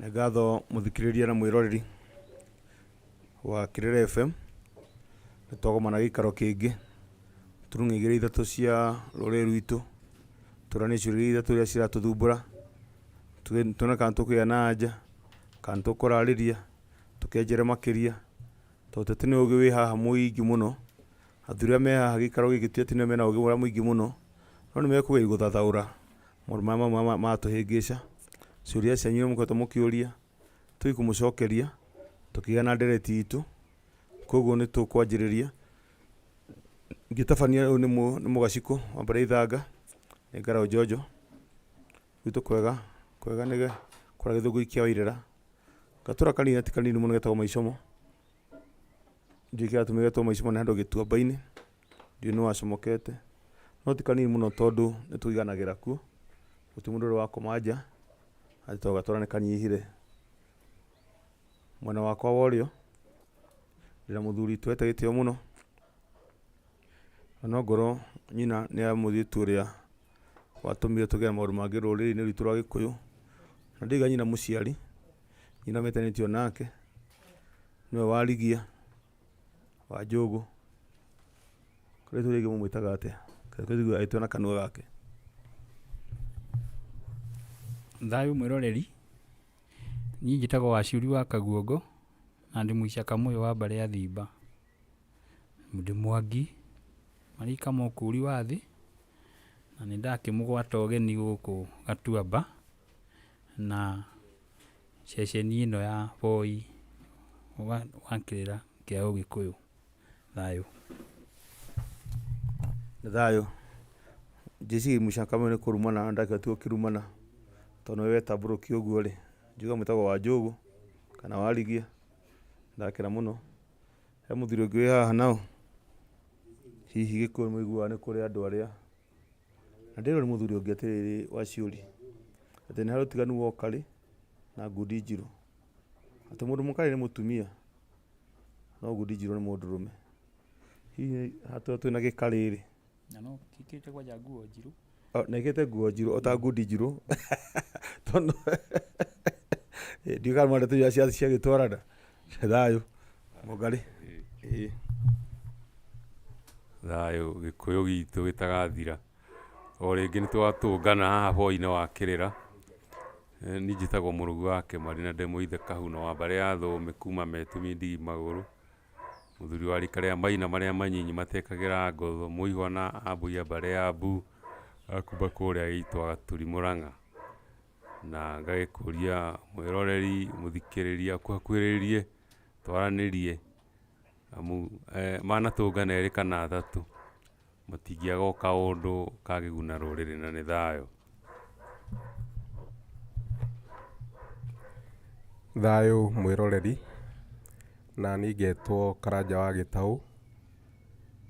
Nĩ ngatho mũthikĩrĩria na mwĩroreri wa Kirĩra FM. Nĩ twagomana gĩikaro kĩngĩ turung'o 2-3 cia rũrĩrĩ rwitũ, tũranie ciũria 3 iria ciratũthumbũra, tuone kana tũkũgĩa na anja, kana tũkũrarĩria, tũkenjere makĩria. Tũteti nĩ ũgĩ wĩ haha mũingĩ mũno, athuri arĩa me haha gĩikaro gĩkĩ ti atĩ nĩo mena ũgĩ ũrĩa mũingĩ mũno, no nĩ mekũgeria gũthathaũra maũndũ marĩa maratũhĩngĩca. Ciũria cianyu iria mũkoretwo mũkĩũria tũikũmũcokeria tũkĩgĩa na ndereti itũ, koguo nĩ tũkwanjĩrĩria. Ngĩtabania rĩu nĩ mũgacikũ wa Mbare Ithanga, nĩ Ngaraũ Njonjo, gwitũ kwega nĩ kũrĩa Gĩthũngũ ikia Wairĩra, gatũra kanini ti kanini mũno getagwo Maicomo. Ndiũĩ kĩratũmire getwo Maicomo nĩ handũ Gĩtuamba-inĩ, ndiũĩ nĩ wacomokete, no ti kanini mũno tondũ nĩ tũiganagĩra kuo, gũtirĩ mũndũ ũrĩ wakoma nja, atĩ tondũ gatũra nĩ kanyihire. Mwena wakwa wa ũrĩo ndĩna mũthuri twete gĩtĩo mũno, no ngorwo nyina nĩ mũirĩtu ũrĩa watũmire tũgĩe na maũndũ mangĩ rũrĩrĩ-inĩ rwitũ rwa Gĩkũyũ, na ndiga nyina mũciari, nyina metanĩtio nake, nĩwe Warigia wa Njũgũ. Kũrĩa tũrĩ ĩngĩ mũmwĩtaga atĩa? Kũrĩa aitwo na kanua gake. Thayũ mwĩroreri, niĩ njĩtagwo Waciuri wa Kaguongo, na ndĩ mũicaka mũyũ wa Mbare ya Thimba. Ndĩ Mwangi, marika mũkũri wa thĩ, na nĩ ndakĩmũgwata ũgeni gũkũ Gatuamba, na ceceni ĩno ya Voi wa Kĩrĩra kĩa Ũgĩkũyũ. Thayũ. Nĩ thayũ. Njĩciria mũicaka mũyũ nĩ kũrumana, na ndakĩtua kĩrumana, tondũ nĩwe wetambũrũkia ũguo rĩ, njuga mwĩtagwo wa Njũgũ kana Warigia, ndakena mũno. He mũthuri ũngĩ wĩ haha nao, hihi Gĩkũyũ nĩ mũiguaga nĩ kũrĩ andũ arĩa, na ndĩrwo nĩ mũthuri ũngĩ atĩrĩrĩ Waciuri, atĩ nĩ harĩ ũtiganu wa ũkarĩ na ngundi njirũ, atĩ mũndũ mũkarĩ nĩ mũtumia, no ngundi njirũ nĩ mũndũrũme. Hihi hatũra twĩna gĩkarĩ rĩ, Na no kĩkĩte kwanja nguo njirũ. Na ĩkĩte nguo njirũ, o ta ngundi njirũ, tondũ ndiũĩ kana ndeto iria ciagĩtwarana. Thayũ Mũngarĩ. Thayũ Gĩkũyũ gitũ gĩtagathira. O rĩngĩ nĩ twatũngana haha Voi-inĩ wa Kĩrĩra. Niĩ njĩtagwo Mũrugu wa Kĩmari na ndĩ mũithe Kahuna wa Mbare ya Thũmbĩ kuma Metumi Ndigi Magũrũ. Mũthuri wa rika rĩa Maina marĩa manyinyi matekagĩra ngũthũ, mũihwa na ambui a Mbare ya Mbu, akuma kũrĩa gĩitwa Gaturi Mũrang'a. Na ngagĩkũria mwĩroreri mũthikĩrĩria akuhakuhĩrĩrie twaranĩrie, amu manatũngana 2 kana 3 matingĩaga o kaũndũ kagĩguna rũrĩrĩ, na nĩ thayũ. Thayũ mwĩroreri, na niĩ ngetwo Karanja wa Gĩtaũ,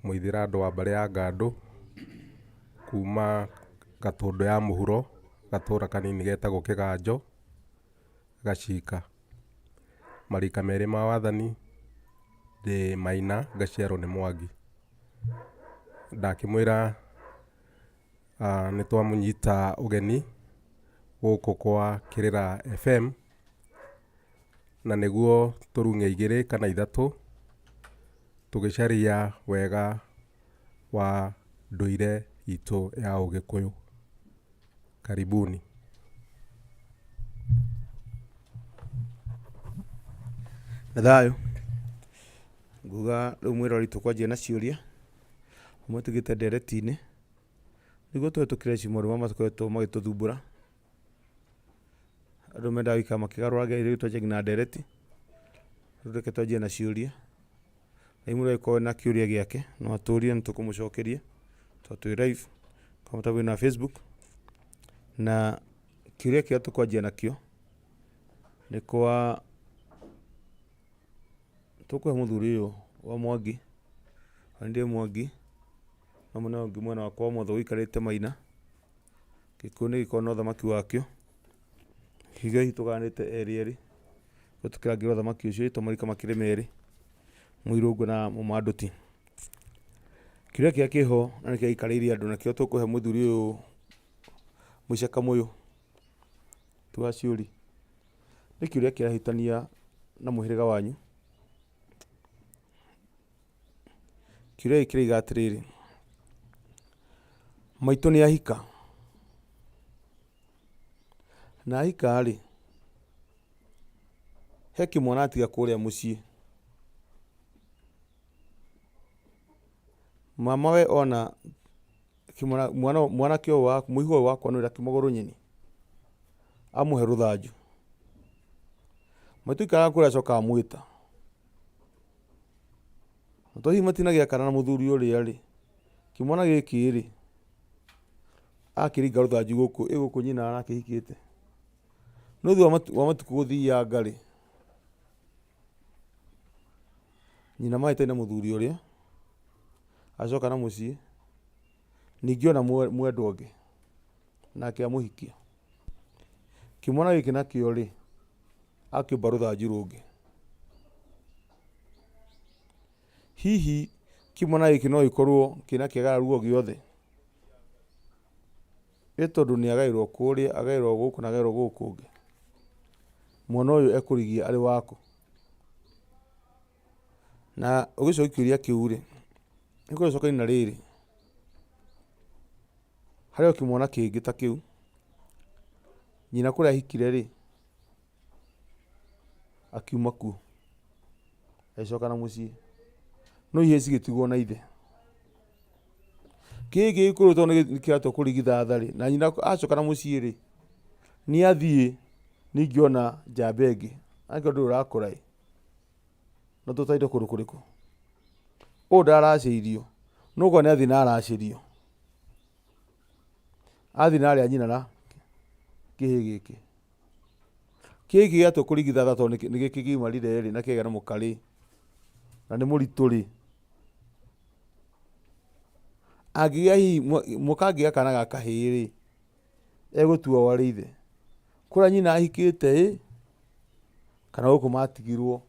mũithĩra andũ wa Mbare ya Ngandũ, kuma Gatũndũ ya mũhuro, gatũra kanini getagwo Kĩganjo, Gacika. Marika merĩ ma wathani, ndĩ Maina, ngaciarwo nĩ Mwangi. Ndakĩmwĩra nĩ twamũnyita ũgeni gũkũ kwa Kirĩra FM, na nĩguo tũrung'e 2 kana 3 tũgĩcaria wega wa ndũire itũ ya Ũgĩkũyũ. Karibuni. Nĩ thayũ. Nguga rĩu mwĩroreri tũkwanjia na ciũria, ũmwe tũgĩte ndereti-inĩ, nĩguo tũhetũkĩre maũndũ marĩa makoretwo magĩtũthumbũra. Andũ mendaga gũikara makĩgarũraga rĩu twanjagia na ndereti, rĩu reke twanjie na ciũria. Na mũndũ angĩkorwo na kĩũria gĩake no atũrie, nĩ tũkũmũcokeria tondũ twĩ live kwa mũtambo na Facebook. Na kĩũria kĩrĩa tũkwanjia nakĩo nĩ kwa tũkũhe mũthuri ũyũ wa Mwangi, na ndĩ Mwangi, na mwena ũngĩ mwena wakwa wa ũmotho ũikarĩte Maina. Gĩkũyũ nĩ gĩkoragwo na ũthamaki wakĩo, higa hihi tũgayanĩte 2, tũkĩrangĩra ũthamaki ũcio tũmarika makĩrĩ 2, Mũirũngũ na Mũmandũti. Kĩũria kĩrĩa kĩho na nĩ kĩaikarĩire andũ, nakĩo tũkũhe mũthuri ũyũ mũicaka mũyũ tu Waciuri. nĩ kĩũria kĩrahĩtania na mũhĩrĩga wanyu. Kĩũria gĩkĩ kĩroiga atĩrĩrĩ, maitũ nĩ ahika, na ahika rĩ, he kĩmwana atiga kũrĩa mũciĩ, mamawe ona mwanake ũyũ waku, mũihũ ũyũ wakwa nĩwĩra kĩmũgũrũ nyeni, amũhe rũthanju, maitũ ikaraga kũrĩa acoka amwĩta, na to hihi matinagĩa kana na mũthuri ũrĩa rĩ, kĩmwana gĩkĩ rĩ, akĩringa rũthanju gũkũ nyina arakĩhikĩte, no thutha wa matukũ gũthianga rĩ, nyina mahĩtania na mũthuri ũrĩa, acoka na mũciĩ, ningĩ ona mwendwa ũngĩ, nake amũhikia, kĩmwana gĩkĩ nakĩo rĩ, akĩũmba rũthanju rũngĩ. Hihi kĩmwana gĩkĩ no gĩkorwo kĩna kĩagararu o gĩothe, ĩ tondũ nĩ agaĩrwo kũrĩa, agaĩrwo gũkũ na agaĩrwo gũkũ kũngĩ, mwana ũyũ ekũrigia arĩ waku. Na ũgĩcokia kĩũria kĩu rĩ, nĩ kũrĩcokania na rĩrĩ, harĩ o kĩmwana kĩngĩ ta kĩu, nyina kũrĩa ahikire rĩ, akiuma kuo, agĩcoka na mũciĩ, no ihĩĩ cigĩtigwo na ithe. Gĩkĩ gĩkũrũ tondũ nĩ kĩratua kũrigithatha rĩ, na nyina acoka na mũciĩ rĩ, nĩ athiĩ ningĩ ona njamba ĩngĩ, angĩkorwo ndũrĩ ũrakũra ĩ, no tũtaire kũndũ kũrĩkũ, ũũ ndaracĩirio, nũguo nĩ athiĩ na aracĩrio, athiĩ na arĩa nyina na kĩhĩ gĩkĩ. Kĩhĩ gĩkĩ gĩatua kũrigithatha tondũ nĩ gĩkĩgimarire rĩ, na kĩgĩa na mũka-rĩ, na nĩ mũritũ rĩ, angĩgĩa hihi mũka angĩgĩa kana ga kahĩĩ rĩ, egũtua o arĩ ithe, kũrĩa nyina ahikĩte ĩ, kana gũkũ matigirwo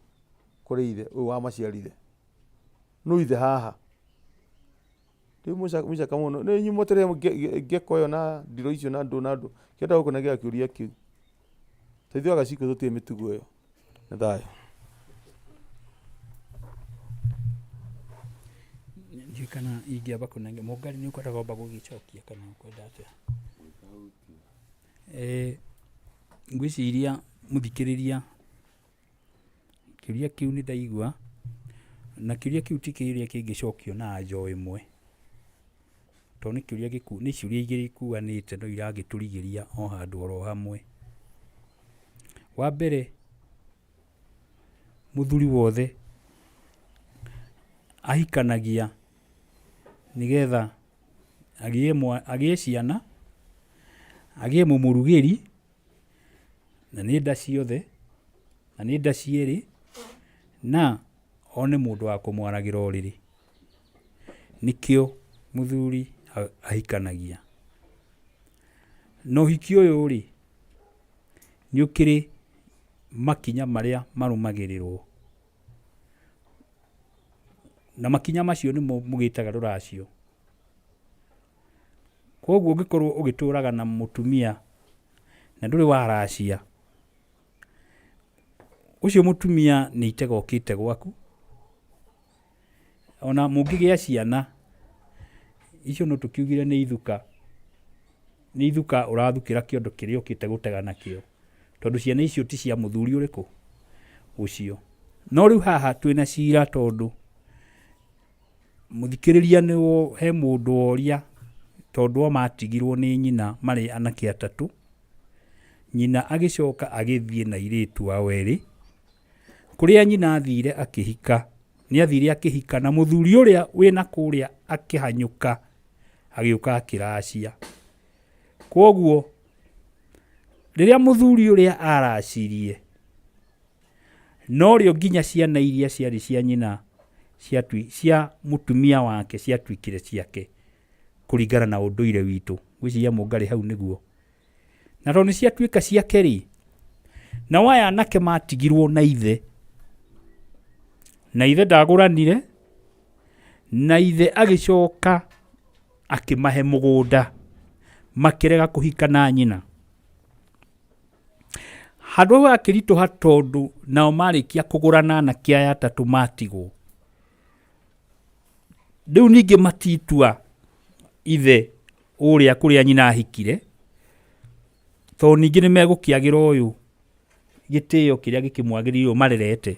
kũrĩ ithe ũyũ wamaciarire, nũ ithe haha? Rĩu mũcaka mũno, nĩ nyumotere ngeko ĩyo na ndiro icio na ndũ, kĩenda gũkũnengera kĩũria kĩu, ta ithuĩ Agacikũ tũtirĩ mĩtugo ĩyo. Nĩ thayũ. Ndiũĩ kana ingĩamba kũnengera, Mũngai nĩ ũkwendaga kwamba gũgĩcokia kana ũkwenda atĩa? Ngwĩciria mũthikĩrĩria, kĩũria kĩu nĩ ndaigua, na kĩũria kĩu ti kĩũria kĩngĩcokio na anja o ĩmwe, tondũ nĩ kĩũria nĩ ciũria igĩrĩ ikuanĩte no iragĩtũrigĩria o handũ oro hamwe. Wa mbere, mũthuri wothe ahikanagia nĩgetha agĩe ciana, agĩe mũmũrugĩri, na nĩ nda ciothe, na nĩ nda cierĩ, na one mũndũ wa kũmwaragĩra ũrĩrĩ. Nĩkĩo mũthuri ahikanagia. Na ũhiki ũyũ rĩ, nĩ ũkĩrĩ makinya marĩa marũmagĩrĩrwo, na makinya macio nĩmo mũgĩtaga rũracio. Koguo ũngĩkorwo ũgĩtũraga na mũtumia na ndũrĩ waracia, ũcio mũtumia nĩ itega okĩte gwaku, ona mũngĩgĩa ciana, icio no tũkiugire nĩ ithuka ũrathukĩra kĩondo kĩrĩa ũkĩte gũtega nakĩo, tondũ ciana icio ti cia mũthuri ũrĩkũ ũcio. No rĩu haha twĩna cira tondũ mũthikĩrĩria nĩ he mũndũ woria, tondũ matigirwo nĩ nyina marĩ anake atatũ, nyina agĩcoka agĩthiĩ na airĩtu ao erĩ, kũrĩa nyina athire akĩhika, nĩ athire akĩhika na mũthuri ũrĩa wĩna kũrĩa akĩhanyũka, agĩũka akĩracia. Koguo rĩrĩa mũthuri ũrĩa aracirie, no rĩo nginya ciana iria ciarĩ cia nyina cia mũtumia wake ciatuĩkire ciake kũringana na ũndũire witũ. Gwĩciria Mũngai hau nĩguo. Na tondũ nĩ ciatuĩka ciake rĩ, na waya anake matigirwo na ithe, na ithe ndagũranire, na ithe agĩcoka akĩmahe mũgũnda makĩrega kũhika na nyina. handå hau hakä tondå nao marĩkia kũgũrana anake aya atatũ matigwo. Rĩu ningĩ matitua ithe ũrĩa kũrĩa nyina ahikire, tondũ ningĩ nĩ megũkĩagĩra ũyũ gĩtĩo kĩrĩa gĩkĩmwagĩrĩire marerete.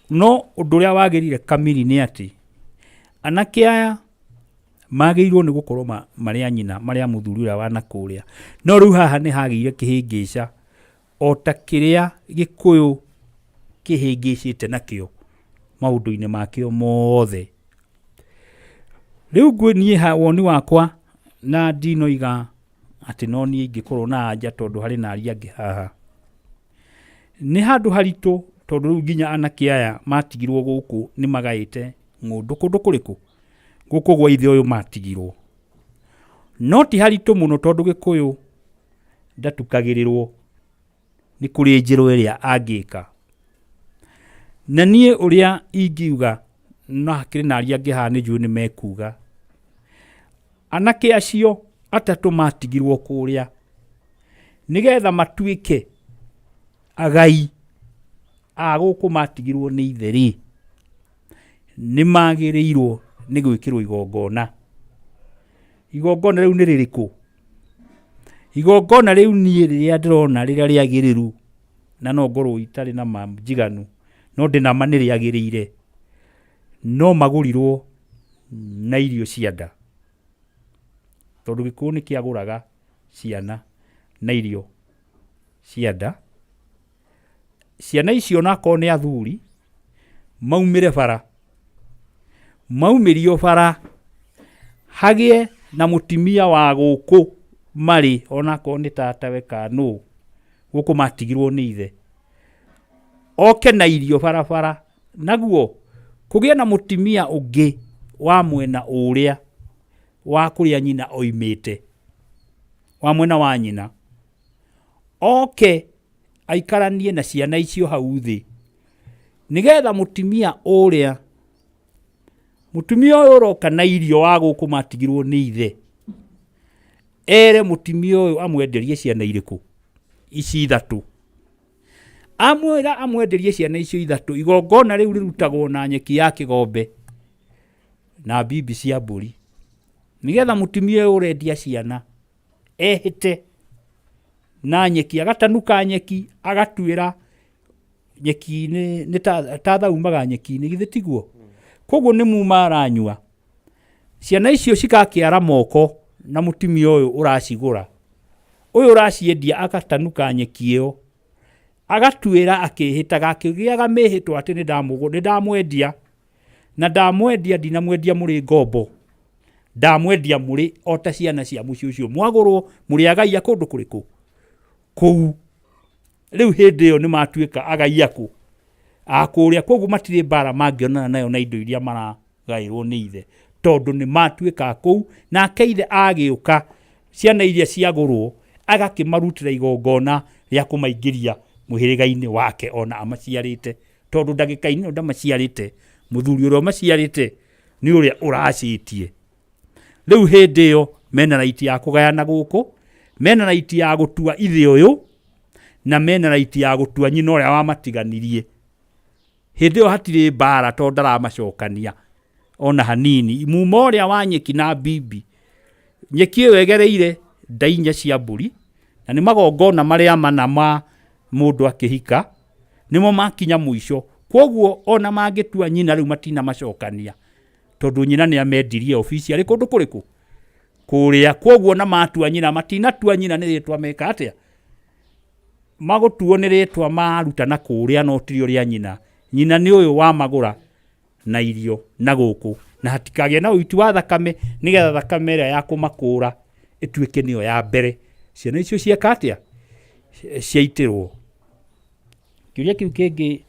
No ũndũ ũrĩa wagĩrĩire kamiri nĩ atĩ anake aya magĩrĩirwo nĩ gũkorwo marĩ a nyina, marĩ a mũthuri ũrĩa wa nakũrĩa. No rĩu haha nĩ hagĩire kĩhĩngĩca o ta kĩrĩa Gĩkũyũ kĩhĩngĩcĩte nakĩo maũndũ-inĩ makĩo mothe. Rĩu niĩ woni wakwa na ndinoiga atĩ no niĩ ingĩkorwo na anja tondũ harĩ na aria angĩ haha. Nĩ handũ haritũ tondũ rĩu nginya anake aya matigirwo gũkũ nĩ magaĩte ng'ũndũ kũndũ kũrĩkũ? Gũkũ gwa ithe ũyũ matigirwo. No ti haritũ mũno tondũ Gĩkũyũ ndatukagĩrĩrwo, nĩ kũrĩ njĩra ĩrĩa angĩka. Na niĩ ũrĩa ingiuga, no hakĩrĩ na aria angĩ haha nĩ njũĩ nĩ mekuga, anake acio atatũ matigirwo kũrĩa nĩgetha matuĩke agai a gũkũ matigirwo nĩ ithe rĩ, nĩ magĩrĩirwo nĩ gwĩkĩrwo igongona. Igongona rĩu nĩ rĩrĩkũ? Igongona rĩu niĩ rĩrĩa ndĩrona rĩrĩa rĩagĩrĩru, na no ngorwo itarĩ na manjiganu, no ndĩna ma nĩ rĩagĩrĩire, no magũrirwo na irio cia nda, tondũ Gĩkũyũ nĩ kĩagũraga ciana na irio cia nda. Ciana icio nakorwo nĩ athuri maumĩre bara, maumĩrio bara, hagĩe na mũtimia wa gũkũ marĩ, onakorwo nĩ tatawe kana nũ, gũkũ matigirwo nĩ ithe, oke na irio barabara, naguo kũgĩe na mũtimia ũngĩ wa mwena ũrĩa wa kũrĩa nyina oimĩte, wa mwena wa nyina, oke aikaranie na ciana icio hau thĩ, nĩgetha mũtimia ũrĩa, mũtumia ũyũ ũroka na irio wa gũkũ matigirwo nĩ ithe, ere mũtimia ũyũ amwenderie ciana irĩkũ? Ici ithatũ. Amwĩra amwenderie ciana icio ithatũ, igongona rĩu rĩrutagwo na nyeki ya kĩgombe na bibi cia mbũri, nĩgetha mũtimia ũyũ ũrendia ciana ehĩte na nyeki, agatanuka nyeki, agatuĩra nyeki nĩ ta thaumaga nyeki-inĩ, githĩ tiguo? Koguo nĩ muma aranyua. Ciana icio cikakĩara moko na mũtimia ũyũ ũracigũra, ũyũ ũraciendia agatanuka nyeki ĩyo, agatuĩra akĩhĩtaga, akĩgĩaga mĩhĩtwa atĩ nĩ ndamwendia, na ndamwendia ndinamwendia mũrĩ ngombo, ndamwendia mũrĩ o ta ciana cia mũciĩ ũcio, mwagũrwo mũrĩ agai a kũndũ kũrĩkũ? Kũu. Rĩu hĩndĩ ĩyo nĩ matuĩka agai akũ? Akũrĩa. Koguo matirĩ mbara mangĩonana nayo na indo iria maragaĩrwo nĩ ithe, tondũ nĩ matuĩka kũu, nake ithe agĩũka, ciana iria ciagũrwo agakĩmarutĩra igongona rĩa kũmaingĩria mũhĩrĩga-inĩ wake ona amaciarĩte, tondũ ndagĩka-inĩ ndamaciarĩte, mũthuri ũrĩa ũmaciarĩte nĩ ũrĩa ũracĩtie. Rĩu hĩndĩ ĩyo mena raiti ya kũgayana gũkũ, mena raiti ya gũtua ithe ũyũ, na mena raiti ya gũtua nyina ũrĩa wamatiganirie. Hĩndĩ ĩyo hatirĩ mbara tondũ ndaramacokania ona hanini. Muma ũrĩa wa nyeki na bibi, nyeki ĩyo egereire ndainya cia mbũri, na nĩ magongona marĩa mana ma mũndũ akĩhika, nĩmo makinya mũico. Koguo ona mangĩtua nyina rĩu matina macokania, tondũ nyina nĩ amendirie obici arĩ kũndũ kũrĩkũ? Kũrĩa. Koguo na matua nyina, matinatua nyina nĩ rĩtwa meka atĩa? Magũtuo nĩ rĩtwa maruta na kũrĩa, no ti rĩo rĩa nyina. Nyina nĩ ũyũ wa magũra na irio na gũkũ, na hatikagĩa na ũiti wa thakame, nĩgetha thakame ĩrĩa ya kũmakũra ĩtuĩke nĩyo ya mbere. Ciana icio cieka atĩa? Ciaitĩrwo. Kĩũria kĩu kĩngĩ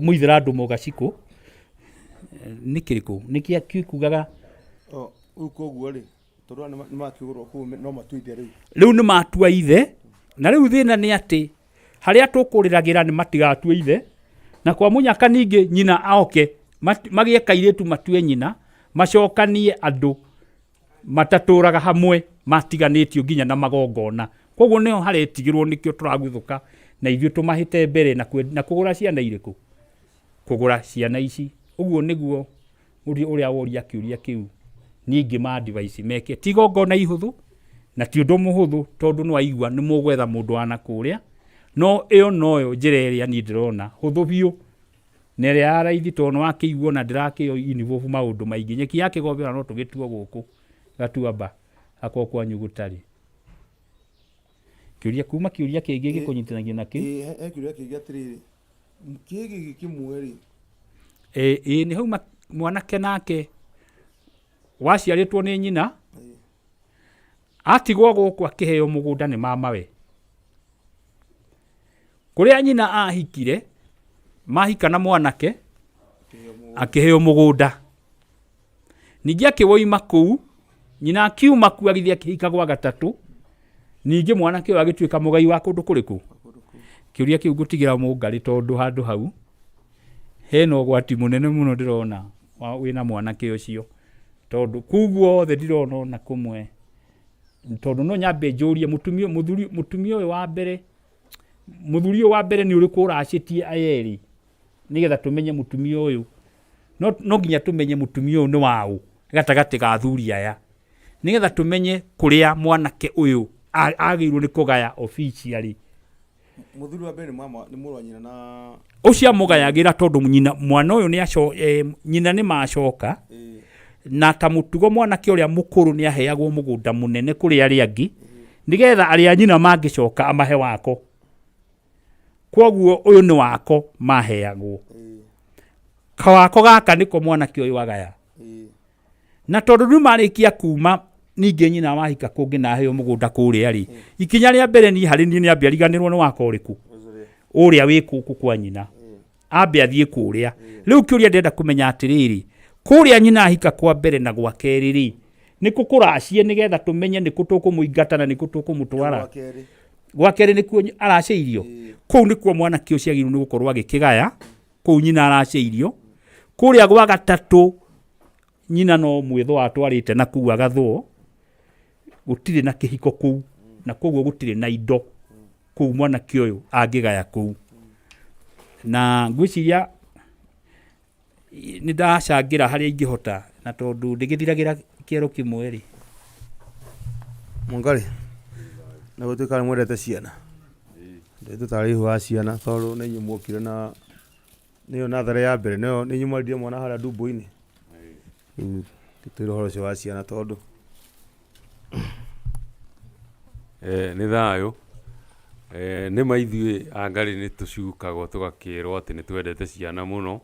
mũithĩra andũ mũgacikũ nĩ kĩrĩkũ? Nĩ kĩa kiugaga rĩu koguo rĩ, tondũ nĩ makĩgũrwo kũu no matua ithe rĩu. Rĩu nĩ matua ithe, na rĩu thĩna nĩ atĩ harĩa tũkũrĩragĩra nĩ matigatue ithe, na kwa mũnyaka ningĩ nyina aoke magĩe kairĩtu matue nyina, macokanie andũ matatũraga hamwe, matiganĩtio nginya na magongona koguo nĩho haretigĩrwo nĩkĩo tũraguthũka na ithuĩ tũmahĩte mbere na kũgũra ciana irĩkũ, kũgũra ciana ici. Ũguo nĩguo ũrĩa woria kĩũria kĩu niĩ ingĩma-advise meke, ti igongona ihũthũ na ti ũndũ mũhũthũ, tondũ nĩwaigua nĩ mũgwetha mũndũ wa nakũrĩa, no ĩyo noyo njĩra ĩrĩa niĩ ndĩrona hũthũ biũ na ĩrĩa ya raithi, tondũ nĩwakĩiguo na ndĩrakĩo involve maũndũ maingĩ. Nyeki ya kĩgombe no tũgĩtuo gũkũ Gatuamba akorwo kwanyu gũtarĩ. Kĩũria kuma kĩũria kĩngĩ gĩkũnyitithanio na kĩ? Kĩũria kĩngĩ atĩrĩrĩ, kĩgĩ kĩmwe-rĩ, nĩ hauma mwanake nake waciarĩtwo nĩ nyina atigwo gũkũ akĩheo mũgũnda nĩ mamawe. Kũrĩa nyina ahikire, mahika na mwanake akĩheo mũgũnda. Ningĩ akĩwoima kũu, nyina akiuma kuo agĩthiĩ akĩhika gwa gatatũ, ningĩ mwanake ũyũ agĩtuĩka mũgai wa kũndũ kũrĩkũ. Kĩũria kĩu ngũtigĩra Mũngarĩ, tondũ handũ hau hena ũgwati mũnene mũno ndĩrona wĩna mwanake ũcio, tondũ kuguo othe ndirona ona kũmwe, tondũ no nyambe njũrie mũtumia ũyũ wa mbere, mũthuri ũyũ wa mbere nĩ ũrĩkũ ũracĩtie aya erĩ, nĩgetha tũmenye mũtumia ũyũ, no nginya tũmenye mũtumia ũyũ nĩ waũ gatagatĩ ga athuri aya, nĩgetha tũmenye kũrĩa mwanake ũyũ agĩrĩirwo nĩ kũgaya officially. Mũthuri wa mbere nĩ mũrũ wa nyina na ũcio amũgayagĩra, tondũ mwana ũyũ nyina nĩ macoka na ta mũtugo mwanake ũrĩa mũkũrũ nĩ aheagwo mũgũnda mũnene kũrĩ arĩa angĩ, nĩgetha arĩa nyina mangĩcoka amahe wako. Kwoguo ũyũ nĩ wako maheagwo, kawako gaka nĩko mwanake ũyũ agaya. Na tondũ rĩu marĩkia kuma, ningĩ nyina wahika kũngĩ na aheo mũgũnda kũrĩa-rĩ, ikinya rĩa mbere niĩ harĩ niĩ nĩambia riganĩrwo nĩ wako ũrĩkũ, ũrĩa wĩ gũkũ kwa nyina, ambe athiĩ kũrĩa. Rĩu kĩũria ndĩrenda kũmenya atĩrĩrĩ, kũrĩa nyina ahika kwa mbere na gwa kerĩ-rĩ, nĩkũ kũracie, nĩgetha tũmenye nĩkũ tũkũmũingata na nĩkũ tũkũmũtwara. Gwa kerĩ nĩkuo aracĩirio, kũu nĩkuo mwanake ũcio agĩrĩirwo nĩ gũkorwo agĩkĩgaya, kũu nyina aracĩirio. Kũrĩa gwa gatatũ nyina no mwĩthwo atwarĩte na kũu agathwo, gũtirĩ na kĩhiko kũu, na koguo gũtirĩ na indo kũu mwanake ũyũ angĩgaya kũu. Na ngwĩciria nĩ ndacangĩra harĩa ingĩhota, na tondũ ndĩgĩthiragĩra kĩero kĩmwe-rĩ. Mũngarĩ, na gũtuĩka nĩ mwendete ciana, tũtarĩ ihu wa ciana, tondũ nĩ inyuĩ mũkire na nĩyo natharĩ ya mbere, nĩyo nĩ inyuĩ mwaririe mwana harĩa ndumbo-inĩ. Tũtwĩre ũhoro ũcio wa ciana, tondũ nĩ thayũ. Nĩ ma ithuĩ Angarĩ nĩ tũcukagwo tũgakĩrwo atĩ nĩ twendete ciana mũno,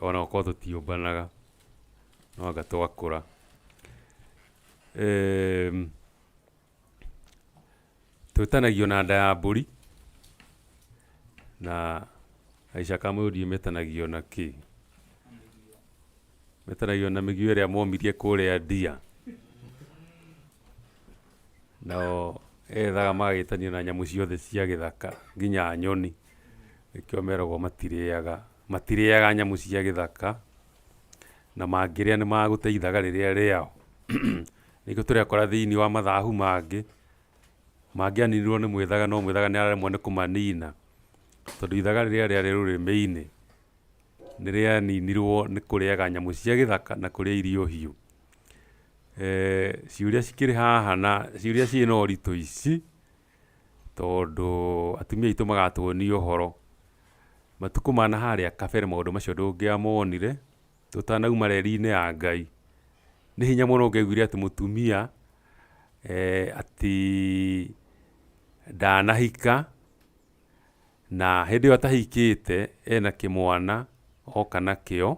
ona okorwo tũtiũmbanaga, no anga twakũra. Twĩtanagio na nda ya mbũri, na Aisha Kamũriĩ metanagio na kĩ? Metanagio na mĩguĩ ĩrĩa momirie kũrĩa Ndia. Nao ethaga magagĩtanio na nyamũ ciothe cia gĩthaka, nginya nyoni, nĩkĩo meragwo matirĩaga nyamũ cia gĩthaka, na mangĩrĩa nĩ magũteithaga rĩrĩa rĩao. Nĩkĩo tũrekora thĩinĩ wa mathahu mangĩaninirwo nĩ mwĩthaga, no mwĩthaga nĩ araremwo nĩ kũmanina, tondũ ithaga rĩrĩa rĩarĩ rũrĩmĩ-inĩ nĩ rĩaninirwo nĩ kũrĩaga nyamũ cia gĩthaka na kũrĩa irio hiũ. Ciũria cikĩrĩ haha na ciũria ciĩna ũritũ ici, tondũ atumia aitũ magatuonia ũhoro. Matukũ mana harĩa kabere maũndũ macio ndũngĩamonire, tũtanauma reri-inĩ ya Ngai. Nĩ hinya mũno ũngĩaiguire atĩ mũtumia atĩ ndanahika, na hĩndĩ ĩyo atahikĩte ena kĩmwana oka nakĩo,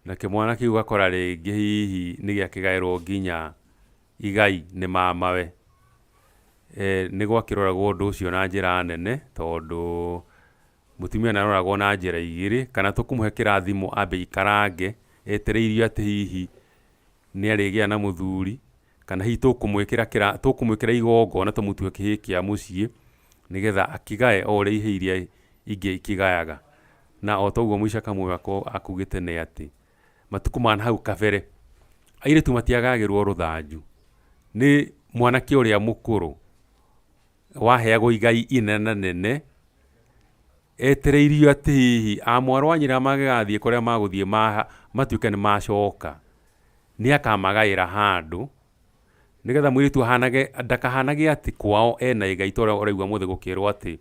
na kĩmwana kĩu gakora rĩngĩ hihi nĩ gĩakĩgaĩrwo nginya igai nĩ mamawe. Nĩ gwakĩroragwo ũndũ ũcio na njĩra nene, tondũ mũtumia nĩ aroragwo na njĩra igĩrĩ, kana tũkũmũhe kĩrathimo ambe ikarange etereirio atĩ hihi nĩ arĩgĩa na mũthuri, kana hihi tũkũmwĩkĩra igongona tũmũtue kĩhĩĩ kĩa mũciĩ, nĩgetha akĩgae o ũrĩa ihĩĩ iria ingĩ ikĩgayaga. Na o toguo Mũica Kamũyũ akugĩte nĩ atĩ matukũ mana hau kabere airĩtu matiagagĩrwo rũthanju, nĩ mwanake ũrĩa mũkũrũ waheagwo igai inene nene etereirio atĩ hihi amwarũ wa nyina magagathiĩ kũrĩa magũthiĩ matuĩke nĩ macoka nĩ akamagaĩra handũ nĩgetha mũirĩtu ndakahanage atĩ kwao ena igai ta ũrĩa ũraigua mũthĩ gũkĩrwo atĩ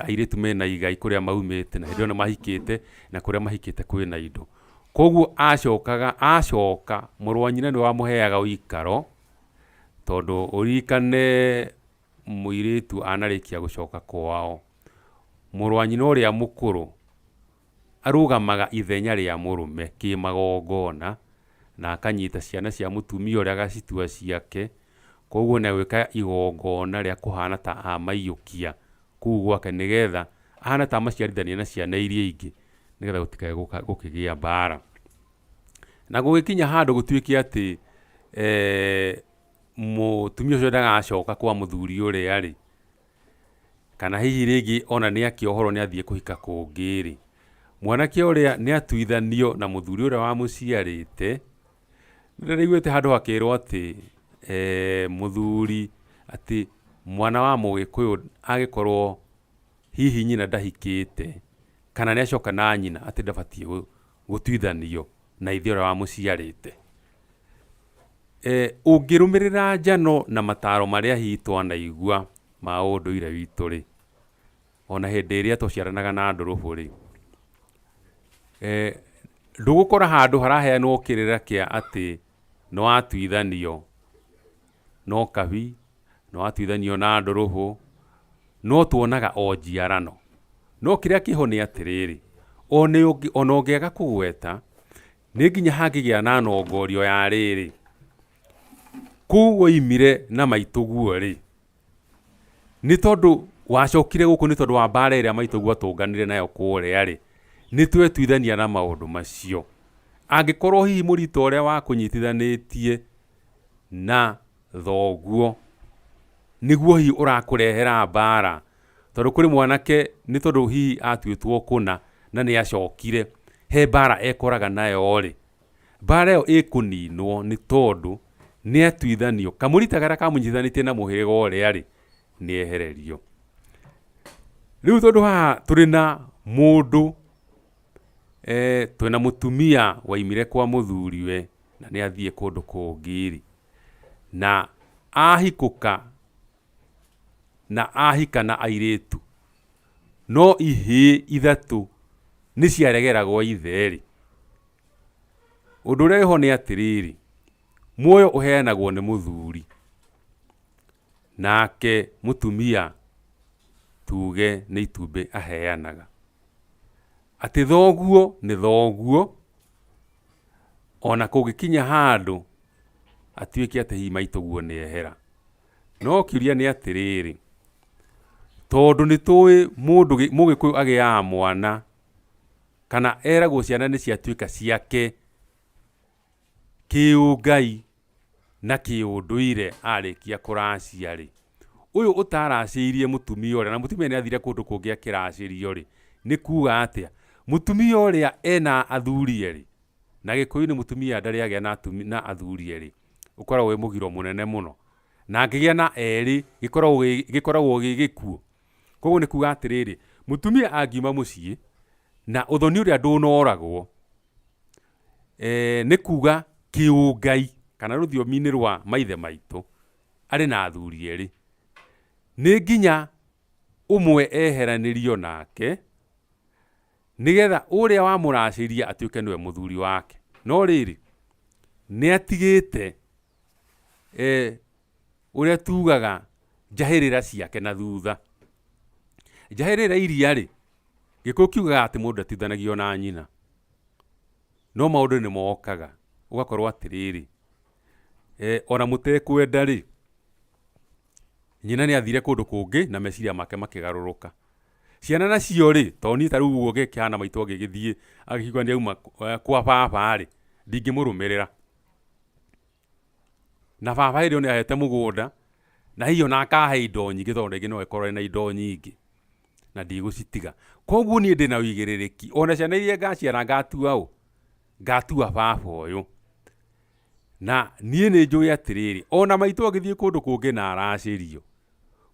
airĩtu mena igai kũrĩa maumĩte na hĩndĩ ĩyo nĩ mahikĩte na kũrĩa mahikĩte kwĩna indo. Koguo acoka mũrũ wa nyina nĩ wamũheaga ũikaro tondũ ũririkane mũirĩtu anarĩkia gũcoka kwao, mũrũ wa nyina ũrĩa mũkũrũ arũgamaga ithenya rĩa mũrũme kĩmagongona na akanyita ciana cia mũtumia ũrĩa agacitua ciake. Koguo nĩ gwĩka igongona rĩa kũhana ta amaiyũkia kũu gwake nĩgetha ahana ta amaciarithania na ciana iria ingĩ nĩgetha gũtikae gũkĩgĩa mbara. Na gũgĩkinya handũ gũtuĩke atĩ mũtumia ũcio ndagacoka kwa mũthuri ũrĩa rĩ, kana hihi rĩngĩ ona nĩ akĩohorwo nĩ athiĩ kũhika kũngĩ rĩ, mwanake ũrĩa nĩ atuithanio na mũthuri ũrĩa wamũciarĩte. Nĩndĩraiguĩte handũ hakĩrwo atĩ mũthuri atĩ mwana wa Mũgĩkũyũ agĩkorwo hihi nyina ndahikĩte kana nĩ acoka na nyina atĩ ndabatiĩ gũtuithanio na ithe ũrĩa wamũciarĩte. Ũngĩrũmĩrĩra njano na mataro marĩa hihi twanaigua ma ũndũire witũ rĩ, ona hĩndĩ ĩrĩa tũciaranaga na ndũrũbũ rĩ, ndũgũkora handũ haraheanwo kĩrĩra kĩa atĩ nĩ watuithanio no kabi, nĩ watuithanio na ndũrũbũ, no tuonaga o njiarano. No kĩrĩa kĩho nĩ atĩrĩrĩ, ona ũngĩaga kũgweta nĩ nginya hangĩgĩa na nongorio ya rĩrĩ, kũu woimire na maitũguo rĩ, nĩ tondũ wacokire gũkũ nĩ tondũ wa mbara ĩrĩa maitũguo atũnganire nayo kũrĩa rĩ, nĩ twetuithania na maũndũ macio. Angĩkorwo hihi mũrito ũrĩa wakũnyitithanĩtie na thoguo nĩguo hihi ũrakũrehera mbara, tondũ kũrĩ mwanake nĩ tondũ hihi atuĩtwo kũna na nĩ acokire he mbara ekoraga nayo rĩ, mbara ĩyo ĩkũninwo nĩ tondũ nĩ atuithanio, kamũrita karĩa kamũnyitithanĩtie na mũhĩrĩga ũrĩa rĩ nĩ ehererio. Rĩu tondũ haha tũrĩ na mũndũ twĩna mũtumia waimire kwa mũthuriwe na nĩ athiĩ kũndũ kũngĩ rĩ, na ahikũka na ahika na airĩtu, no ihĩĩ ithatũ nĩ ciaregeragwo ithe rĩ, ũndũ ũrĩa wĩho nĩ atĩrĩrĩ, muoyo ũheanagwo nĩ mũthuri, nake mũtumia tuge nĩ itumbĩ aheanaga. Atĩ thoguo nĩ thoguo, ona kũngĩkinya handũ atuĩke atĩ hihi maitũguo nĩ ehera. No kĩũria nĩ atĩrĩrĩ, tondũ nĩ tũĩ Mũgĩkũyũ agĩaga mwana kana eragwo ciana nĩ ciatuĩka ciake kĩũngai na kĩũndũire arĩkia kũracia rĩ, ũyũ ũtaracĩirie mũtumia ũrĩa, na mũtumia nĩ athire kũndũ kũngĩ akĩracĩrio rĩ, nĩ kuuga atĩa mũtumia ũrĩa ena athuri erĩ, na Gĩkũyũ-inĩ mũtumia ndarĩ agĩa na athuri erĩ ũkoragwo wĩ mũgiro mũnene mũno, na angĩgĩa na erĩ gĩkoragwo gĩ gĩkuũ. Koguo nĩ kuuga atĩrĩrĩ, mũtumia angiuma mũciĩ na ũthoni ũrĩa ndũnoragwo, nĩ kuuga kĩũngai kana rũthiomi-inĩ rwa maithe maitũ arĩ na athuri erĩ, nĩ nginya ũmwe eheranĩrio nake nĩgetha ũrĩa wamũracĩria atuĩke nĩwe mũthuri wake. No rĩrĩ nĩ atigĩte ũrĩa tugaga njahĩrĩra ciake na thutha. Njahĩrĩra iria rĩ, Gĩkũyũ kiugaga atĩ mũndũ ndatuithanagio na nyina, no maũndũ nĩ mokaga ũgakorwo atĩrĩrĩ, ona mũtekwenda rĩ, nyina nĩ athire kũndũ kũngĩ na meciria make makĩgarũrũka. Ciana nacio rĩ, tondũ niĩ ta rĩu ũguo gĩkĩhana maitũ agĩgĩthiĩ agĩkiuga nĩ auma kwa baba rĩ, ndingĩmũrũmĩrĩra. Na baba hĩndĩ ĩyo nĩ ahete mũgũnda na hihi ona akahe indo nyingĩ tondũ rĩngĩ no ĩkorwo na indo nyingĩ na ndigũcitiga. Koguo niĩ ndĩna ũigĩrĩrĩki, ona ciana iria ngaciara ngatua baba ũyũ. na niĩ nĩ njũĩ atĩrĩrĩ, ona maitũ agĩthiĩ kũndũ kũngĩ na aracĩrio,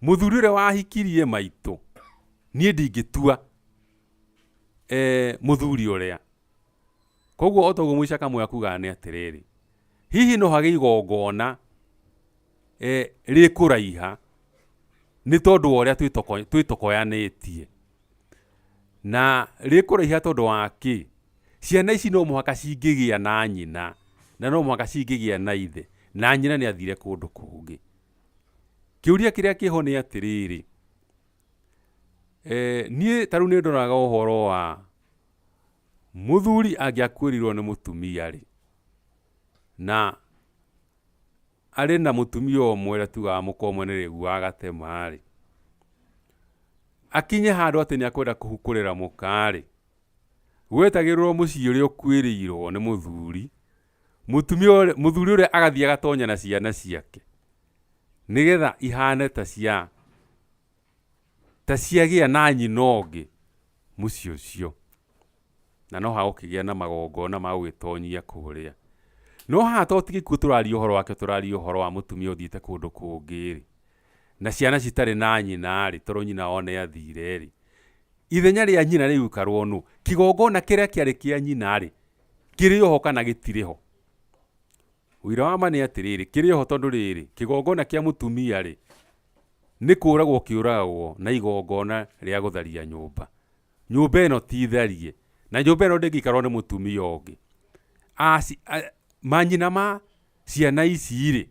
mũthuri ũrĩa wahikirie maitũ niĩ ndingĩtua mũthuri ũrĩa. Koguo otoguo Mũica Kamũyũ akugaga nĩ atĩrĩrĩ, hihi no hagĩe igongona rĩkũraiha nĩ tondũ wa ũrĩa twĩtokoyanĩtie, na rĩkũraiha tondũ wa kĩ? Ciana ici no mũhaka cingĩgĩa na nyina, na no mũhaka cingĩgĩa na ithe, na nyina nĩ athire kũndũ kũngĩ. Kĩũria kĩrĩa kĩho nĩ atĩrĩrĩ, niĩ tarĩu nĩ ndoraga ũhoro wa mũthuri angĩakuĩrirwo nĩ mũtumia rĩ, na arĩ na mũtumia ũmwe ũrĩa tugaga mũkomwe nĩ rĩgu wa gatema rĩ, akinye handũ atĩ nĩ akwenda kũhukũrĩra mũka rĩ, gwetagĩrĩrwo mũciĩ ũrĩa ũkuĩrĩirwo nĩ mũthuri, mũthuri ũrĩa agathiĩ agatonya na ciana ciake, nĩgetha ihane ta ciagĩa na nyina ũngĩ mũciĩ ũcio, na no hagũkĩgĩa na magongona ma gũgĩtonyia kũrĩa. No haha to ti gĩkuũ tũraria ũhoro wake, tũraria ũhoro wa mũtumia ũthiĩte kũndũ kũngĩ rĩ, na ciana citarĩ na nyina rĩ, tondũ nyina wao nĩ athire rĩ, ithenya rĩa nyina rĩgũikarwo nũ? Kĩgongona kĩrĩa kĩarĩ kĩa nyina rĩ, kĩrĩ ho kana gĩtirĩ ho? Ũira wa ma nĩ atĩrĩrĩ, kĩrĩ ho tondũ rĩrĩ, kĩgongona kĩa mũtumia rĩ, nĩ kũragwo kĩũragwo na igongona rĩa gũtharia nyũmba. Nyũmba ĩno ti tharie, na nyũmba ĩno ndĩngĩikarwo nĩ mũtumia ũngĩ. Manyina ma ciana ici rĩ,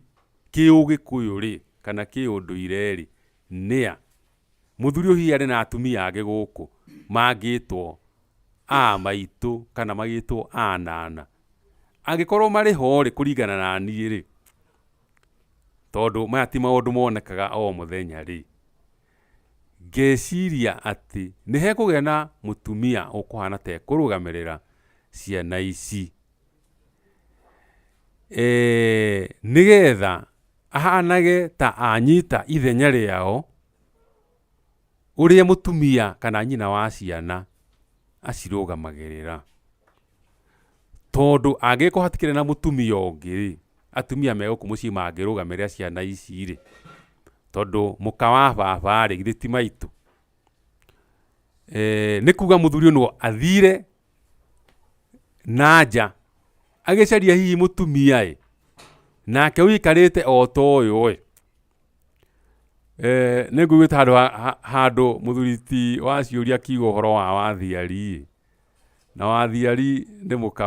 kĩũgĩkũyũ rĩ, kana kĩũndũire rĩ, nĩa. Mũthuri ũyũ hihi arĩ na atumia angĩ gũkũ mangĩtwo a maitũ kana magĩtwo a nana. Angĩkorwo marĩ ho rĩ, kũringana na niĩ rĩ, tondũ maya ti maũndũ monekaga o mũthenya rĩ, ngeciria atĩ nĩ hekũgĩa na mũtumia ũkũhana ta ekũrũgamĩrĩra ciana ici, nĩgetha ahanage ta anyita ithenya rĩao ũrĩa mũtumia kana nyina wa ciana acirũgamagĩrĩra. Tondũ angĩkorwo hatikĩrĩ na mũtumia ũngĩ rĩ, atumia megũkũ mũciĩ mangĩrũgamĩrĩra ciana ici rĩ, tondũ mũka wa baba rĩ, githĩ ti maitũ? Nĩ kuga mũthuri ũyũ athire na nja agĩcaria hihi mũtumia nake ũikarĩte o ta ũyũ nĩ ngũgĩte handũ mũthuri ti wa ciũria akiuga ũhoro wa Wathiari, na Wathiari nĩ mũka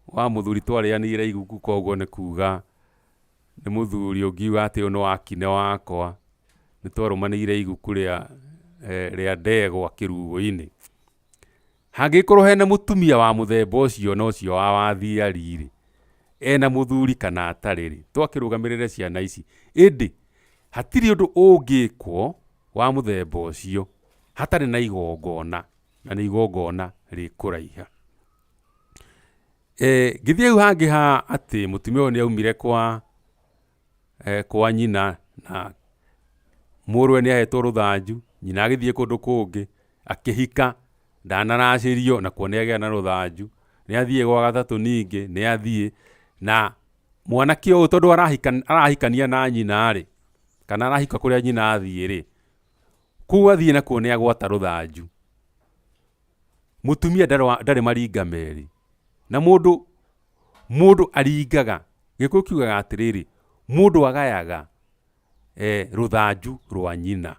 wa mũthuri twarĩanĩire iguku, koguo nĩ kuga nĩ mũthuri ũngiuga atĩ ũyũ nĩ wakine wakwa, nĩ twarũmanĩire iguku rĩa ndegwa kĩrugo-inĩ. Hangĩkorwo hena mũtumia wa mũthemba ũcio na ũcio wa Wathiari rĩ, ena mũthuri kana atarĩ rĩ, twakĩrũgamĩrĩre ciana ici, ĩndĩ hatirĩ ũndũ ũngĩkwo wa mũthemba ũcio hatarĩ na igongona, na nĩ igongona rĩkũraiha. Ngĩthiĩ hau hangĩ atĩ mũtumia ũyũ nĩ aumire kwa nyina, na mũrũwe nĩ ahetwo rũthanju, nyina agĩthiĩ kũndũ kũngĩ akĩhika, ndanaracĩrio na kuo nĩ agĩa na rũthanju, nĩ athiĩ gwa gatatũ ningĩ nĩ athiĩ, na mwanake ũyũ tondũ arahikania na nyina rĩ, kana arahika kũrĩa nyina athiĩ rĩ, kũu athiĩ na kuo nĩ agwata rũthanju. Mũtumia ndarĩ maringa merĩ, na mũndũ aringaga, Gĩkũyũ kiugaga atĩrĩrĩ, mũndũ agayaga rũthanju rwa nyina.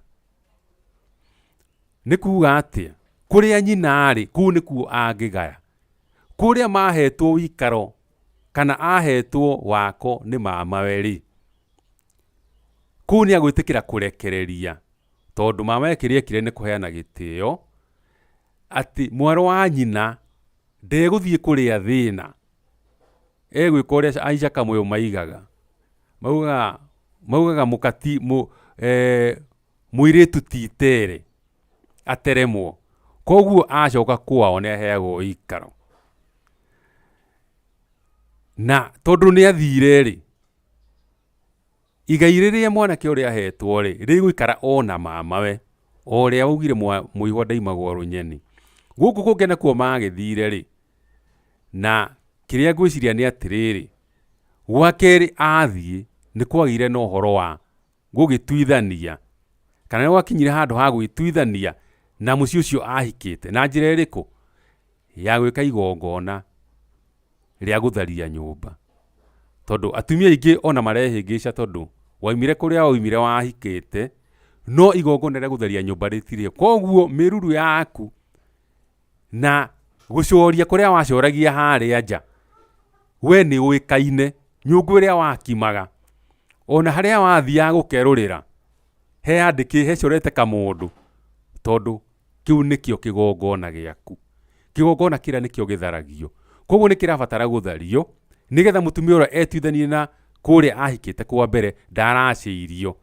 Nĩ kuga atĩa, kũrĩa nyina rĩ, kũu nĩkuo angĩgaya. Kũrĩa mahetwo ũikaro kana ahetwo wako nĩ mamawe rĩ, kũu nĩ agwĩtĩkĩra kũrekereria, tondũ mamawe kĩrĩa ekire nĩ kũheana gĩtĩo, atĩ mwarĩ wa nyina ndegũthiĩ kũrĩa thĩna, egwĩka ũrĩa Aica Kamũyũ maigaga, maugaga mũirĩtu ti itere ateremwo. Koguo acoka kwao nĩ aheagwo ũikaro, na tondũ nĩ athire rĩ, igai rĩrĩa mwanake ũrĩa ahetwo rĩ, rĩgũikara ona mamawe, o ũrĩa augire mũihwa ndaimagwo rũnyeni. Gũkũ kũngĩ nakuo magĩthire rĩ, na kiria ngwiciria ni atiriri gwa keri athie ni kwagire no horo wa gugituithania kana ni gwakinyire handu ha gwituithania na muci ucio ahikite na njira iriku ya gwika igongona ria gutharia nyumba tondu atumia ingi ona marehingica tondu waimire kuria waimire wahikite no igongona ria gutharia nyumba ritire koguo miruru yaku na gucoria kuria wacoragia haria nja we ni uikaine nyungu iria wakimaga ona haria wathia gukerurira he andiki he corete kamundu tondu kiu nikio kigongona giaku kigongona kira nikio githaragio koguo ni kirabatara guthario nigetha mutumia uria etuithanie na kuria ahikite kwa mbere ndaraciirio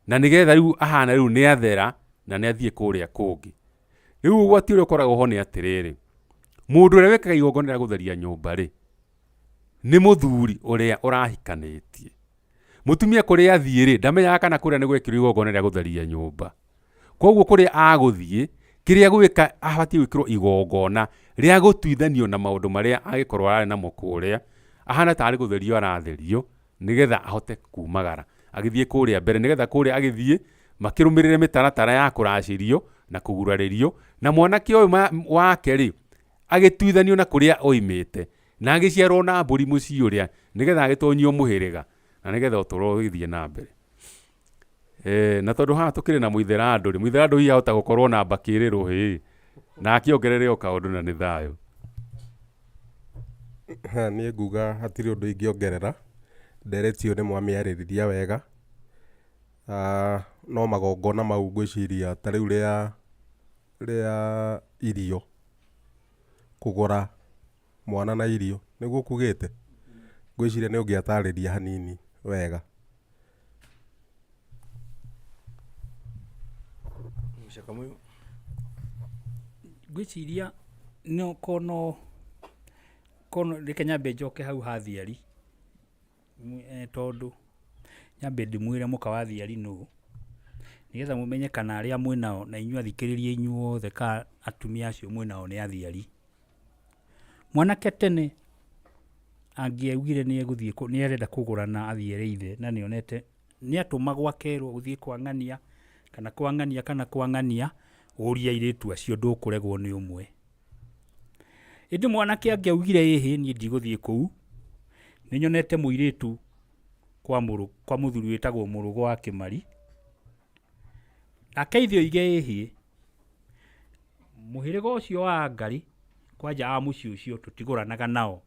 na nigetha riu ahana riu ni athera na ni athie kuria kungi riu gwati uria koragwo ho ni atiriri mundu uria wekaga igongona ria gutharia nyumba ri ni muthuri uria urahikanitie mutumia kuria athie ri ndamenyaga kana kuria ni gwekirwo igongona ria gutharia nyumba koguo kuria aguthie kiria gwika abatie gwikirwo igongona ria gutuithanio na maundu maria agikorwo ari namo kuria ahana tari gutherio aratherio nigetha ahote kumagara agithie kuria mbere nigetha kuria agithie makirumirire mitaratara ya kuracirio na kuguraririo na mwanake uyu wake ri agituithanio na kuria oimite na agiciarwo na mburi muci uria nigetha agitonyio muhiriga na nigetha utoro githie na mbere na tondu haha tukiri na muitherando hi ahota gukorwo na mbakiriru hi na akiongerere o kaundu na ni thayo ni nguga hatiri undu ingiongerera nderetio ni mwamiaririria wega no magongona mau ngwiciria ta riu ria irio kugura mwana na irio niguo kugite ngwiciria ni ungiatariria hanini wega ngwiciria no kono reke nyambe njoke hau hathiari tondu nyambe ndimwire muka wa thiari no nigetha mumenye kana aria mwinao na inyuĩ athikĩrĩria inyuothe ka atumia acio mwinao ni athiari mwanake tene angĩaugire ni egũthie ni arenda kũgũrana athiere ithe na nĩonete ni atũmagwo akerwo gũthie kwang'ania ũria airĩtu acio ndũkũregwo nĩ ũmwe ĩndĩ mwanake angĩaugire ĩhĩ niĩ ndigũthie kũu nĩnyonete mũirĩtu kwa mũthuri wĩtagwo Mũrũgũ wa Kĩmari nake ithe oige ĩhĩ mũhĩrĩga ũcio wa Ngarĩ kwanja a mũciĩ ũcio tũtigũranaga nao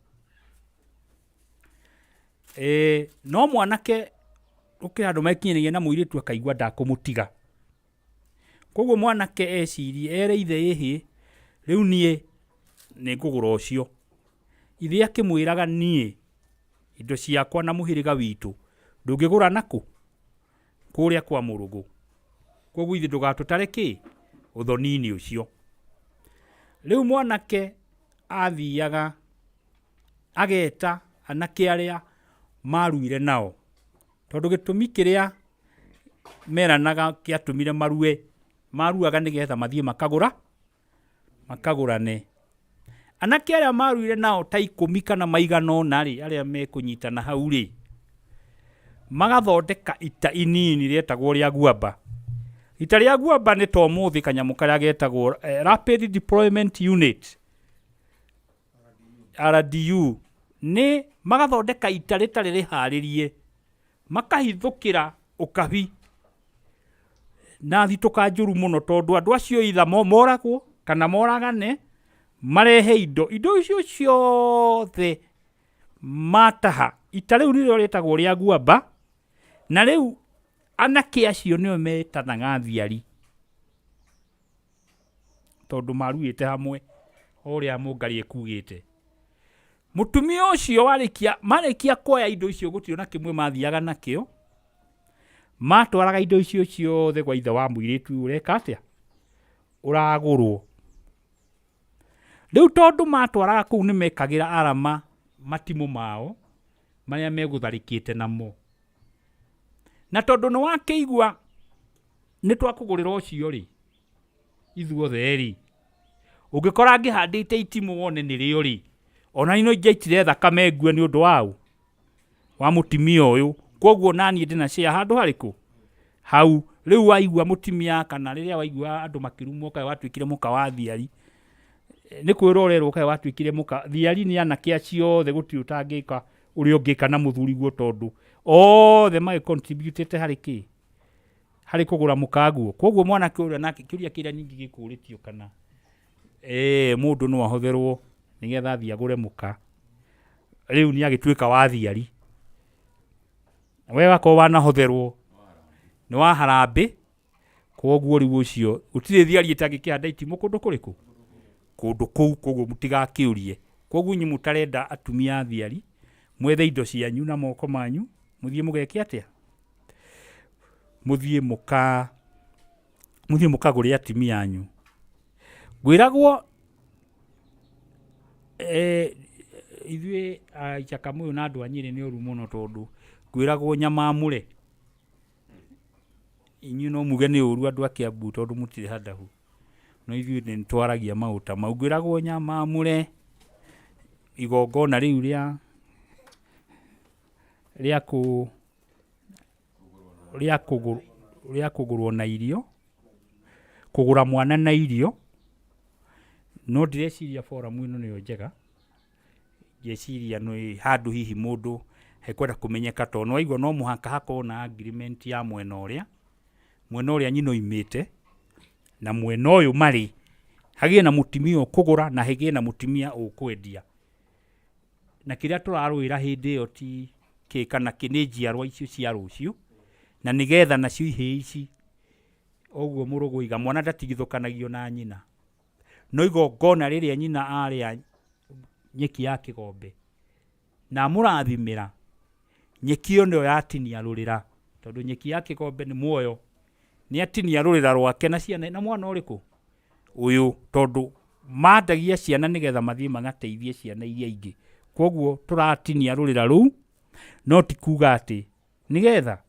no mwanake ũkĩra andũ mekinyanĩria na mũirĩtu akaigua ndakũmũtiga koguo mwanake ecirie ere ithe ĩhĩ rĩu niĩ nĩ ngũgũra ũcio ithe akĩmwĩraga niĩ indo ciakwa na mũhĩrĩga witũ ndũngĩgũra nakũ kũrĩa kwa Mũrũgũ koguo ithe ndũgatũtare kĩ ũthoni-inĩ ũcio rĩu mwanake athiaga ageta anake arĩa maruire nao tondu gĩtũmi kĩrĩa meranaga kĩatũmire maruaga nĩgetha mathiĩ makagũrane anake arĩa maruire nao ta 10 kana maigana ũna rĩ arĩa mekũnyitana hau rĩ magathondeka ita inini rĩetagwo rĩa guamba ita rĩa guamba nĩ to mũthĩ kanyamũ karĩa getagwo Rapid Deployment Unit RDU nĩ magathondeka ita rĩtarĩ rĩharĩrie makahithũkĩra ũkabi na thitũka njũru mũno tondu andũ acio itha moragwo kana moragane marehe indo icio ciothe mataha ita rĩu nĩrĩo rĩtagwo rĩa guamba na rĩu anake acio nĩo metanaga athiari tondu maruĩte hamwe ũrĩa Mũngarĩ ekugĩte mutumia ũcio marĩkia kuoya indo icio gũtirĩ na kĩmwe mathiaga nakĩo matwaraga indo icio ciothe gwa ithe wa mũirĩtu ũreka atĩa ũragũrwo rĩu tondu matwaraga kũu nĩ mekagĩra arama matimũ mao marĩa megũtharĩkĩte namo na tondu nĩ wakĩigua nĩ twakũgũrĩra ũcio rĩ ithuothe rĩ ũngĩkora angĩhandĩte itimũ wone nĩrĩo rĩ ona ino injaitire thakame ngue ni undu wau wa mutimia uyu koguo nani ndina cia handu hariku hau riu waigua mutimia kana riria waigua andu makirumwo kai watwikire muka wa thiari ni kwirorerwo kai watwikire muka thiari ni anake acio the guti utangika uri ungika na muthuri guo tondu othe mai contributete hariki hari kugura mukaguo koguo mwana kiuria nake kiuria kiria nyingi gikuritio kana mundu no ahotherwo nigetha thia gure muka riu ni agitwika wa thiari we wako wanahotherwo ni wa harambe koguo riu ucio utire thiari itangikihanda itimo kundu kuriku kundu kou koguo mutigakiurie koguo nyi mutarenda atumia thiari mwethe indo cianyu na moko manyu muthie mugeke atia muthie mukagure atimia anyu gwiragwo ithue Ichakamuyu na andu anyire ni uru muno tondu gwiragwo nyamamure inyu no muge ni uru andu akiambu tondu mutire handahu no ithue ni twaragia mauta mau gwiragwo nyamamure igongona riu ria kugurwo na irio kugura mwana na irio no direciria forum ino niyo njega yeciria no handu hihi mundu hekwenda kumenyeka to no igwa no muhaka hako na agreement ya mwena uria nyino imite na mwena uyu mari hagie na mutimia kugura na hagie na mutimia ukwendia na kiria turarwira hindi yo ti kana kinijia icio cia rucio na nigetha nacio ihe ici oguo murugo iga mwana ndatigithukanagio na nyina no igongona riria nyina aria nyeki ya kigombe na murathimira nyeki yo ndio yatinia rurira tondu nyeki ya kigombe ni muoyo ni atinia rurira rwake na ciana na mwana uriku uyu tondu mandagia ciana nigetha mathie magateithie ciana iria ingi koguo turatinia rurira ru no tikuga ati nigetha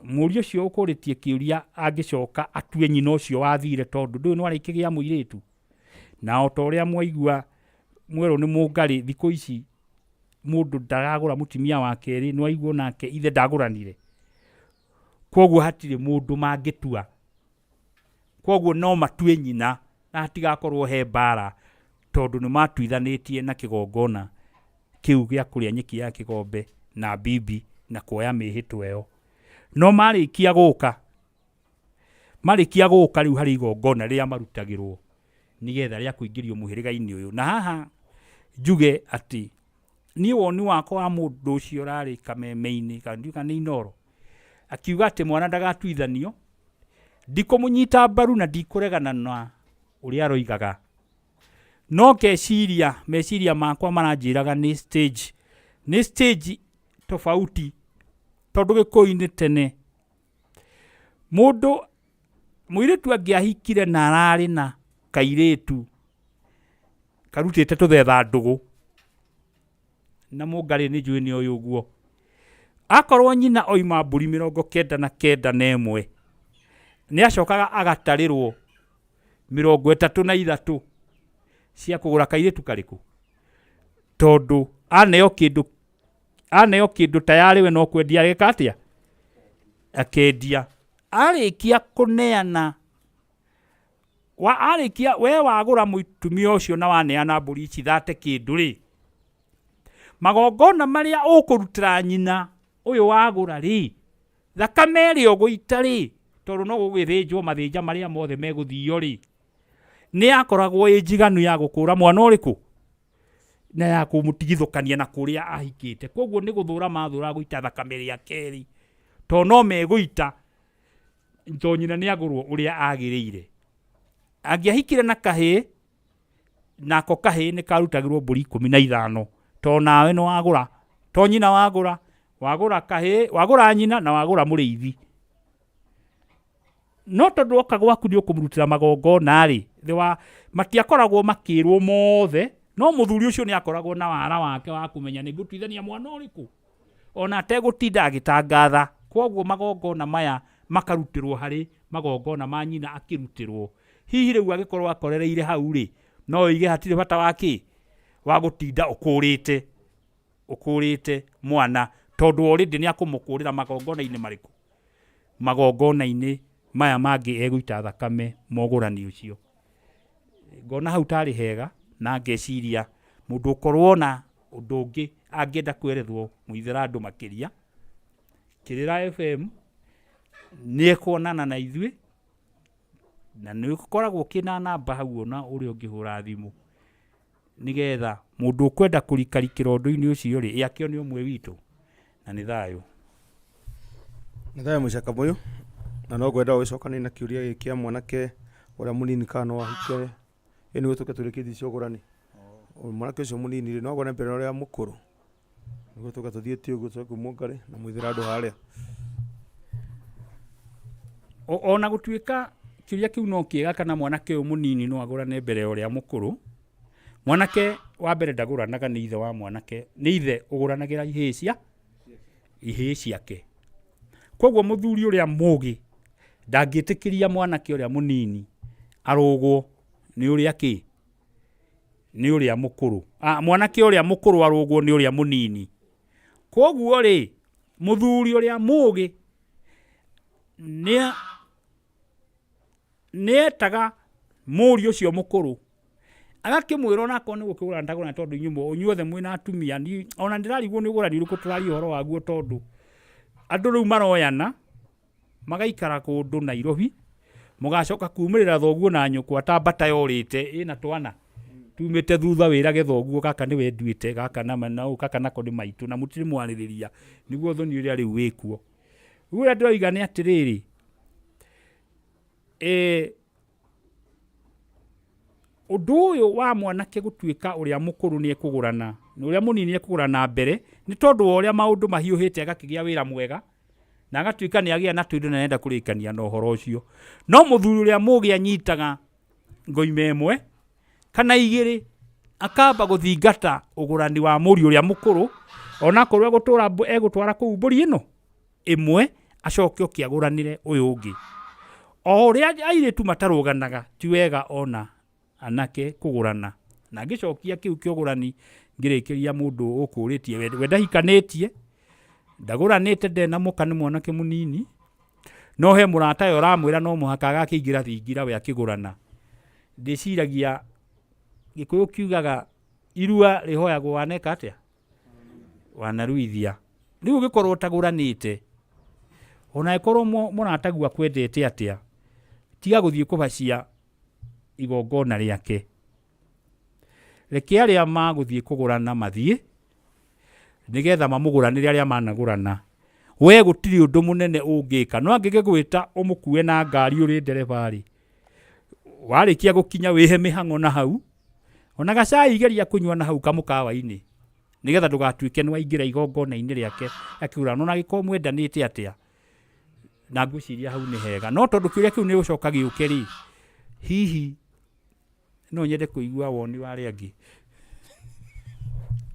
muri ucio ukuritie kiuria angicoka atue nyina ucio wathire tondu ndu no arikigia muiritu na otoria mwaigua mwero ni mungari thiku ici mundu ndaragura mutimia wa keri no aigua nake ithe ndaguranire koguo hatire mundu mangitua koguo no matue nyina na hatigakorwo he bara tondu ni matuithanitie na kigongona kiu gia kuria nyeki ya kigombe na bibi na kuoya mihitwe yo no marikia guka riu hari igongona ria marutagirwo nigetha ria kuingirio muhiriga-ini uyu na haha njuge ati ni woni wako wa mundu ucio rari kameme-ini kandiuka ni inoro akiuga ati mwana ndagatuithanio ndikumunyita mbaru na ndikuregana na uria roigaga no meciria makwa maranjiraga ni stage tofauti tondu gikuyu-ini tene mundu muiritu angiahikire na arari na kairitu karutite tuthetha ndugu na mungari ni njui ni uyu uguo akorwo nyina oima mburi 99 ni acokaga agatarirwo 33 cia kugura kairitu kariku tondu aneo kindu tayari we no kwendia gikatia akendia arikia kuneana arikia we wagura mutumia ucio na waneana mburi ici thate kindu ri magongona maria ukurutira nyina uyu wagura ri thakame ri uguita ri tondu no gugithinjwo mathinja maria mothe meguthio ri ni akoragwo njiganu ya gukura mwana uriku na ya kumutigithukania na kuria ahikite koguo ni guthura mathura guita thakame ria keri to no meguita to nyina ni agurwo uria agiriire angiahikire na kahi nako kahi ni karutagirwo mburi 15 to nawe no wagura to nyina wagura kahi wagura nyina na wagura muriithi no tondu oka gwaku ni ukumurutira magongona ri thiwa matiakoragwo makirwo mothe no muthuri ucio ni akoragwo na wara wake wa kumenya ni gutuithania mwana uriku ona ategutinda agitangatha koguo magongona maya makarutirwo hari magongona ma nyina akirutirwo hihi riu agikorwo akorereire hau ri no ige hatire bata waki wa gutinda ukurite mwana tondu already ni akumukurira magongona-ini mariku magongona-ini maya mangi egwita thakame mogurani ucio ngona hau tari hega na ngeciria mundu ukorwo na undu ungi angienda kwerethwo muithira andu makiria Kirira FM ni ekwonana na ithui na ni ukoragwo kina namba hau ona uri ungihura thimu nigetha mundu ukwenda kurikarikira undu-ini ucio ri yakio ni umwe witu na ni thayo mucaka muyu na no gwenda gwicokania na kiuria giki kia mwanake uria munini kana wahike ini gutuke turikithi ciogurani mwanake ucio munini ri no gwona mbere uria mukuru niguo tuka tuthiete uguo tuku mungari na mwithira andu haria ona gutuika kiuria kiu no kiega kana mwanake uyu munini no agurane mbere uria mukuru mwanake wa mbere ndaguranaga ni ithe wa mwanake ni ithe uguranagira ihii ciake koguo muthuri uria mugi ndangitikiria mwanake uria munini arugwo ni uria ki ni uria mukuru mwanake uria mukuru arugwo ni uria munini koguo ri muthuri uria mugi nietaga muri ucio mukuru agakimwira onako ni gukigura ndagura tondu inyuothe mwina atumia ni ona ndirarigwo ni ugurani uriku turari horo waguo tondu andu riu maroyana magaikara kundu Nairobi mugacoka kumirira thoguo na nyukwa ta mbata yorite ina twana tumite thutha wirage thoguo kaka ni wenduite kaka na mana kaka nako ni maitu na mutiri mwaririria niguo thoni uria riu wikuo uria ndoiga ni atiriri undu uyu wa mwanake gutuika uria mukuru ni ekugurana ni uria munini ekugurana mbere ni tondu uria maundu mahiuhite agakigia wira mwega na agatuika ni agia na twindu na nenda kurikania na uhoro ucio no muthuri uria mugi anyitaga ngoime emwe kana igiri akamba guthingata ugurani wa muri uria mukuru ona korwo egutwara kuu mburi ino imwe acoke okiaguranire uyu ungi o uria airitu mataruganaga ti wega ona anake kugurana na ngicokia kiu kiogurani ngirikiria mundu ukuritie wenda hikanitie ndaguranite ndena mukani mwanake munini no he murata yo ramwira no muhaka agakiingira thingira we akigurana ndiciragia gikuyu kiugaga irua rihoyagwo waneka atia wanaruithia riu gikorwo taguranite ona ikorwo muratagua kwendete atia tiga guthie kubacia igongona riake reke aria maguthie kugurana mathie nigetha mamuguranire aria managurana we gutiri undu munene ungika no angige gwita umukue na ngari uri ndereba ri warikia gukinya wihe mihango na hau ona gacai igeria kunywa na hau kamukawa-ini nigetha ndugatuike ni waingira igongona-ini riake akigurana ona giko mwendanite atia na ngwiciria hau ni hega no tondu kiuria kiu ni gucoka giuke ri hihi no nyende kuigua woni wari angi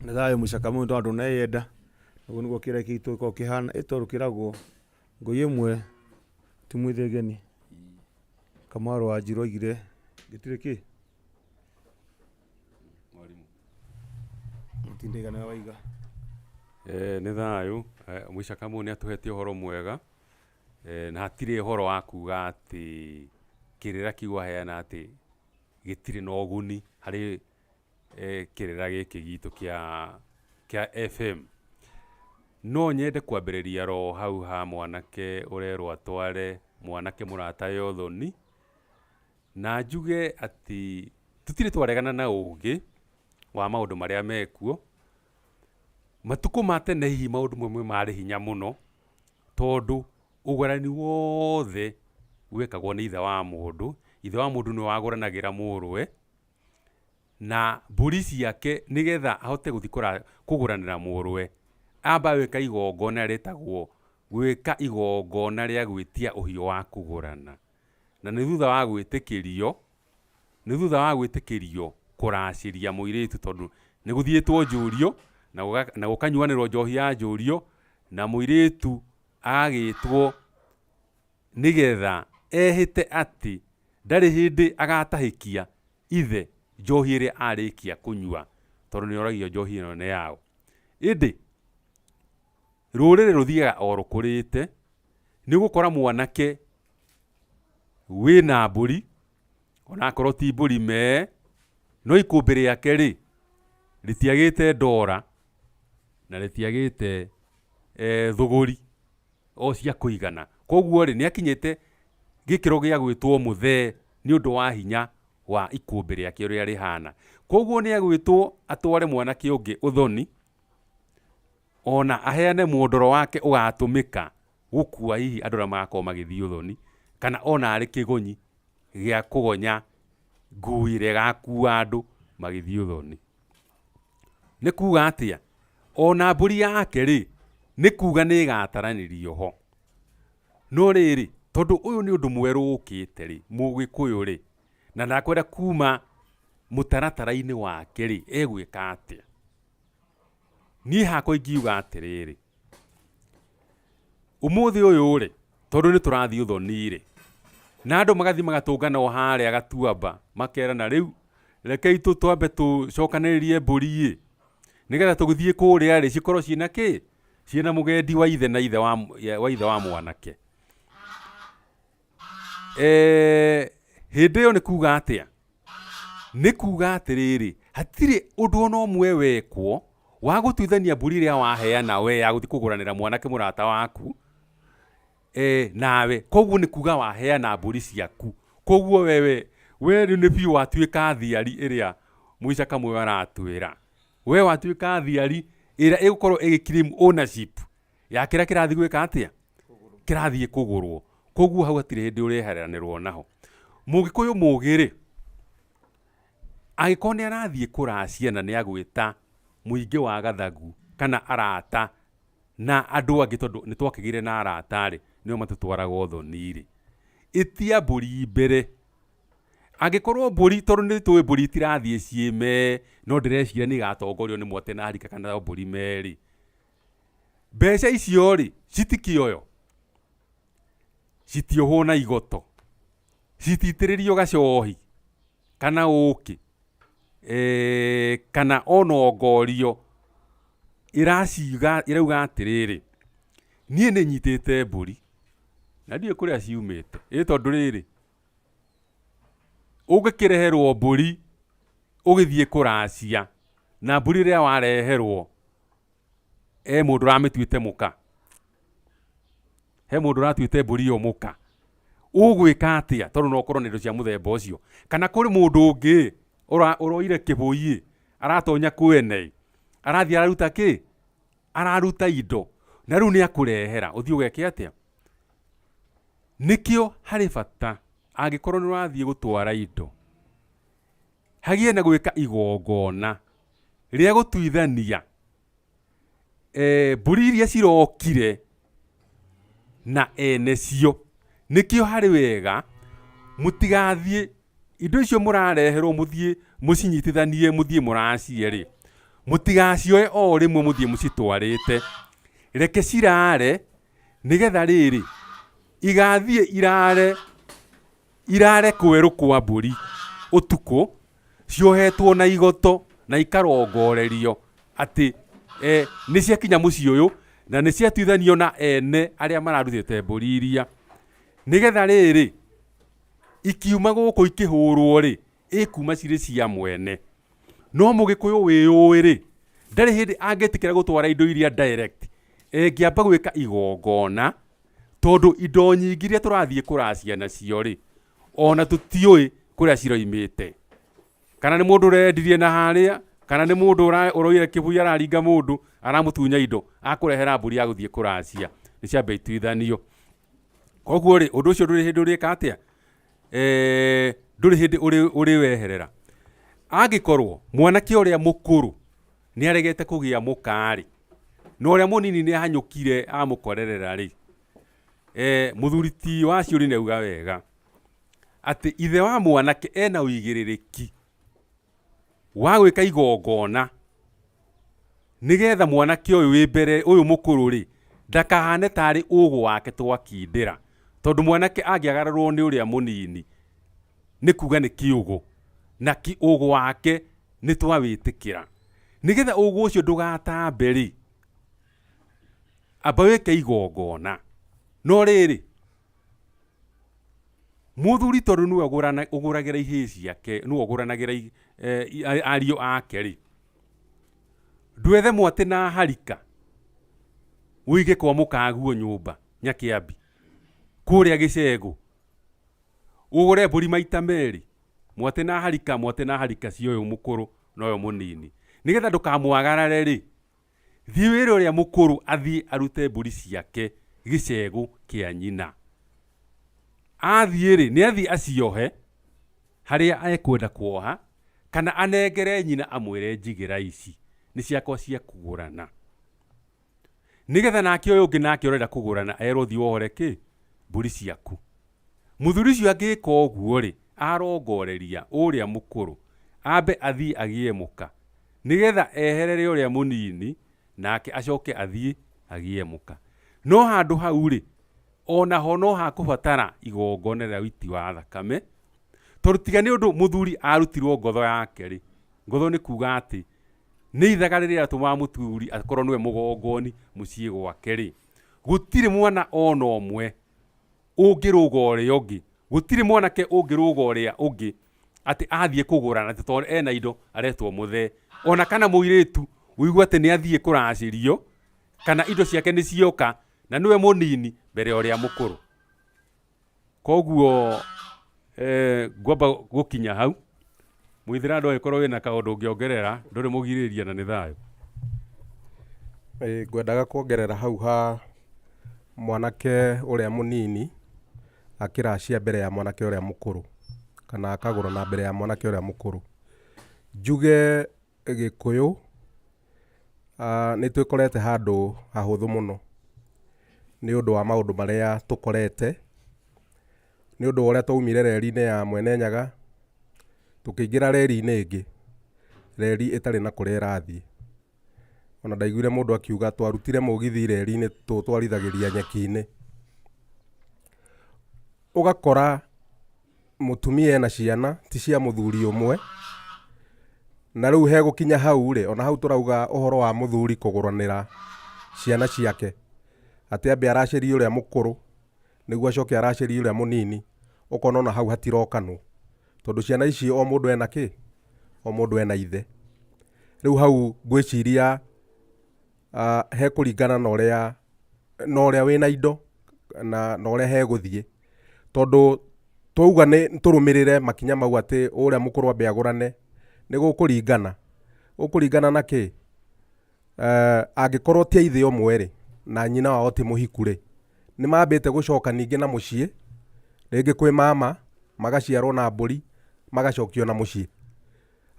na thayo mucaka muyu tondu neyenda uguo niguo kira kitu ko kihana itoru kiragwo ngui imwe ti mwithegeni Kamaro wa Njiro igire gitire ki mwarimu mutindegana waiga ni thayo mucaka muyu ni atuhetie uhoro mwega na hatire uhoro wa kuga ati kirira kiwa heana ati gitire na uguni hari kirira giki gitu kia FM no nyende kwambiriria ro hau ha mwanake urerwo atware mwanake murata yothoni na njuge ati tutire twaregana na ugi wa maundu maria mekuo matuku matene hihi maundu mamwe mari hinya muno tondu ugurani wothe wekagwo ni ithe wa mundu ni waguranagira murwe na mburi ciake nigetha ahote guthikura kuguranira murwe amba weka igongona ritagwo gwika igongona ria gwitia uhio wa kugurana na ni thutha wa gwitikirio kuraciria muiritu tondu ni guthietwo njurio na gukanyuanirwo njohi ya njurio na muiritu agagitwo nigetha ehite ati ndari hindi agatahikia ithe njohi iria arikia kunyua tondu ni oragio njohi ino ne yao indi rurire ruthiaga o rukurite ni gukora mwanake wina mburi ona korwo ti mburi me no ikumbi riake ri ritiagite ndora na ritiagite thuguri o cia kuigana koguo ri ni akinyite gikiro gia gwitwo muthee ni undu wa hinya wa ikumbi riake uria rihana koguo ni agwitwo atware mwanake ungi uthoni ona aheane muondoro wake ugatumika gukua hihi andu aria magakorwo magithii uthoni kana ona ari kigonyi gia kugonya ngui iria igakua andu magithii uthoni ni kuga atia ona mburi yake ri ni kuga ni igataranirio ho no riri tondu uyu ni undu mweru ukite ri mugikuyu ri na ndakwenda kuma mutaratara-ini wake ri egwika atia ni hakwa ingiuga atiriri umuthi uyu ri tondu ni turathii uthoni ri na andu magathi magatungana o haria Gatuamba makerana riu rekei twambe tucokaniririe mburi nigetha tugithie kuria ri cikorwo ciina ki ciina mugendi wa ithe na ithe wa mwanake hindi yo ni kuga atia ni kuga atiriri hatiri undu ona umwe wekwo wa gutuithania mburi ria waheana we ya guthi kuguranira mwanake murata waku nawe koguo ni kuga waheana mburi ciaku koguo we ni biu watuika thiari iria muica kamwe aratwira we watuika thiari iria igukorwo igiclaim ownership ya kira kirathi gwika atia kirathi kugurwo koguo hau atire hindi ureheranirwo naho mugikuyu mugiri agikorwo ni arathie kuracia na ni agwita muingi wa gathagu kana arata na andu angi tondu ni twakigire na arata ri nio matutwaraga uthoni ri itia mburi mbere agikorwo mburi tondu ni tuwe mburi tirathie ciime no ndireciria ni igatongorio ni mwote na harika kana mburi meri mbeca icio ri citikioyo citiohwo na igoto cititiririo gacohi kana uki kana onongorio irauga atiriri nie ni nyitite mburi na ndie kuria ciumite tondu riri ugikireherwo mburi ugithie kuracia na mburi ria wareherwo mundu ramituite muka he mundu ratuite mburi yo muka ugwika atia tondu no korwo ni ndo cia muthemba ucio kana kuri mundu ungi uroire kibui aratonya kwene arathia araruta ki araruta indo na riu ni akurehera uthii ugeke atia nikio hari bata angikorwo ni urathie gutwara indo hagie na gwika igongona ria gutuithania mburi iria cirokire na ene cio nikio hari wega mutigathie indo icio murareherwo muthie mucinyitithanie muthie muracie ri mutigacioe o rimwe muthie mucitwarite reke cirare nigetha riri igathie irare kweru kwa mburi utuku ciohetwo na igoto na ikarongorerio ati ni ciakinya mucii uyu na ni ciatuithanio na ene aria mararutite mburi iria nigetha riri ikiuma guku ikihurwo ri ikuma ciri cia mwene no mugikuyu wiyui ri ndari hindi angitikira gutwara indo iria direct ngiamba gwika igongona tondu indo nyingi iria turathie kuracia nacio ri ona tutiui kuria ciroimite kana ni mundu urendirie na haria kana ni mundu uroire kibui araringa mundu aramutunya indo akurehera mburi ya guthie kuracia ni ciambe ituithanio koguo ri undu ucio nduri hindi urika atia nduri hindi uri weherera angikorwo mwanake uria mukuru ni aregete kugia mukari no uria munini ni ahanyukire amukorerera ri muthuriti wa ciuri ni uga wega ati ithe wa mwanake ena uigiririki wa gwika igongona nigetha mwanake uyu wi mbere uyu mukuru ri ndakahane tari ugu wake twakindira tondu mwanake angiagararwo ni uria munini ni kuga ni kiugo na kiugo wake ni twawitikira nigetha ũguo ũcio ndũgatambe rĩ, amba wĩke igongona. No rĩrĩ, mũthuri tondũ nĩwe ũgũragĩra ihĩĩ ciake, nĩwe ũgũranagĩra ariũ ake rĩ, ndwethe mwatĩ na harika wĩige kwa mũkaguo nyũmba Nyakĩambi kũrĩa Gĩcegũ, ũgũre mbũri maita merĩ, mwatĩ na harika cio ũyũ mũkũrũ na ũyũ mũnini, nigetha ndũkamwagarare rĩ, thiĩ wĩre ũrĩa mũkũrũ athiĩ arute mbũri ciake Gĩcegũ kĩa nyina. Athiĩ rĩ, nĩ athiĩ aciohe harĩa ekwenda kuoha, kana anengere nyina amwĩre njigĩra ici nĩ ciakwa cia kũgũrana, nigetha nake ũyũ ũngĩ nake ũrenda kũgũrana erwo thiĩ wohore kĩ, mbũri ciaku. Mũthuri ũcio angĩka ũguo rĩ, arongoreria ũrĩa mũkũrũ ambe athiĩ agĩe mũka, nigetha eherere ũrĩa mũnini nake acoke athiĩ agĩe mũka. No handũ hau rĩ, onaho no hakũbatara igongona rĩa ũiti wa thakame, tondũ tiga nĩ ũndũ mũthuri arutirwo ngotho yake rĩ, ngotho nĩ kuga atĩ nĩ ithaga rĩrĩa atũmaga mũthuri akorwo nĩwe mũgongoni mũciĩ gwake rĩ, gũtirĩ mwana ona ũmwe ũngĩrũga ũrĩa ũngĩ, gũtirĩ mwanake ũngĩrũga ũrĩa ũngĩ atĩ athiĩ kũgũrana atĩ tondũ ena indo aretwo mũthee, ona kana mũirĩtu ũigua atĩ nĩ athiĩ kũracĩrio, kana indo ciake nĩ cioka na nĩwe mũnini mbere ya ũrĩa mũkũrũ. Koguo ngwamba gũkinya hau, Mũithĩra andũ angĩkorwo wĩna kaũndũ ũngĩongerera ndũrĩ mũgirĩrĩria na nĩ thayũ. Ngwendaga kuongerera hau ha mwanake ũrĩa mũnini akĩracia mbere ya mwanake ũrĩa mũkũrũ, kana akagũrana mbere ya mwanake ũrĩa mũkũrũ. Njuge Gĩkũyũ nĩ twĩkorete handũ hahũthũ mũno nĩ ũndũ wa maũndũ marĩa tũkorete, nĩ ũndũ ũrĩa twaumire reri-inĩ ya Mwene Nyaga tũkĩingĩra reri-inĩ ĩngĩ, reri ĩtarĩ na kũrĩa ĩrathiĩ. Ona ndaiguire mũndũ akiuga twarutire mũgithi reri-inĩ tũtwarithagĩria nyeki-inĩ. Ũgakora mũtumia ena ciana ti cia mũthuri ũmwe, na rĩu hegũkinya hau rĩ, ona hau tũrauga ũhoro wa mũthuri kũgũranĩra ciana ciake, atĩ ambe aracĩrie ũrĩa mũkũrũ nĩguo acoke aracĩrie ũrĩa mũnini, ũkona ona hau hatirokanwo, tondũ ciana ici o mũndũ ena kĩ, o mũndũ ena ithe. Rĩu hau ngwĩciria hekũringana na ũrĩa wĩna indo na ũrĩa hegũthiĩ, tondũ twauga nĩ tũrũmĩrĩre makinya mau atĩ ũrĩa mũkũrũ ambe agũrane, nĩ gũkũringana na kĩ, angĩkorwo ti ithe ũmwe rĩ na nyina wao ti mũhiku rĩ, nĩ mambĩte gũcoka ningĩ na mũciĩ, rĩngĩ kwĩ mama magaciarwo na mbũri magacokio na mũciĩ.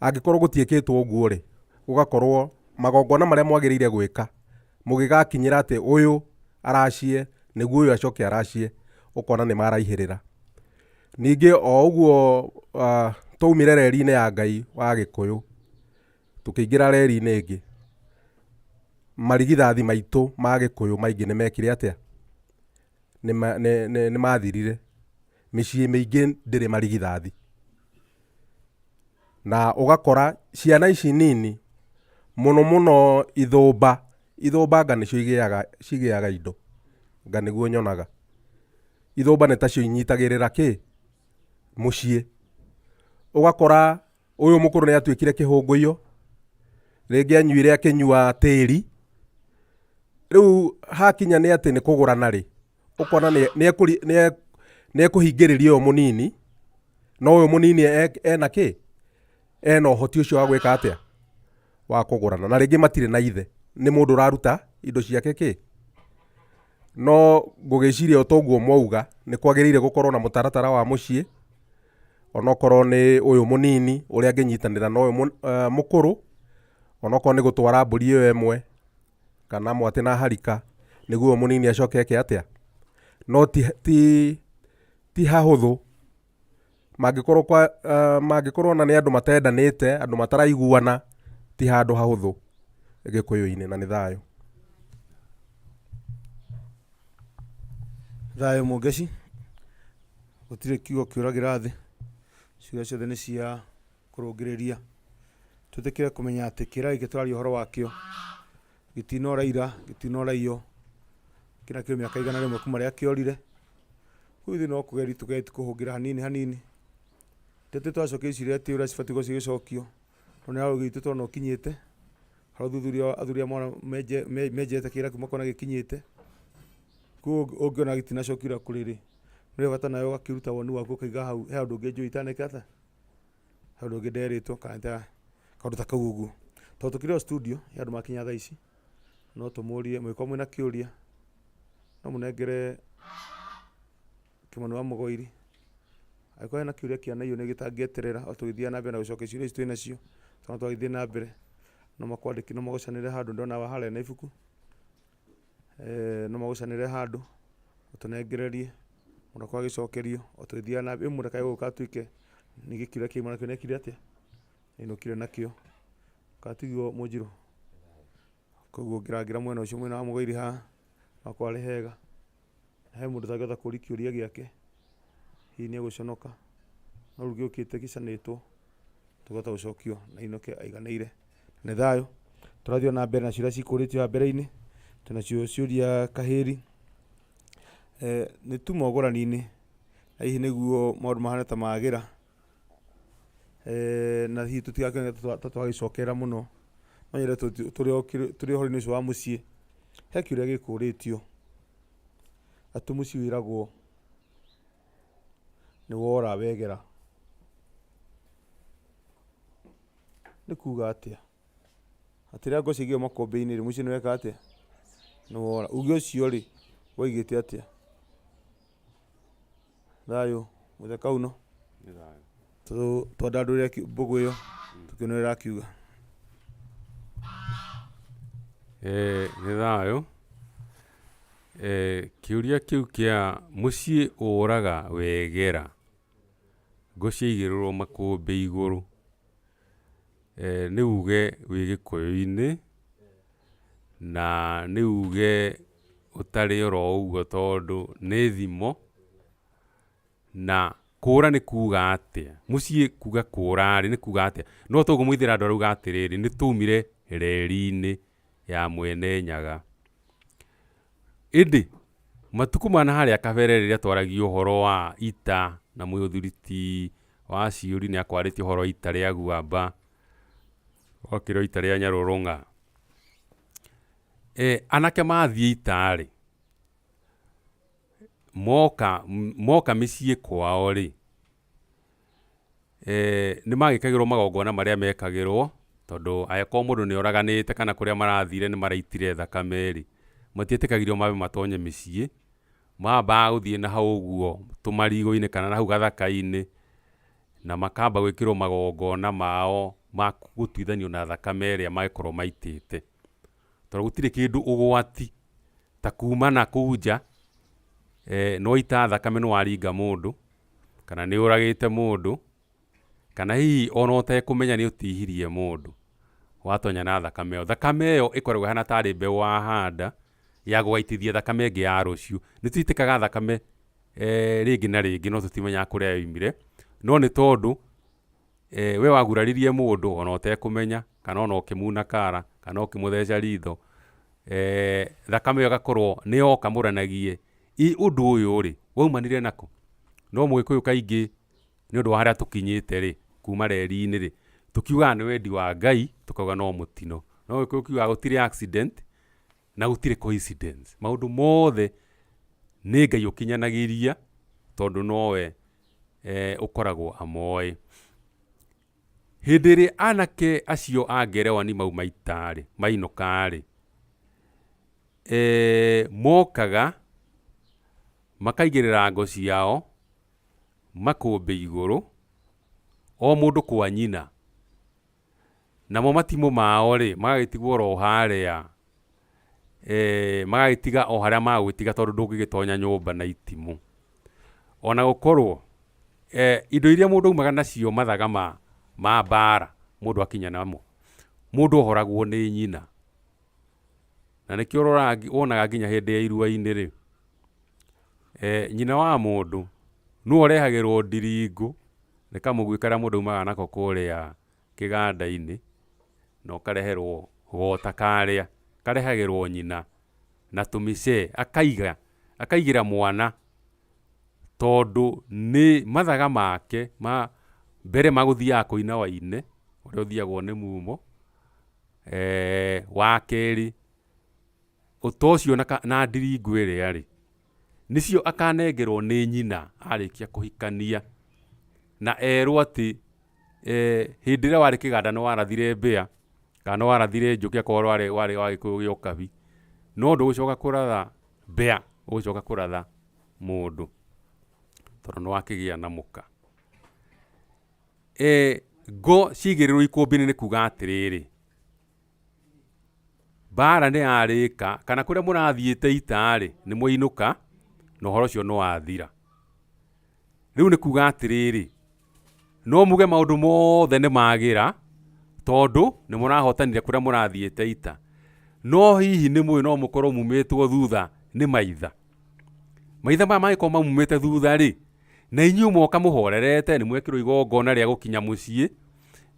Angĩkorwo gũtiĩkĩtwo ũguo rĩ, gũgakorwo magongona marĩa mwagĩrĩire gwĩka mũgĩgakinyĩra atĩ ũyũ aracie nĩguo ũyũ acoke aracie, ũkona nĩ maraihĩrĩra. Ningĩ o ũguo twaumire reri-inĩ ya Ngai wa Gĩkũyũ tũkĩingĩra reri-inĩ ĩngĩ, marigithathi maitũ ma Gĩkũyũ maingĩ nĩ mekire atĩa, nĩ mathirire. Mĩciĩ mĩingĩ ndĩrĩ marigithathi, na ũgakora ciana ici nini mũno mũno ithũmba anga nĩcio cigĩaga indo, anga nĩguo nyonaga. Ithũmba nĩ tacio inyitagĩrĩra kĩ, mũciĩ. Ũgakora ũyũ mũkũrũ nĩ atuĩkire kĩhũngũio, rĩngĩ anyuire akĩnyua tĩri, rĩu hakinya nĩ atĩ nĩ kũgũrana rĩ, ũkona nĩ ekũhingĩrĩria ũyũ mũnini, no ũyũ mũnini ena kĩ, ena ũhoti ũcio wa gwĩka atĩa, wa kũgũrana, na rĩngĩ matirĩ na ithe, nĩ mũndũ ũraruta indo ciake kĩ. No ngũgĩciria ũtoguo mwauga nĩ kwagĩrĩire gũkorwo na mũtaratara wa mũciĩ, onokorwo nĩ ũyũ mũnini ũrĩa angĩnyitanĩra na ũyũ mũkũrũ, onokorwo nĩ gũtwara mbũri ĩyo ĩmwe kana mwatĩ na harika nĩguo ũyũ mũnini acoke eke atĩa. No ti hahũthũ, mangĩkorwo na nĩ andũ matendanĩte, andũ mataraiguana, ti handũ hahũthũ Gĩkũyũ-inĩ, na nĩ thayũ. Thayũ Mũngeci, gũtirĩ kiugo kĩũragĩra thĩ, ciugo ciothe nĩ cia kũrũngĩrĩria tutikire kumenya ati kira giki turaria horo wakio gitinora ira gitinora iyo kina kio miaka igana rimwe kuma ria kiorire kuithi no kugeri tugeti kuhungira hanini hanini tete twacokia iciria ati uria cibati gũcigĩcokio no nĩ hau gitu twana ũkinyĩte hau thuthuria athuria mwana menjete kĩra kuma kona gĩkinyĩte kuo ũngĩona gitinacokire kũrĩrĩ nĩ bata nayo ũgakĩruta woni waku ũkaiga hau he ũndũ ũngĩ njũĩ itaneka ata he ũndũ ũngĩ nderitwo kana kaũndũ ta kau ũguo tondũ tũkĩrĩ o studio ya andũ makinya thaa ici no tũmũrie mwĩko mwĩna kĩũria no mũnengere Kĩmani wa Mũgoiri agĩkorwo hena kĩũria kĩanaiyo nĩ gĩtangĩeterera o tũgĩthiaga na mbere na gũcokia ciũria ici twĩ nacio twana twagĩthiĩ na mbere no makwandĩki no magũcanĩre handũ ndona harĩa na ibuku no magũcanĩre handũ ũtũnengererie mũndũ akorwo agĩcokerio o tũgĩthiaga na mbere mũndũ akagĩgũka atuĩke nĩ gĩkĩũria kĩu nakĩo nĩekire atĩa ainũkire nakĩo gatigwo Mũnjirũ koguo ngĩrangĩra mwena ũcio mwena wa Mũgoiri haha no kwarĩ hega he mũndũ ũtangĩhota kũũria kĩũria gĩake hihi nĩ egũconoka no rĩu gĩũkĩte gĩcanĩtwo tũkahota gũcokio na inoke aiganĩire nĩ thayũ tũrathiĩ na mbere na ciũria cikũrĩtio ya mbere-inĩ tunacio ciũria kahĩri nĩ tuma ũgũrani-inĩ na hihi nĩguo maũndũ mahana ta magĩra na hihi tũtigakĩone twagĩcokerera mũno no nyende tũrĩ ũhoro-inĩ ũcio wa mũciĩ he kĩũria gĩkũrĩtio atĩ mũciĩ wĩragwo nĩ wora wegera nĩ kuga atĩa atĩ rĩrĩa ngwacĩ igĩo makũmbĩ-inĩ rĩ mũciĩ nĩ weka atĩa nĩ wora uge ũcio rĩ woigĩte atĩa thayũ mũthe Kauno twandandũrĩre mbũgũ ĩyo tũkĩone ũrĩa ĩrakiuga nĩ thayũ kĩũria kĩu kĩa mũciĩ ũraga wegera ngũciaigĩrĩrwo makũmbĩ igũrũ nĩ uge wĩ Gĩkũyũ-inĩ na nĩ uge ũtarĩ oro ũguo tondũ nĩ thimo na kũra nĩ kuga atĩa mũciĩ kuga kũra-rĩ nĩ kuga atĩa no tũkũmwĩthĩra andũ arauga atĩrĩrĩ nĩ tũmire reri-inĩ ya Mwene Nyaga ĩndĩ matukũ mana harĩa kabere rĩrĩa twaragia ũhoro wa ita na mũthuriti wa Ciuri nĩ akwarĩtie ũhoro wa ita rĩa Gwamba wakĩrĩ ita rĩa Nyarũrũng'a anake mathiĩ ita-rĩ moka mĩciĩ kwao-rĩ nĩ magĩkagĩrwo magongona marĩa mekagĩrwo tondũ angĩkorwo mũndũ nĩ oraganĩte kana kũrĩa marathire nĩ maraitire thakame-rĩ matiĩtĩkagĩrio mabe matonye mĩciĩ mambaga gũthiĩ na hau ũguo tũmarigũ-inĩ kana na hau gathaka-inĩ na makamba gwĩkĩrwo magongona mao ma gũtuithanio na thakame ĩrĩa magĩkorwo maitĩte tondũ gũtirĩ kĩndũ ũgwati ta kuma na kũu nja no ita thakame nĩ waringa mũndũ kana nĩ ũragĩte mũndũ kana hihi ona ũtekũmenya nĩ ũtihirie mũndũ watonya na thakame ĩyo. Thakame ĩyo ĩkoragwo hana tarĩ mbeũ wahanda ya gũgaitithia thakame ĩngĩ ya rũciũ. Nĩ tũitĩkaga thakame rĩngĩ na rĩngĩ no tũtimenyaga kũrĩa yoimire no nĩ tondũ we waguraririe mũndũ ona ũtekũmenya kana ona ũkĩmuna kara kana ũkĩmũtheca ritho thakame ĩyo ĩgakorwo nĩ yoka mũranagie ũndũ ũyũ-rĩ waumanire nako no Mũgĩkũyũ kaingĩ nĩ ũndũ wa harĩa tũkinyĩte-rĩ kuma reri-inĩ-rĩ tũkiugaga nĩ wendi wa Ngai tũkauga no mũtino no Mũgĩkũyũ kiugaga gũtirĩ accident na gũtirĩ coincidence maũndũ mothe nĩ Ngai ũkinyanagĩria tondũ nowe ũkoragwo amoĩ. Hĩndĩ ĩrĩa anake acio a ngerewani mau maita-rĩ mainũka-rĩ mokaga makaigĩrĩra ngo ciao makũmbĩ igũrũ o mũndũ kwa nyina namo matimũ mao-rĩ magagĩtigwo oro harĩa magagĩtiga o harĩa magũgĩtiga tondũ ndũngĩgĩtonya nyũmba na itimũ ona gũkorwo indo iria mũndũ aumaga nacio mathaga ma mbara mũndũ akinya namo mũndũ ohoragwo nĩ nyina na nĩkĩo wonaga nginya hĩndĩ ya irua-inĩ-rĩ nyina wa mũndũ nĩwe ũrehagĩrwo ndiringũ nĩ kamũgui karĩa mũndũ aumaga nako kũrĩa kĩganda-inĩ no kareherwo gota karĩa karehagĩrwo nyina na tũmĩcee akaigira mwana tondũ nĩ mathaga make mbere magũthiaga kũina waine ũrĩa ũthiagwo nĩ mumo. Wa kerĩ ũtocio na ndiringũ ĩrĩa rĩ nĩcio akanengerwo nĩ nyina arĩkia kũhikania na erwo atĩ hĩndĩ ĩrĩa warĩ kĩganda nĩ warathire mbĩa kana warathire njũkĩ akorwo warĩ wa gĩkũyũ gĩa ũkabi no ndũgũcoka kũratha mbĩa ũgũcoka kũratha mũndũ tondũ nĩ wakĩgĩa na mũka. Ngo cigĩrĩrwo ikũmbĩ-inĩ nĩ kuga atĩrĩrĩ mbara nĩ yarĩka kana kũrĩa mũrathiĩte itarĩ nĩ mwainũka na ũhoro ũcio nĩ wathira. Rĩu nĩ kuga atĩrĩrĩ no muge maũndũ mothe nĩ magĩra tondũ nĩ mũrahotanire kũrĩa mũrathiĩte ita, no hihi nĩ mũĩ no mũkorwo mumĩtwo thutha nĩ maitha. Maitha maya mangĩkorwo mamumĩte thutha rĩ na inyuĩ moka mũhorerete nĩ mwekĩrwo igongona rĩa gũkinya mũciĩ,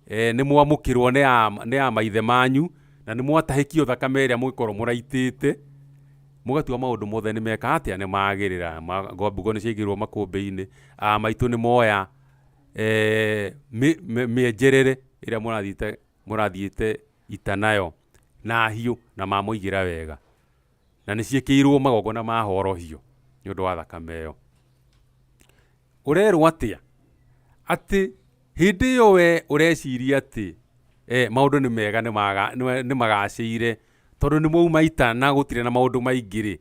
nĩ mwamũkĩrwo nĩ ya maithe manyu na nĩ mwatahĩkio thakame ĩrĩa mũgĩkorwo mũraitĩte, mũgatua maũndũ mothe nĩ meka atĩa nĩ magĩrĩra. Ngombo nĩ ciaigĩrwo makũmbĩ-inĩ, maitũ nĩ moya mĩenjerere ĩrĩa mũrathiĩte ita nayo na hiũ na mamũigĩra wega na nĩ ciĩkĩirwo magongona ma horohio nĩ ũndũ wa thakame ĩyo. Ũrerwo atĩa atĩ hĩndĩ ĩyo we ũreciria atĩ maũndũ nĩ mega nĩ magacĩire tondũ nĩ mwauma ita na gũtirĩ na maũndũ maingĩ rĩ,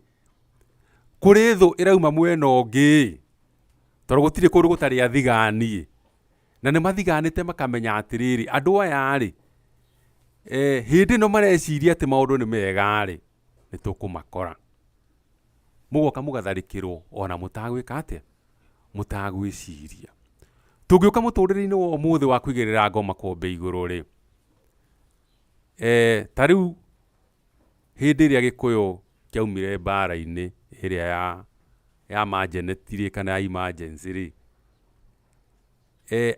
kũrĩ thũ ĩrauma mwena ũngĩ tondũ gũtirĩ kũndũ gũtarĩ athigani na nĩ mathiganĩte makamenya atĩrĩrĩ andũ aya rĩ hĩndĩ ĩno mareciria atĩ maũndũ nĩ mega rĩ nĩ tũkũmakora. Mũgoka mũgatharĩkĩrwo ona mũtagwĩka atĩa mũtagwĩciria. Tũngĩũka mũtũrĩre-inĩ wa ũmũthĩ wa kũigĩrĩra ngo makombe igũrũ rĩ, ta rĩu hĩndĩ ĩrĩa Gĩkũyũ kĩaumire mbara-inĩ ĩrĩa ya majeneti kana ya emergency rĩ,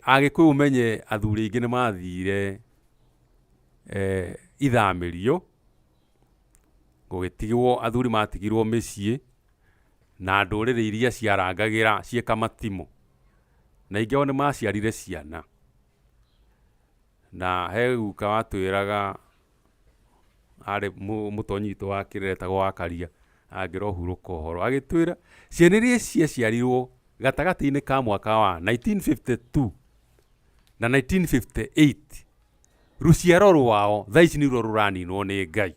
Agĩkũyũ menye athuri aingĩ nĩ mathire ithamĩrio, gũgĩtigwo athuri matigirwo mĩciĩ na ndũrĩrĩ iria ciarangagĩra ciĩka matimũ na ingĩ nĩ maciarire ciana. Na he guka watwĩraga arĩ mũtonyi witũ wa Kĩrere etagwo Wakaria angĩra ũhurũka ũhoro agĩtwĩra ciana iria ciaciarirwo gatagatĩ-inĩ ka mwaka wa 1952 na 1958 ruciaro rwao thaa ici nĩruo rũraninwo nĩ Ngai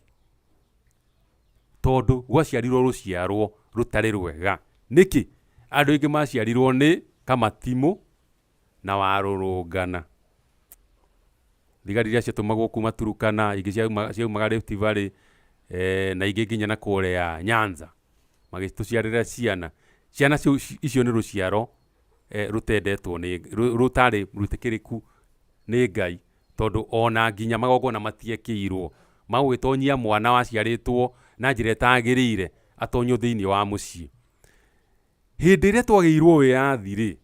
tondũ gwaciarirwo rũciarwo rũtarĩ rwega. Nĩkĩ andũ aingĩ maciarirwo nĩ kamatimũ na warũrũngana. Thigari iria ciatũmagwo kuma Turukana, ingĩ ciaumaga Rift Valley na ingĩ nginya na kũrĩa Nyanza magĩtũciarĩra ciana. Ciana icio nĩ rũciaro rũtendetwo rũtarĩ rwĩtĩkĩrĩku nĩ Ngai tondũ ona nginya magongona matiekĩirwo magũgĩtonyia mwana waciarĩtwo na njĩra ĩtagĩrĩire atonywo thĩinĩ wa mũciĩ. Hĩndĩ ĩrĩa twagĩirwo wĩyathi rĩ,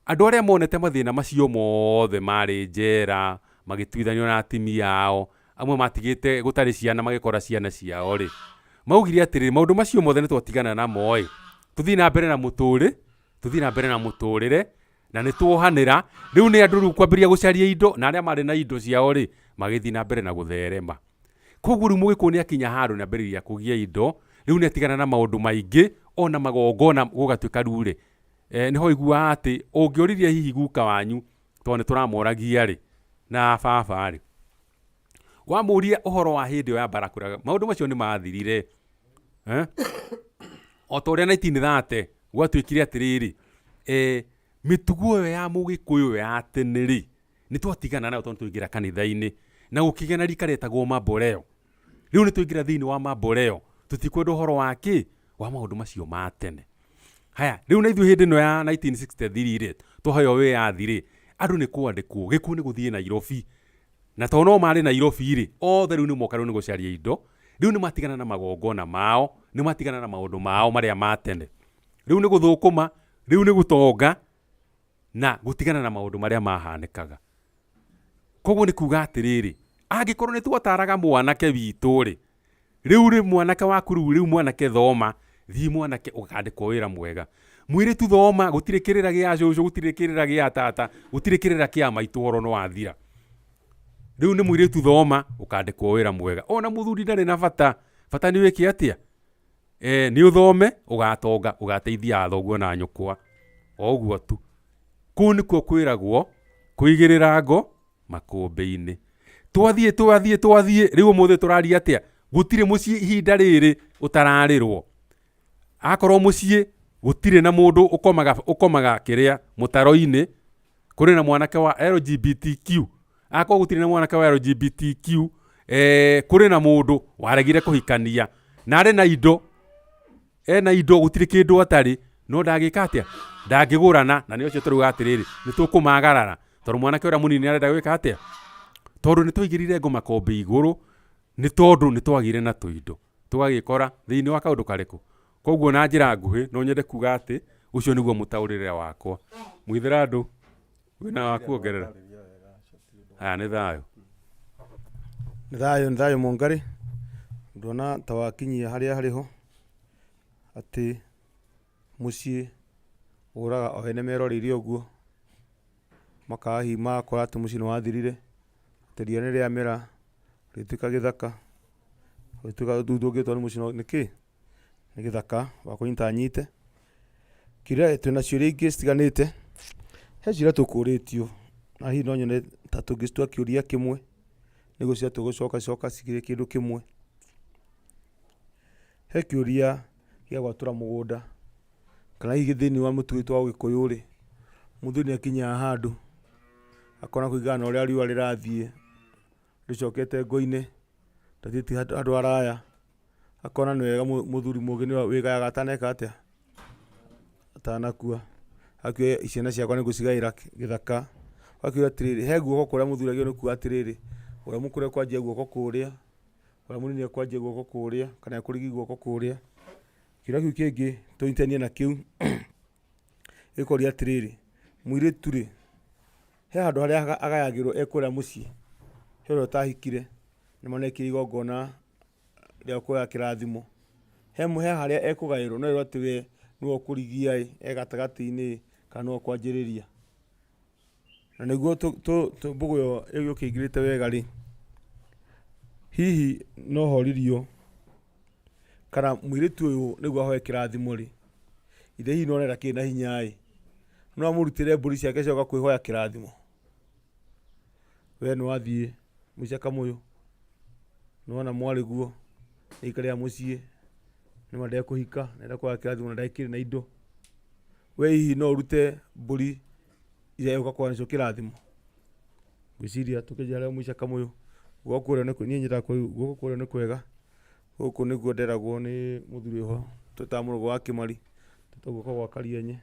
andũ arĩa monete mathĩna macio mothe marĩ njera magĩtuithanio na atimia ao, amwe matigĩte gũtarĩ ciana magĩkora ciana ciao rĩ, maugire atĩrĩrĩ maũndũ macio mothe nĩ twatigana namo ĩ, tũthiĩ na mbere na mũtũrĩre na nĩ tuohanĩra. Rĩu nĩ andũ rĩu kwambĩrĩria gũcaria indo na arĩa marĩ na indo ciao rĩ magĩthiĩ na mbere na gũtherema. Koguo rĩu Mũgĩkũyũ nĩ akinya handũ nĩ ambĩrĩria kũgĩa indo, rĩu nĩ atigana na maũndũ maingĩ ona magongona gũgatuĩka rĩu rĩ nĩho iguaga atĩ ũngĩoririe hihi guka wanyu tondũ nĩ tũramoragia rĩ na baba rĩ, wamũria ũhoro wa hĩndĩ ĩyo ya Barakũra maũndũ macio nĩ mathirire. O ta ũrĩa 1930 gwatuĩkire atĩrĩrĩ mĩtugo ĩyo ya Mũgĩkũyũ ya tene rĩ nĩ twatigana nayo tondũ twaingĩra kanitha-inĩ na gũkĩgĩa na rika rĩtagwo mamboleo. Rĩu nĩ twaingĩra thĩinĩ wa mamboleo, tũtikwenda ũhoro wa kĩ wa maũndũ macio ma tene. Haya, rĩu na ithuĩ hĩndĩ ĩno ya 1963 rĩ twaheyo wĩyathi rĩ, andũ nĩ kwandĩkwo Gĩkũyũ nĩ gũthiĩ Nairobi, na tondũ no marĩ Nairobi rĩ othe rĩu nĩ moka rĩu nĩ gũcaria indo. Rĩu nĩ matigana na magongona mao, nĩ matigana na maũndũ mao marĩa ma tene. Rĩu nĩ gũthũkũma, rĩu nĩ gũtonga na gũtigana na maũndũ marĩa mahanĩkaga. koguo nĩ kuga atĩrĩrĩ, angĩkorwo nĩ twataraga mwanake witũ rĩ, rĩu rĩ mwanake waku rĩu mwanake thoma, thiĩ mwanake ũkandĩkwo wĩra mwega. Mũirĩtu thoma, gũtirĩ kĩrĩra gĩa cũcũ, gũtirĩ kĩrĩra gĩa tata, gũtirĩ kĩrĩra kĩa maitũ, horo nĩ wathira. Rĩu nĩ mũirĩtu thoma, ũkandĩkwo wĩra mwega. Ona mũthuri ndarĩ na bata, bata nĩ wĩke atĩa? Nĩ ũthome, ũgatonga, ũgateithia athoguo na nyũkwa. O ũguo tu. Kũu nĩkuo kwĩragwo kũigĩrĩra ngo makũmbĩ-inĩ. Twathiĩ, rĩu ũmũthĩ tũraria atĩa? Gũtirĩ mũciĩ ihinda rĩrĩ ũtararĩrwo. Akorwo mũciĩ gũtirĩ na mũndũ ũkomaga kĩrĩa mũtaro-inĩ, kũrĩ na mwanake wa LGBTQ. Akorwo gũtirĩ na mwanake wa LGBTQ, kũrĩ na mũndũ waregire kũhikania na arĩ na indo, ena indo, gũtirĩ kĩndũ atarĩ, no ndagĩka atĩa? Ndangĩgũrana. Na nĩ ũcio tũrauga atĩrĩrĩ, nĩ tũkũmagarara tondũ mwanake ũrĩa mũnini arenda gwĩka atĩa? Tondũ nĩ twaigĩrĩire ngo makombe igũrũ, nĩ tondũ nĩ twagire na tũindo, tũgagĩkora thĩinĩ wa kaũndũ karĩkũ. Koguo na njĩra nguhĩ no nyende kuga atĩ ũcio nĩguo mũtaũrĩre wakwa. Mwithĩra andũ wĩna wa kuongerera? Aya nĩ thayũ. Nĩ thayũ Mũngarĩ. Ndona ta wakinyia harĩa harĩho atĩ mũciĩ ũraga o ene meroreire ũguo, makahima akora atĩ mũciĩ nĩ wathirire, atĩ ria nĩ rĩamera rĩtuĩka gĩthaka, rĩtuĩka ndũngĩtwo nĩ mũciĩ nĩkĩ? Nĩ gĩthaka wa kũnyita nyite. Kĩrĩa twĩna ciũria ingĩ citiganĩte, he ciũria tũkũrĩtio na hihi no nyone ta tũngĩcitua kĩũria kĩmwe nĩguo ciria tũgũcoka cikĩrĩ kĩndũ kĩmwe. He kĩũria gĩa gwatũra mũgũnda kana hihi thĩinĩ wa mũtugo witũ wa Ũgĩkũyũ rĩ, mũthuri nĩ akinyaga handũ akona kũringana na ũrĩa riũa rĩrathiĩ rĩcokete ngo-inĩ, ndathiĩte handũ haraya, akona nĩ wega mũthuri mũgĩ nĩwe wĩgayaga ataneka atĩa? Atanakua. Akĩoya ciana ciakwa nĩ ngũcigaĩra gĩthaka. Akĩũria atĩrĩrĩ, he guoko kũrĩa mũthuri agĩrĩirwo nĩ kuga atĩrĩrĩ, ũrĩa mũkũrũ ekwanjia guoko kũrĩa, ũrĩa mũnini ekwanjia guoko kũrĩa, kana ekũrigi guoko kũrĩa. Kĩũria kĩu kĩngĩ tũnyitithanie na kĩu gĩkoria atĩrĩrĩ, mũirĩtu rĩ, he handũ harĩa agayagĩrwo ekũrĩa mũciĩ, he ũrĩa ũtahikire nĩ manekire igongona rĩa kuoya kĩrathimo, he harĩa ekũgaĩrwo no erwo atĩ we nĩwe ũkũrigia gatagatĩ-inĩ kana nĩwe ũkwanjĩrĩria. Na nĩguo mbũgũ ĩyo ĩgĩũkĩingĩrĩte wega rĩ, hihi no horirio kana mũirĩtu ũyũ nĩguo ahoe kĩrathimo rĩ, ithe hihi no arenda kĩna hinya ĩ, no amũrutĩre mbũri ciake cioka kwĩhoya kĩrathimo. We nĩ wathiĩ Mũica Kamũyũ, nĩ wona mwarĩguo nĩ aikarĩra mũciĩ, nĩ ma ndekũhika, nenda kuoya kĩrathimo na ndagĩkĩrĩ na indo, we hihi no ũrute mbũri iria egũka kuoya nacio kĩrathimo? Ngwĩciria tũkĩnjia harĩa Mũica Kamũyũ, guoko kũrĩa niĩ nyendaga guoko kũrĩa nĩ kwega, gũkũ nĩguo nderagwo nĩ mũthuri ũyũ twĩtaga mũrũgũ wa kĩmari, twĩtaga guoko gwa Karienye,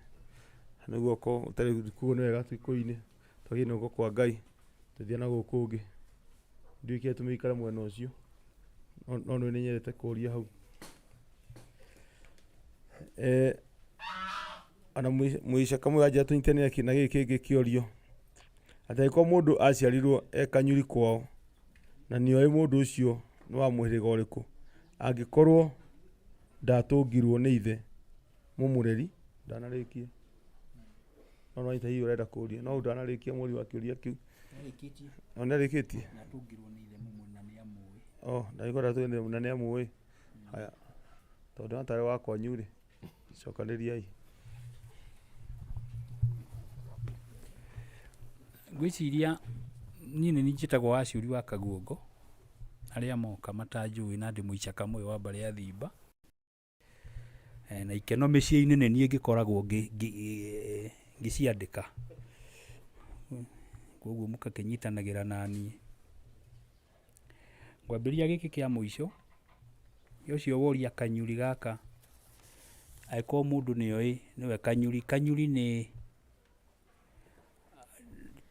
nĩ guoko ũtarĩ kuo nĩ wega Gĩkũyũ-inĩ, twagĩrĩirwo nĩ guoko kwa Ngai, tũthiĩ na gũkũ kũngĩ. Ndiũĩ kĩĩ gĩtũmi gĩikare mwena ũcio, no nĩ nyendete kũũria hau. Ona Mũica Kamũyũ anjia tũnyitithanie na gĩkĩ kĩngĩ kĩorio, atĩ angĩkorwo mũndũ aciarirwo e kanyuri kwao na nĩoĩ mũndũ ũcio nĩ wa mũhĩrĩga ũrĩkũ, angĩkorwo ndatũngirwo nĩ ithe mũmũreri, ndanarĩkia, no nĩwanyita hihi ũrenda kũũria, no ndanarĩkia mũri wa kĩũria kĩu? Nĩarĩkĩtie? Ndagĩkorwo ndatũngirwo na nĩamũĩ. Haya, tondũ natarĩ wa kwanyu rĩ, cokanĩriai. Ngwĩciria niĩ nĩ njĩtagwo Wacuri wa Kaguongo, arĩa moka matanjũĩ na ndĩ Mũica Kamũyũ wa mbarĩ ya Thiba. Na ikeno mĩciĩ-inĩ nĩ niĩ ngĩkoragwo ngĩciandĩka, koguo mũgakĩnyitanagĩra na niĩ. Ngwambĩrĩria gĩkĩ kĩa mũico, ũcio woria kanyuri gaka, angĩkorwo mũndũ nĩoĩ nĩwe kanyuri. Kanyuri nĩ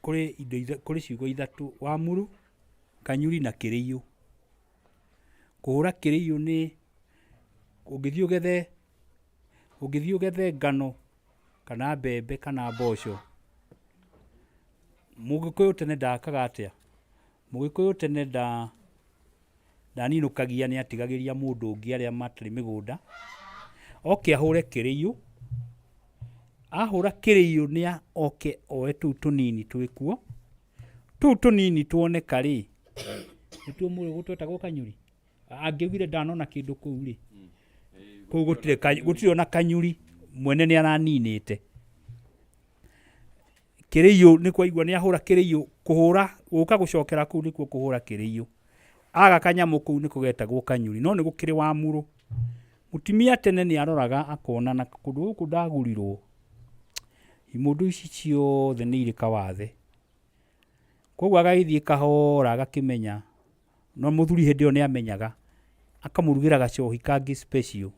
kũrĩ ciugo ithatũ, Wamuru, Kanyuri na Kĩrĩiyũ. Kũhũra Kĩrĩiyũ nĩ ũngĩthiĩ ũgethe ngano kana mbembe kana mboco, Mũgĩkũyũ tene ndakaga atĩa? Mũgĩkũyũ tene ndaninũkagia nĩ atigagĩria mũndũ ũngĩ arĩa matarĩ mĩgũnda oke ahũre kĩrĩiyũ, ahũra kĩrĩiyũ nĩ oke oe tũu tũnini twĩkuo, tũu tũnini tuoneka rĩ, nĩtuo mũrũgũ twetagwo kanyũri. Angĩugire ndanona kĩndũ kũu rĩ, kũu gũtirĩ ona kanyũri, mwene nĩ araninĩte. Kĩrĩiyũ nĩ kwaigua nĩ ahũra kĩrĩiyũ, kũhũra gũka gũcokera kũu nĩkuo kũhũra kĩrĩiyũ. Aga kanyamũ kũu nĩko getagwo kanyũri, no nĩ gũkĩrĩ wa mũrũ. Mũtumia tene nĩ aroraga akona na kũndũ gũkũ ndagurirwo, imũndũ ici ciothe nĩ irĩ kawathe. Koguo agagĩthiĩ kahora agakĩmenya, no mũthuri hĩndĩ ĩyo nĩ amenyaga, akamũrugĩra gacohi kangĩ special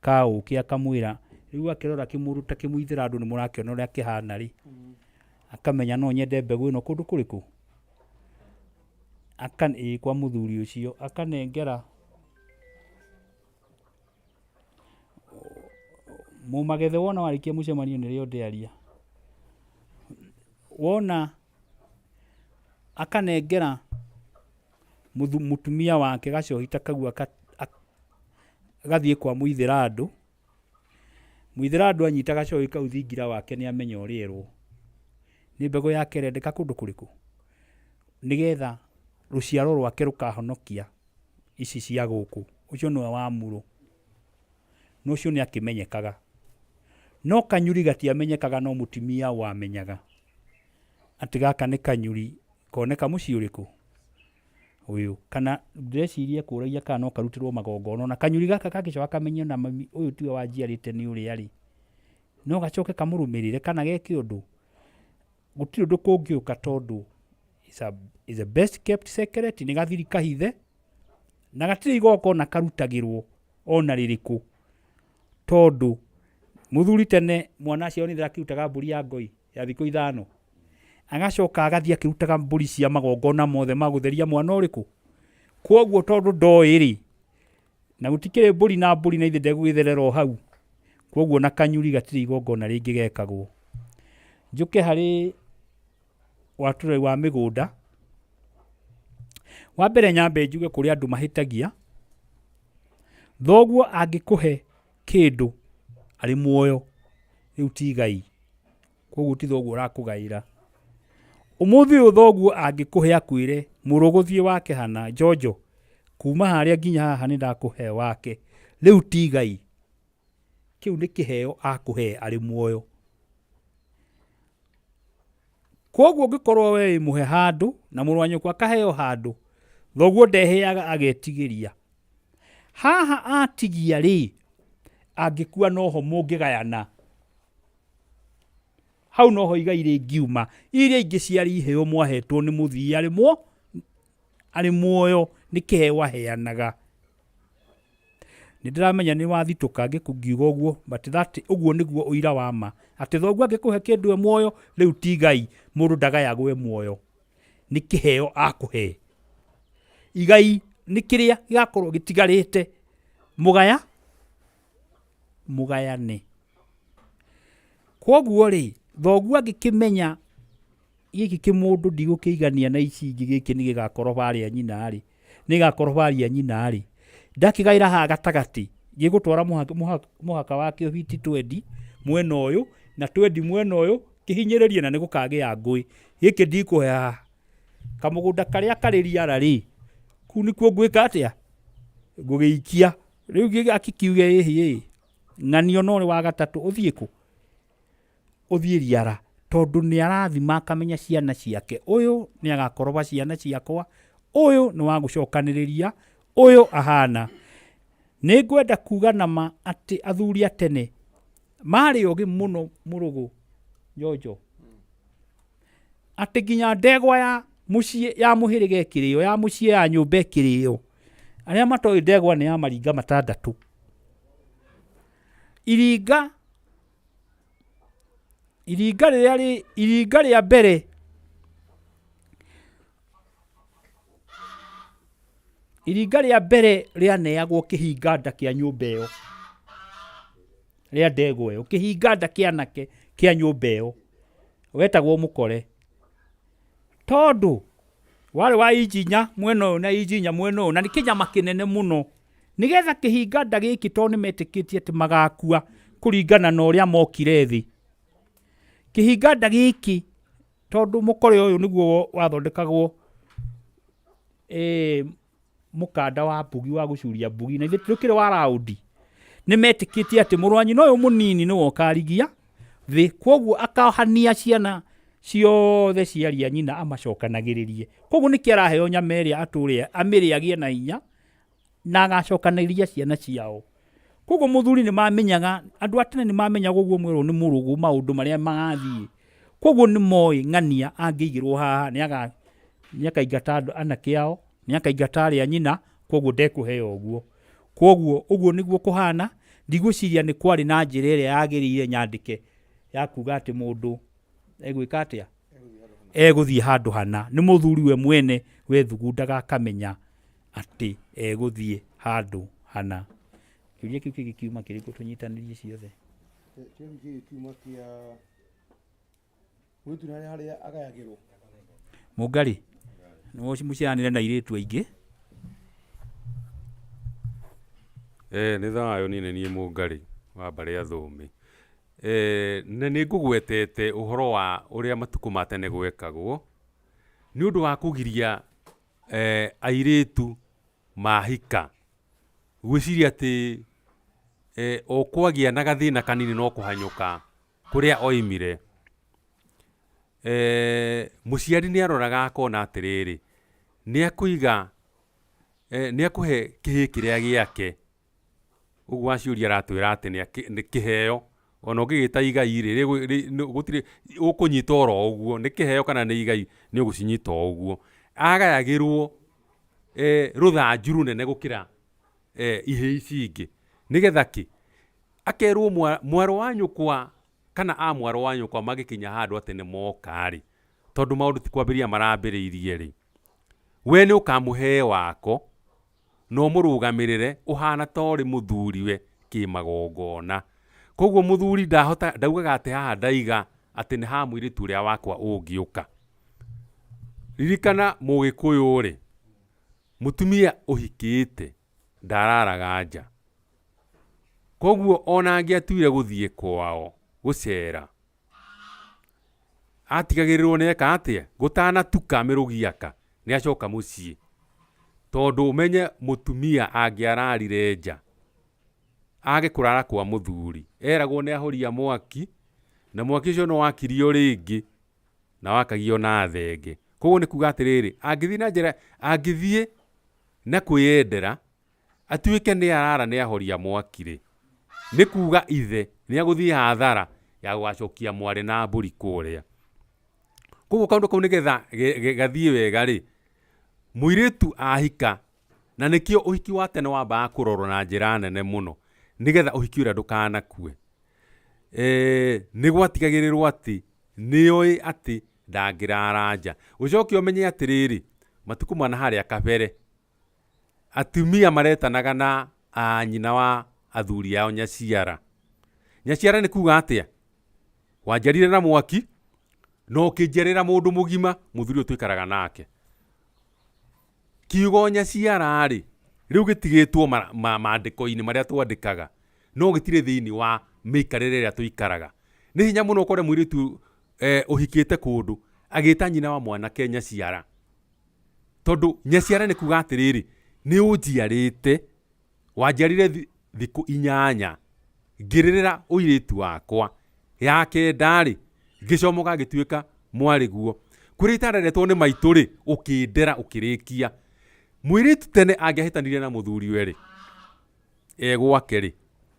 ka ũkĩ, akamwĩra rĩu akĩrora kĩmũndũ ta kĩmũithĩra andũ nĩ mũrakĩona ũrĩa kĩhana rĩ, akamenya no nyende mbegũ ĩno kũndũ kũrĩkũ. Kwa mũthuri ũcio akanengera mũmagethe, wona warĩkia mũcemanio nĩrĩo ndĩaria, wona akanengera mũtumia wake gacohi ta kau, agathiĩ kwa mũithĩra andũ. Mũithĩra andũ anyita gacohi kau thingira wake nĩ amenya ũrĩa erwo nĩ mbegũ yake ĩrendeka kũndũ kũrĩkũ, nĩgetha rũciaro rwake rũkahonokia ici cia gũkũ. Ũcio nĩwe wa mũrũ, no ũcio nĩ akĩmenyekaga. No kanyũri gatiamenyekaga, no mũtumia wamenyaga atĩ gaka nĩ kanyũri koneka mũciĩ ũrĩkũ ũyũ. Kana ndĩreciria kũragia kana no karutĩrwo magongona, na kanyũri gaka gagĩcoka kamenywo na mami ũyũ tiwe wanjiarĩte nĩ ũrĩa rĩ, no gacoke kamũrũmĩrĩre kana geke ũndũ. Gũtirĩ ũndũ kũngĩũka tondũ is a best kept secret, nĩ gathiri kahithe, na gatirĩ igongona karutagĩrwo ona rĩrĩkũ, tondũ mũthuri tene mwana acio nĩ akĩrutaga mbũri ya ngoi ya thikũ 5, agacoka agathiĩ akĩrutaga mbũri cia magongona mothe ma gũtheria mwana ũrĩkũ. Koguo tondũ ndoĩ rĩ, na gũtikĩrĩ mbũri na ithe ndegwĩtherera o hau, koguo na kanyũri gatirĩ igongona rĩngĩ gekagwo. Njũke harĩ watũre wa mĩgũnda. Wa mbere nyambe njuge kũrĩ andũ mahĩtagia, thoguo angĩkũhe kĩndũ arĩ muoyo, rĩu ti Ngai, koguo ti thoguo ũrakũgaĩra. Ũmũthĩ ũyũ thoguo angĩkũhe akwĩre mũrũgũthiĩ wake hana njonjo, kuma harĩa nginya haha nĩ ndakũhe wake, rĩu ti Ngai, kĩu nĩ kĩheo akũhe arĩ muoyo. Koguo ũngĩkorwo we mũhe handũ na mũrũ wa nyũkwa akaheo handũ, thoguo ndeheaga agetigĩria. Haha atigia rĩ, angĩkua noho mũngĩgayana, hau noho igai rĩngiuma. Iria ingĩ ciarĩ iheo mwahetwo nĩ mũthii arĩ muoyo, nĩ kĩheo aheanaga. Nĩ ndĩramenya nĩ wathitũka ngĩkiuga ũguo, but ũguo nĩguo ũira wa ma, atĩ thoguo angĩkũhe kĩndũ muoyo, rĩu ti Ngai, mũndũ ndagayagwo muoyo, nĩ kĩheo akũhe. Igai nĩ kĩrĩa gĩgakorwo gĩtigarĩte, mũgayane. Koguo rĩ, thoguo angĩkĩmenya gĩkĩ kĩmũndũ ndigũkĩigania na ici ingĩ, gĩkĩ nĩ gĩgakorobia nyina rĩ, ndakĩgaĩra haha gatagatĩ, gĩgũtwara mũhaka wakĩo biti 20 mwena ũyũ na 20 mwena ũyũ, kĩhinyĩrĩrie na nĩ gũkagĩa ngũĩ. Gĩkĩ ndikũhe haha, kamũgũnda karĩa karĩ riara rĩ, kũu nĩkuo ngwĩka atĩa, ngũgĩikia. Rĩu akĩkiuge ĩhĩ ng'anio no wa gatatũ, ũthiĩ kũ? Ũthiĩ riara, tondũ nĩ arathima akamenya ciana ciake, ũyũ nĩ agakoroba ciana ciakwa, ũyũ nĩ wa gũcokanĩrĩria, ũyũ ahana. Nĩ ngwenda kuga nama atĩ athuri a tene marĩ ogĩ mũno mũrũgũ njonjo, atĩ nginya ndegwa ya mũciĩ ya mũhĩrĩga ĩkĩrĩo, ya mũciĩ ya nyũmba ĩkĩrĩo. Arĩa matoĩ ndegwa nĩ ya maringa 6. Iringa rĩa mbere rĩaneagwo kĩhinga nda kĩa nyũmba ĩyo, rĩa ndegwa ĩyo, kĩhinga nda kĩanake kĩa nyũmba ĩyo, wetagwo mũkore. Tondũ warĩ wa Injinya mwena ũyũ na Injinya mwena ũyũ, na nĩ kĩnyama kĩnene mũno, nĩgetha kĩhinganda gĩkĩ tondũ nĩmetĩkĩtie atĩ magakua kũringana na ũrĩa mokire thĩ. Kĩhinganda gĩkĩ tondũ mũkore ũyũ nĩguo wathondekagwo mũkanda wa mbugi wa gũcuria mbugi, na ithuĩ tũkĩrĩ wa raundi, nĩmetĩkĩtie atĩ mũrũ wa nyina ũyũ mũnini nĩwe ũkarigia thĩ, kwoguo akahania ciana ciothe ciaria nyina amacokanagĩrĩrie. Kwoguo nĩkĩ araheo nyama ĩrĩa atũrĩa amĩrĩagie na hinya na agacokanĩrĩria ciana ciao. Kwoguo mũthuri nĩmamenyaga, andũ a tene nĩmamenyaga ũguo mwĩrwo nĩ mũrũgũ maũndũ marĩa magathiĩ. Kwoguo nĩmoĩ ng'ania angĩigĩrwo haha nĩakaingata anake ao, nĩakaingata arĩa nyina, kwoguo ndekũheo ũguo. Kwoguo ũguo nĩguo kũhana, ndigwĩciria nĩ kwarĩ na njĩra ĩrĩa yagĩrĩire nyandĩke ya kuga atĩ mũndũ egwĩka atĩa, egũthiĩ handũ hana. Nĩ mũthuri we mwene wethugundaga akamenya atĩ egũthiĩ handũ hana. Kĩũria kĩu kĩngĩ kiuma kĩrĩkũ tũnyitanĩrie ciothe? Kiuma kĩa mũirĩtu harĩa agayagĩrwo. Mũngarĩ mũciaranĩre na airĩtu aingĩ. Nĩ thayũ niĩ nĩ niĩ Mũngarĩ wa mbarĩ ya Thũmbĩ. Na nĩ ngũgwetete ũhoro wa ũrĩa matukũ ma tene gwekagwo nĩ ũndũ wa kũgiria airĩtu mahika gwĩciria atĩ o kwagĩa na gathĩna kanini no kũhanyũka kũrĩa oimire. Mũciari nĩ aroraga akona atĩrĩrĩ, nĩakũiga nĩakũhe kĩhĩ kĩrĩa gĩake. Ũguo aciũria aratwĩra atĩ nĩ kĩheo, ona ũngĩgĩta igai gũtirĩ ũkũnyita oro ũguo, nĩ kĩheo kana nĩ igai nĩ ũgũcinyita ũguo. Agayagĩrwo rũthanju rũnene gũkĩra ihĩ ici ingĩ, nĩgetha kĩ akerwo mwaro wa nyũkwa kana a mwaro wa nyũkwa magĩkinya handũ atĩ nĩ moka-rĩ, tondũ maũndũ ti kwambĩrĩria marambĩrĩirie-rĩ, we nĩ ũkamũhe wako no mũrũgamĩrĩre ũhana ta ũrĩ mũthuriwe kĩmagongona. Koguo mũthuri ndaugaga atĩ haha ndaiga atĩ nĩ ha mũirĩtu ũrĩa wakwa ũngĩũka. Ririkana Mũgĩkũyũ-rĩ, mũtumia ũhikĩte ndararaga nja. Koguo ona angĩatuire gũthiĩ kwao gũcera, atigagĩrĩrwo nĩeka atĩa, gũtanatuka mĩrũgiaka nĩ acoka mũciĩ. Tondũ ũmenye mũtumia angĩararire nja age kũrara kwa mũthuri, eragwo nĩ ahoria mwaki, na mwaki ũcio no wakirio rĩngĩ na wakagio na thenge. Koguo nĩ kuga atĩrĩrĩ, angĩthiĩ na njĩra, angĩthiĩ na kwĩyendera atuĩke nĩ arara nĩ ahoria mwaki-rĩ, nĩ kuga ithe nĩ agũthiĩ hathara ya gũgacokia mwarĩ na mbũri kũrĩa. Koguo kaũndũ kau nĩgetha gathiĩ wega-rĩ, mũirĩtu ahika, na nĩkĩo ũhiki wa tene wambaga kũrorwo na njĩra nene mũno, nĩgetha ũhiki ũrĩa ndũkanakue. Nĩ gwatigagĩrĩrwo atĩ nĩoĩ atĩ ndangĩrara nja. Ũcoke ũmenye atĩrĩrĩ, matukũ mana harĩa kabere, atumia maretanaga na nyina wa athuri ao nyaciara. Nyaciara nĩ kuga atĩa, wanjarire na mwaki no ũkĩnjarĩra mũndũ mũgima, mũthuri ũyũ twĩkaraga nake. Kiugo nyaciara-rĩ, rĩu gĩtigĩtwo maandĩko-inĩ marĩa twandĩkaga, no gĩtirĩ thĩinĩ wa mĩikarĩre ĩrĩa tũikaraga. Nĩ hinya mũno ũkore mũirĩtu ũhikĩte kũndũ agĩta nyina wa mwanake nyaciara. Tondũ nyaciara nĩ kuga atĩrĩrĩ, nĩ ũnjiarĩte, wanjarire thikũ 8, ngĩrĩrĩra ũirĩtu wakwa, ya kenda-rĩ gĩcomoka gĩtuĩka mwarĩguo. Kũrĩa itareretwo nĩ maitũ-rĩ, ũkĩndera ũkĩrĩkia. Mũirĩtu tene angĩahĩtanirie na mũthuriwe-rĩ, gwake-rĩ,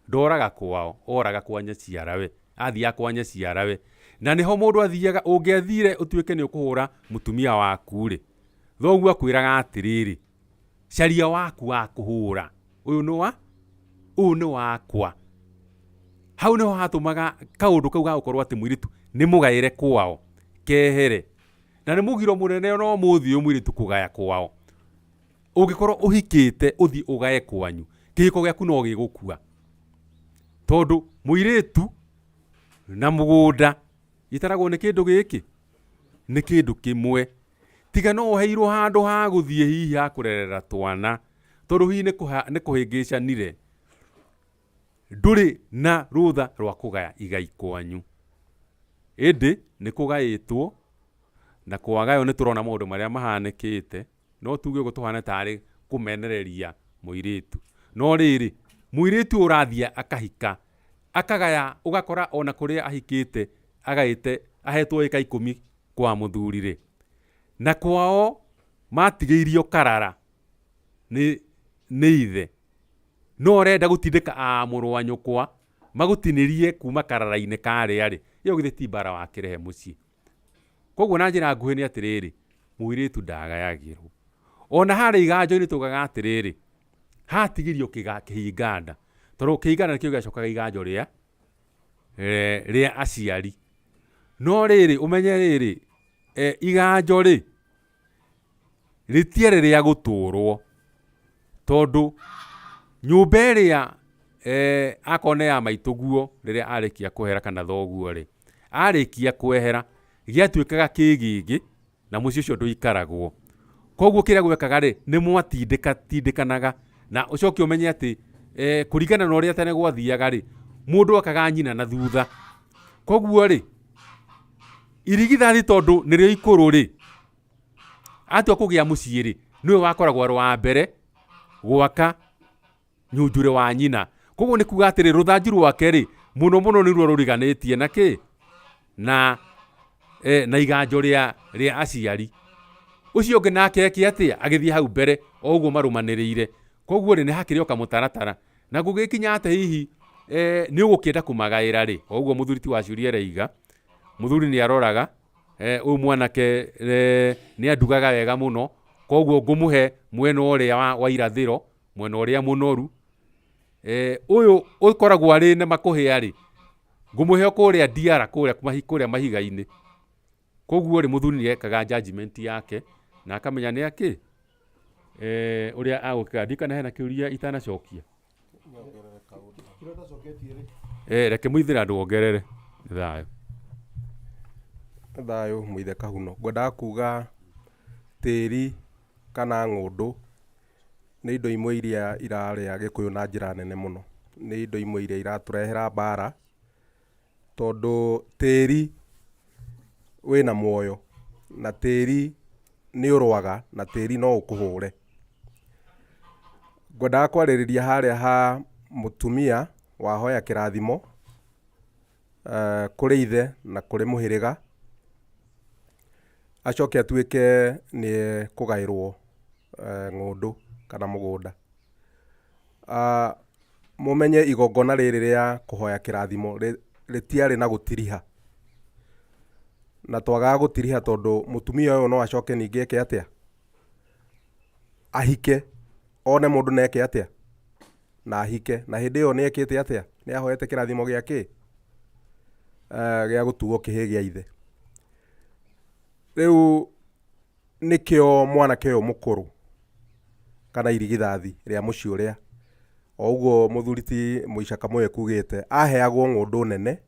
ndoraga kwao, oraga kwa nyaciarawe, athiaga kwa nyaciarawe. Na nĩho mũndũ athiaga, ũngĩathire ũtuĩke nĩ ũkũhũra mũtumia waku-rĩ, thoguo akwĩraga atĩrĩrĩ, caria waku wa kũhũra, ũyũ nĩ wakwa. Hau nĩho hatũmaga kaũndũ kau gagũkorwo atĩ mũirĩtu nĩ mũgaĩre kwao kehere. Na nĩ mũgiro mũnene no mũthĩ ũyũ mũirĩtu kũgaya kwao. Ũngĩkorwo ũhikĩte ũthiĩ ũgaye kwanyu, kĩhiko gĩaku no gĩgũkua. Tondũ mũirĩtu na mũgũnda itaragwo nĩ kĩndũ gĩkĩ, nĩ kĩndũ kĩmwe. tiga no heirwo handu ha guthie hihi ha kurerera twana tondu hihi ni kuhingicanire nduri na rutha rwa kugaya igai kwanyu indi ni kugaitwo na kwagayo ni turona maundu maria mahanikite no tuge gutuhana tari kumenereria muiritu no riri muiritu urathia akahika akagaya ugakora ona kuria ahikite agaite ahetwo ika 10 kwa muthurire na kwao matigeirio karara ni ithe no renda gutindika muru wa nyukwa magutinirie kuma karara-ini kare ari iyo githe ti bara wa kirehe mucii koguo na njira nguhi ni atiriri muiritu ndagayagirwo ona hari iganjo-ini tugaga atiriri hatigirio kihinganda tondu kihinganda nikio giacokaga iganjo ria aciari no riri umenye riri iganjo ri ritiere ria guturwo tondu nyumba iria akone ya maituguo riria arikia kuhera kana thoguo ri arikia kwehera giatuikaga kigigi na mucii ucio nduikaragwo koguo kiria gwekaga ri ni mwatindikanaga na ucoke umenye ati kuringana na uria tene gwathiaga ri mundu akaga nyina na thutha koguo ri irigithani tondu nirio ikuru ri atua kugia mucii ri niwe wakoragwo rwa mbere gwaka nyunjure wa nyina koguo ni kuga atiri ruthanju rwake ri muno niruo ruriganitie na ki na iganjo ria aciari ucio ungi nake eki atia agithie hau mbere oguo marumanirire koguo ri ni hakiri oka mutaratara na gugikinya ate hihi ni ugukienda kumagaira ri oguo muthuri ti waciuria reiga muthuri ni aroraga uyu mwanake ni andugaga wega muno koguo ngumuhe mwena uria wa irathiro mwena uria munoru uyu ukoragwo ari ne makuhia ri ngumuhe kuria diara kuria mahiga-ini koguo ri muthuri ni ekaga judgment yake na akamenya ni aki uria agukira ndikana hena kiuria itanacokia reke muithira andu ongerere thayo muithe Kahuno ngwendaga kuga tiri kana ng'undu ni indo imwe iria iraria Gikuyu na njira nene muno ni indo imwe iria iraturehera mbara tondu tiri wina muoyo na tiri ni urwaga na tiri no ukuhure ngwendaga kwaririria haria ha mutumia wahoya kirathimo kuri ithe na kuri muhiriga acoke atuike ni kugairwo ng'undu kana mugunda mumenye igongona riri ria kuhoya kirathimo ritiari na gutiriha na twagaga gutiriha tondu mutumia uyu no acoke ningi eke atia ahike one mundu neke atia na ahike na hindi iyo ni ekite atia ni ahoete kirathimo giake gia gutuo kihi gia ithe riu nikio mwanake uyu mukuru kana irigithathi ria mucii uria oguo muthuri ti Muica Kamwe kugite aheagwo ng'undu nene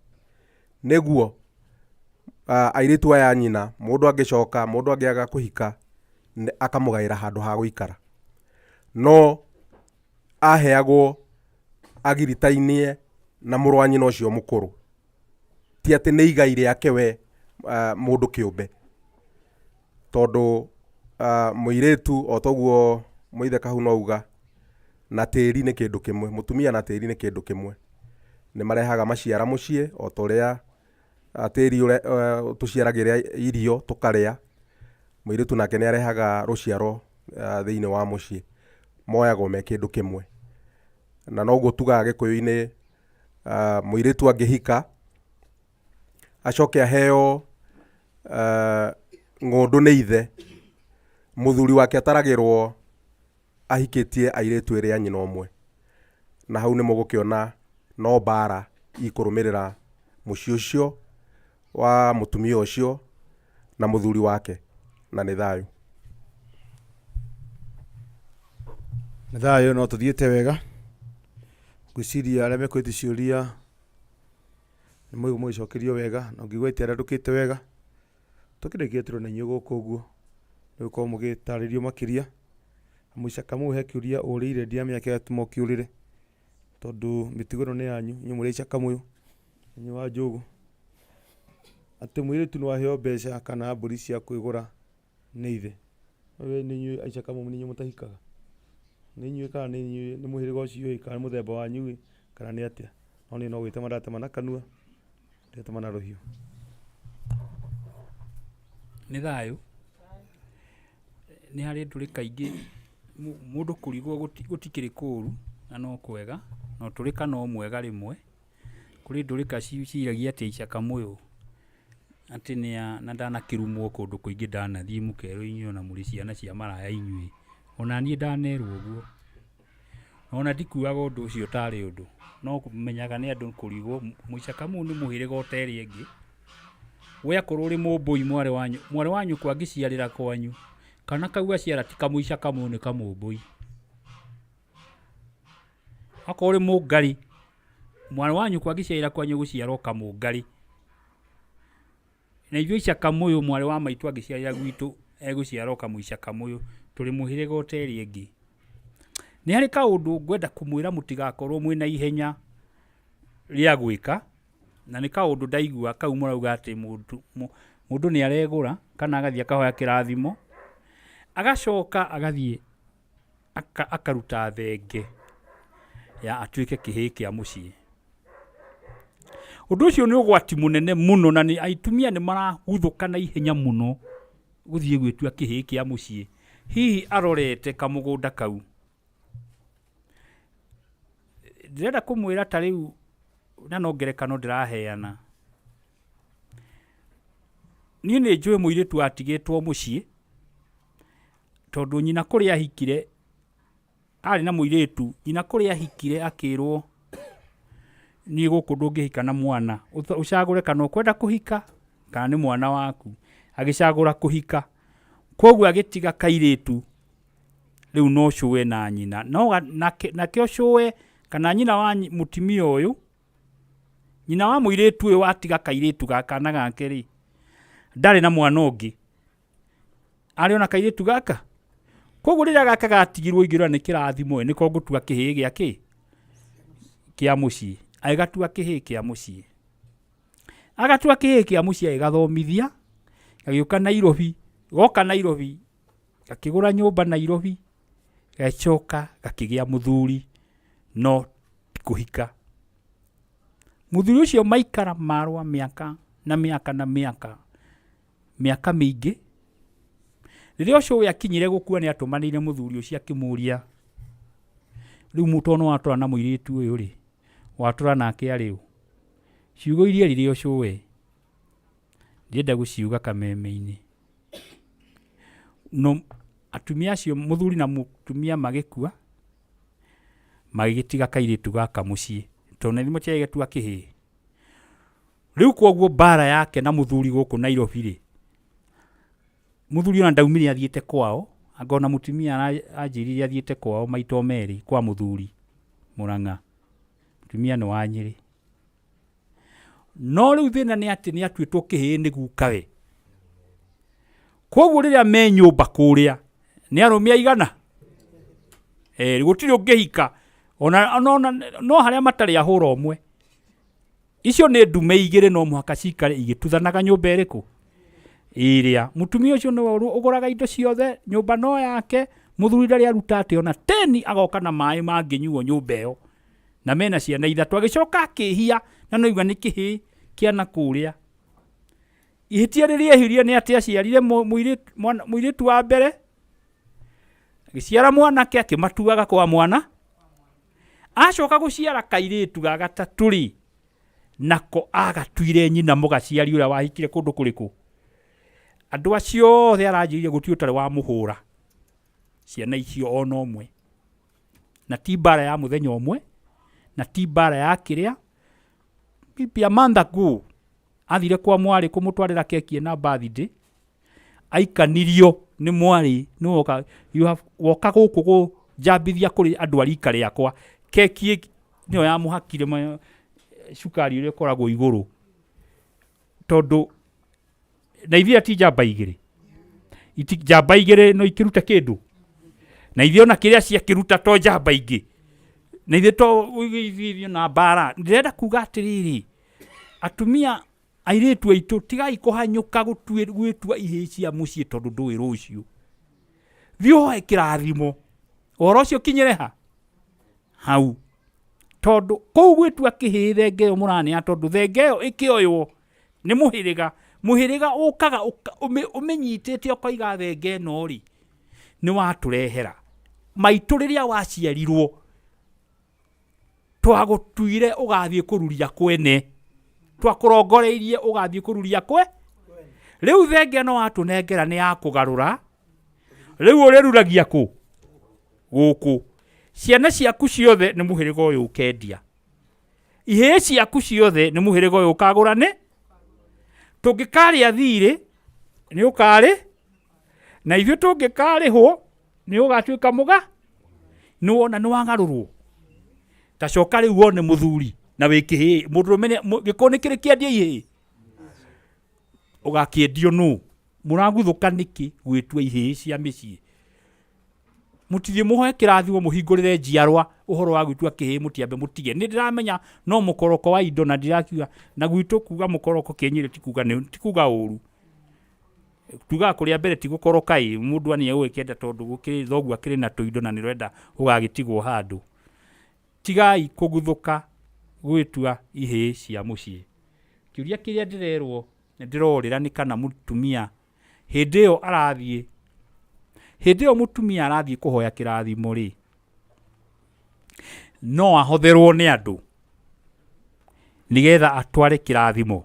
niguo airitu aya nyina mundu angicoka mundu angiaga kuhika akamugaira handu ha guikara no aheagwo agiritainie na muru wa nyina ucio mukuru ti ati ni igai riake we mundu kiumbe tondu muiritu otoguo muithe Kahuno auga na tiri ni kindu kimwe mutumia na tiri ni kindu kimwe ni marehaga maciara mucii otoria tiri tuciaragira irio tukaria muiritu nake ni arehaga ruciaro thiini wa mucii moyago me kindu kimwe na no gutuga Gikuyu-ini muiritu angihika acoke aheo ng'undu ni ithe muthuri wake ataragirwo ahikitie airitu iri nyina omwe na hau ni mugukiona no mbara ikurumirira mucii ucio wa mutumia ucio na muthuri wake na ni thayu no tuthiete wega gwiciria aria mekwite ciuria ni mwigu mugicokerio wega na ngigwa iti aria ndukite wega tukirikia turo na inyu guku guo nä gå korwo må gä tarä rio makä ria Muica Kamau he kä å ria å rä ire ndiamenya kä gatuma å kä å rä re tondå mä tugo ä no nä yanyu inyuä må rä Ica Kamå inyuä wa njå gå atä må irä tu nä waheo mbeca kana mbå ri cia kwä gå ra nä ithe nä inyuä Ica Kamau nä inyuä må tahikaga nä inyuä kana nä må hä rä ga å cio kana nä må themba wanyu kana nä atä no nä no gwä tema ndatema na kanua ndatema na rå hiå nä thayå nä harä ndå rä kaingä må ndå kå rigwo gå tikä rä kå ru na no kwega no tå rä ka no mwega rä mwe kå rä ndå rä ka ciragia atä Ica Kamå atä na ndanakä rumwo kå ndå kå ingä ndanathiä må kerå inyuä ona må rä ciana cia maraya inyuä ona niä ndanerwo guo ona ndikuaga å ndå å cio tarä å ndå no menyaga nä andå kå rigwo Ica Kamau nä må hä rä ga å terä ngä we akorwo rä må mbå i mwarä wanyu kwa ngä ciarä ra kwanyu kana kau aciara ti kamå Ica Kamau nä kamå mbå i akorwo rä må ngarä mwarä wanyu kwa ngä ciarä ra kwanyu gå ciarwo kamå ngarä na ithuä Ica Kamå mwarä wa maitå angä ciarä ra gwitå egå ciarwo kamå Ica Kamå tå rä må hä rä ga å terä ngä nä harä kaå ndå ngwenda kå mwä ra må tigakorwo mwä na ihenya rä a gwä ka na nä kaå ndå ndaigua kau må rauga atä må ndå nä aregå ra kana agathiä akahoya kä rathimo agacoka agathiä akaruta thenge ya atuä ke kä hä kä a må ciä å ndå å cio nä å gwati må nene må no na aitumia nä maraguthå ka na ihenya må no gå thiä gwä tua kä hä kä a må ciä hihi arorete kamå gå nda kau ndä renda kå mwä ra ta rä u na no ngerekano ndä raheana niä nä njå ä må irä tu atigä two må ciä tondå nyina kå rä ahikire arä na må irä tu nyina kå rä ahikire akä rwo niä gå kå ndå ngä hika na mwana å cagå re kana å kwenda kå hika kana nä mwana waku agä cagå ra kå hika koguo agä tiga kairä tu rä u no cåe na nyina no nake å cåe kana nyina wa må timia å yå nyina wa må irä tu å yå watiga kairä tu gakana gake rä ndarä na mwana å ngä arä ona kairä tu gaka koguo rä rä a gaka gatigirwo ingä rora nä kä rathimo nä ko ngå tua kä hä gä akä kä a må ciä agatua kä hä kä a må ciä agatua kä hä kä a må ciä agathomithia gagä å ka Nairobi goka Nairobi gakä gå ra nyå mba Nairobi gacoka gakä gä a må thuri no kå hika må thuri å cio maikara marwa mä aka na mä aka na mä aka mä ingä rä rä a å cå we akinyire gå kua nä atå manä ire må thuri å cio akä må ria rä u må tono watå ra na må irä tu å yå rä watå ra nake arä å ciugo iria rä rä å cå we ndienda gå ciuga kameme-inä no atumia acio må thuri na må tumia magä kua magä tiga kairä tu gaka må ciä tondå nä thimo ciagä tua kä hä rä u koguo mbara yake na må thuri gå kå Nairobi rä må thuri ona ndaumire athiä te kwao angona må tumia anjä rire athiä te kwao maita merä kwa må thuri Murang'a må tumia nä wa Nyeri no rä u thä na nä atä nä atuä two kä hä nä gukawe koguo rä rä a me nyå mba kå rä a nä arå mä aigana gå tirä å ngä hika no harä a matarä ahå ra å mwe icio nä ndume igä rä no må haka cikare igä tuthanaga nyå mba ä rä kå ä rä a må tumia å cio å gå raga indo ciothe nyå mba no yake må thuri ndarä aruta atä ona teni agoka na maä mangä nyuo nyå mba ä yo na mena ciana ithatå agä coka akä hia na no igua nä kä hä kä ana kå rä a ihä tia rä rä ehirie nä atä aciarire må irä tu wa mbere agä ciara mwanake akä matuaga kwa mwana acoka gå ciara kairä tu ga gatatå rä nako agatuire nyina må gaciari å rä a wahikire kå ndå kå rä kå andå acio othe aranjä rire gå tirä å tarä wa må hå ra ciana icio ona å mwe na ti mbara ya må thenya å mwe na ti mbara ya kä rä a pia mantha gå athire kwa mwarä kå må twarä ra keki na birthday aikanirio nä mwarä nä woka gå kå gå njambithia kå rä andå a rika rä akwa keki nä yo ya må hakire cukari å rä a å koragwo igå rå tondå na ithuä ti njamba igä rä njamba igĩrĩ no ikĩruta kĩndũ na ithiĩ ona kĩrĩa ciakĩruta to njamba ingĩ na ithiĩ to ithiĩ na mbara. Ndĩrenda kuga atĩrĩrĩ, atumia airĩtu aitũ tigai kũhanyũka gwĩtua ihĩĩ cia mũciĩ tondũ ndũĩ rũciũ. Thiĩ ũhoe kĩrathimo, ũhoro ũcio ũkinyĩre ha hau, tondũ kũu gwĩtua kĩhĩĩ thenge ĩyo mũranĩa, tondũ thenge ĩyo ĩkĩoywo nĩ mũhĩrĩga ũkaga ũmĩnyitĩte ũkoiga thenge ĩno rĩ nĩ watũrehera maitũ rĩrĩa waciarirwo twagũtuire ũgathiĩ kũruria kwene, twakũrongoreirie ũgathiĩ kũruria kwe. Rĩu thenge ĩno watũnengera nĩ ya kũgarũra, rĩu ũrĩruragia kũ? Gũkũ. Ciana ciaku ciothe nĩ mũhĩrĩga ũyũ ũkendia, ihĩĩ ciaku ciothe nĩ mũhĩrĩga ũyũ ũkagũra. Nĩ tũngĩkarĩa thirĩ nĩ ũkarĩ, na ithuĩ tũngĩkarĩhwo nĩ ũgatuĩka mũga. Nĩ wona nĩ wagarũrwo, ta coka rĩu wone mũthuri na wĩkĩhĩĩ, mũndũrũme gĩkũ nĩ kĩrĩ kĩendia ihĩĩ, ũgakĩendio nũ? Mũraguthũka nĩkĩ gwĩtua ihĩĩ cia mĩciĩ? Mũtithiĩ mũhoe kĩrathimo mũhingũrĩre njiarwa ũhoro wa gwĩtua kĩhĩĩ mũtiambe mũtige. Nĩ ndĩramenya no mũkoroko wa indo na ndĩrakiuga na gwitũ kuga mũkoroko Kĩnyĩrĩ ti kuga ũru, tugaga kũrĩa mbere ti gũkoroka mũndũ ania ũgĩkenda tondũ gũkĩrĩ thoguo akĩrĩ na tũindo na nĩrenda ũgagĩtigwo handũ. Tigai kũguthũka gwĩtua ihĩĩ cia mũciĩ. Kĩũria kĩrĩa ndĩrerwo nĩ ndĩrorĩra nĩ kana mũtumia hĩndĩ ĩyo mũtumia arathiĩ kũhoya kĩrathimo rĩ, no ahotherwo nĩ andũ nĩgetha atware kĩrathimo.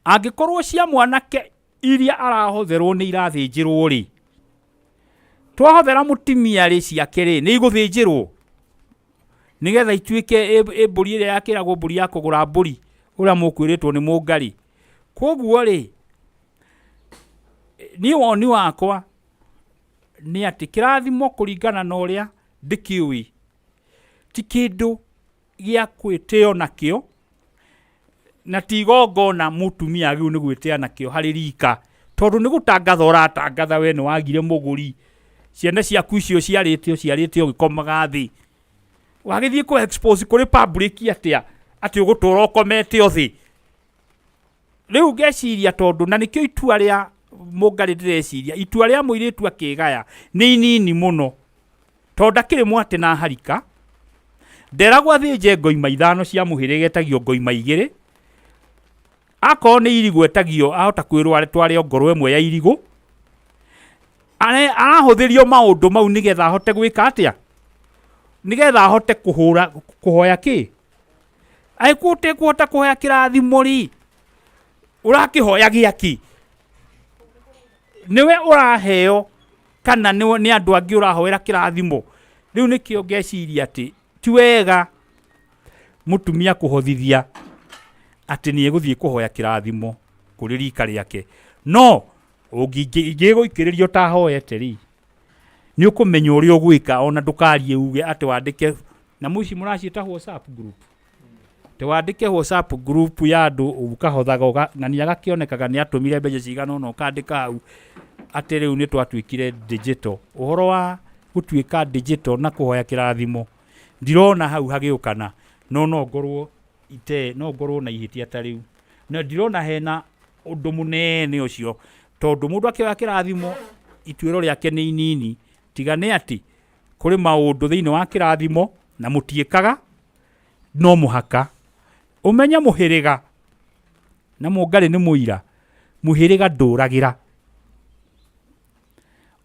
Angĩkorwo cia mwanake iria arahotherwo nĩ irathĩnjĩrwo rĩ, twahothera mũtumia rĩ ciake rĩ nĩ igũthĩnjĩrwo nĩgetha ituĩke mbũri ĩrĩa yakĩragwo mbũri ya kũgũra mbũri ũrĩa mũkwĩrĩtwo nĩ mũngarĩ. Koguo rĩ, niĩ woni wakwa nĩ atĩ kĩrathimo kũringana na ũrĩa ndĩkĩũĩ ti kĩndũ gĩa kwĩtĩo nakĩo, na ti igongona mũtumia agĩrĩirwo nĩ gwĩtĩĩa nakĩo harĩ rika, tondũ nĩ gũtangatha ũratangatha we nĩ wagire mũgũri, ciana ciaku icio ciarĩte ũgĩkomaga thĩ, wagĩthiĩ kũ expose kũrĩ public atĩ ũgũtũra ũkomete thĩ. Rĩu ngeciria tondũ na nĩkĩo itua rĩa mũngarĩ ndĩreciria, itua rĩa mũirĩtu akĩgaya nĩ inini mũno, tondũ ndakĩrĩ mwatĩ na harika, nderagwo athĩnje ngoima 5 cia mũhĩrĩga etagio ngoima 2, akorwo nĩ irigũ etagio ahota kwĩrwo tware ngoro ĩmwe ya irigũ, arahũthĩrio maũndũ mau nĩgetha ahote gwĩka atĩa, nĩgetha ahote kũhoya kĩ? Angĩkorwo ũtekũhota kũhoya kĩrathimo rĩ, ũrakĩhoya gĩakĩ? Nĩwe ũraheo kana nĩ andũ angĩ ũrahoera kĩrathimo? Rĩu nĩkĩo ngeciria atĩ ti wega mũtumia kũhothithia atĩ nĩ egũthiĩ kũhoya kĩrathimo kũrĩ rika rĩake. No ũngĩgũikĩrĩrio ta hoete rĩ, nĩ ũkũmenya ũrĩa ũgwĩka, ona ndũkarie uge atĩ wandĩke na mũici mũraciĩta WhatsApp group, te wandĩke WhatsApp group ya andũ ũkahothaga na nĩ agakĩonekaga nĩ atũmire mbeca cigana ũna ũkandĩka hau atĩ rĩu nĩ twatuĩkire digital. Ũhoro wa gũtuĩka digital na kũhoya kĩrathimo ndirona hau hagĩũkana, no ngorwo na ihĩtia ta rĩu, na ndirona hena ũndũ mũnene ũcio, tondũ mũndũ akĩoya kĩrathimo ituĩro rĩake nĩ inini, tiga nĩ atĩ kũrĩ maũndũ thĩinĩ wa kĩrathimo na mũtiĩkaga, no mũhaka ũmenye mũhĩrĩga, na mũngarĩ nĩ mũira, mũhĩrĩga ndũragĩra.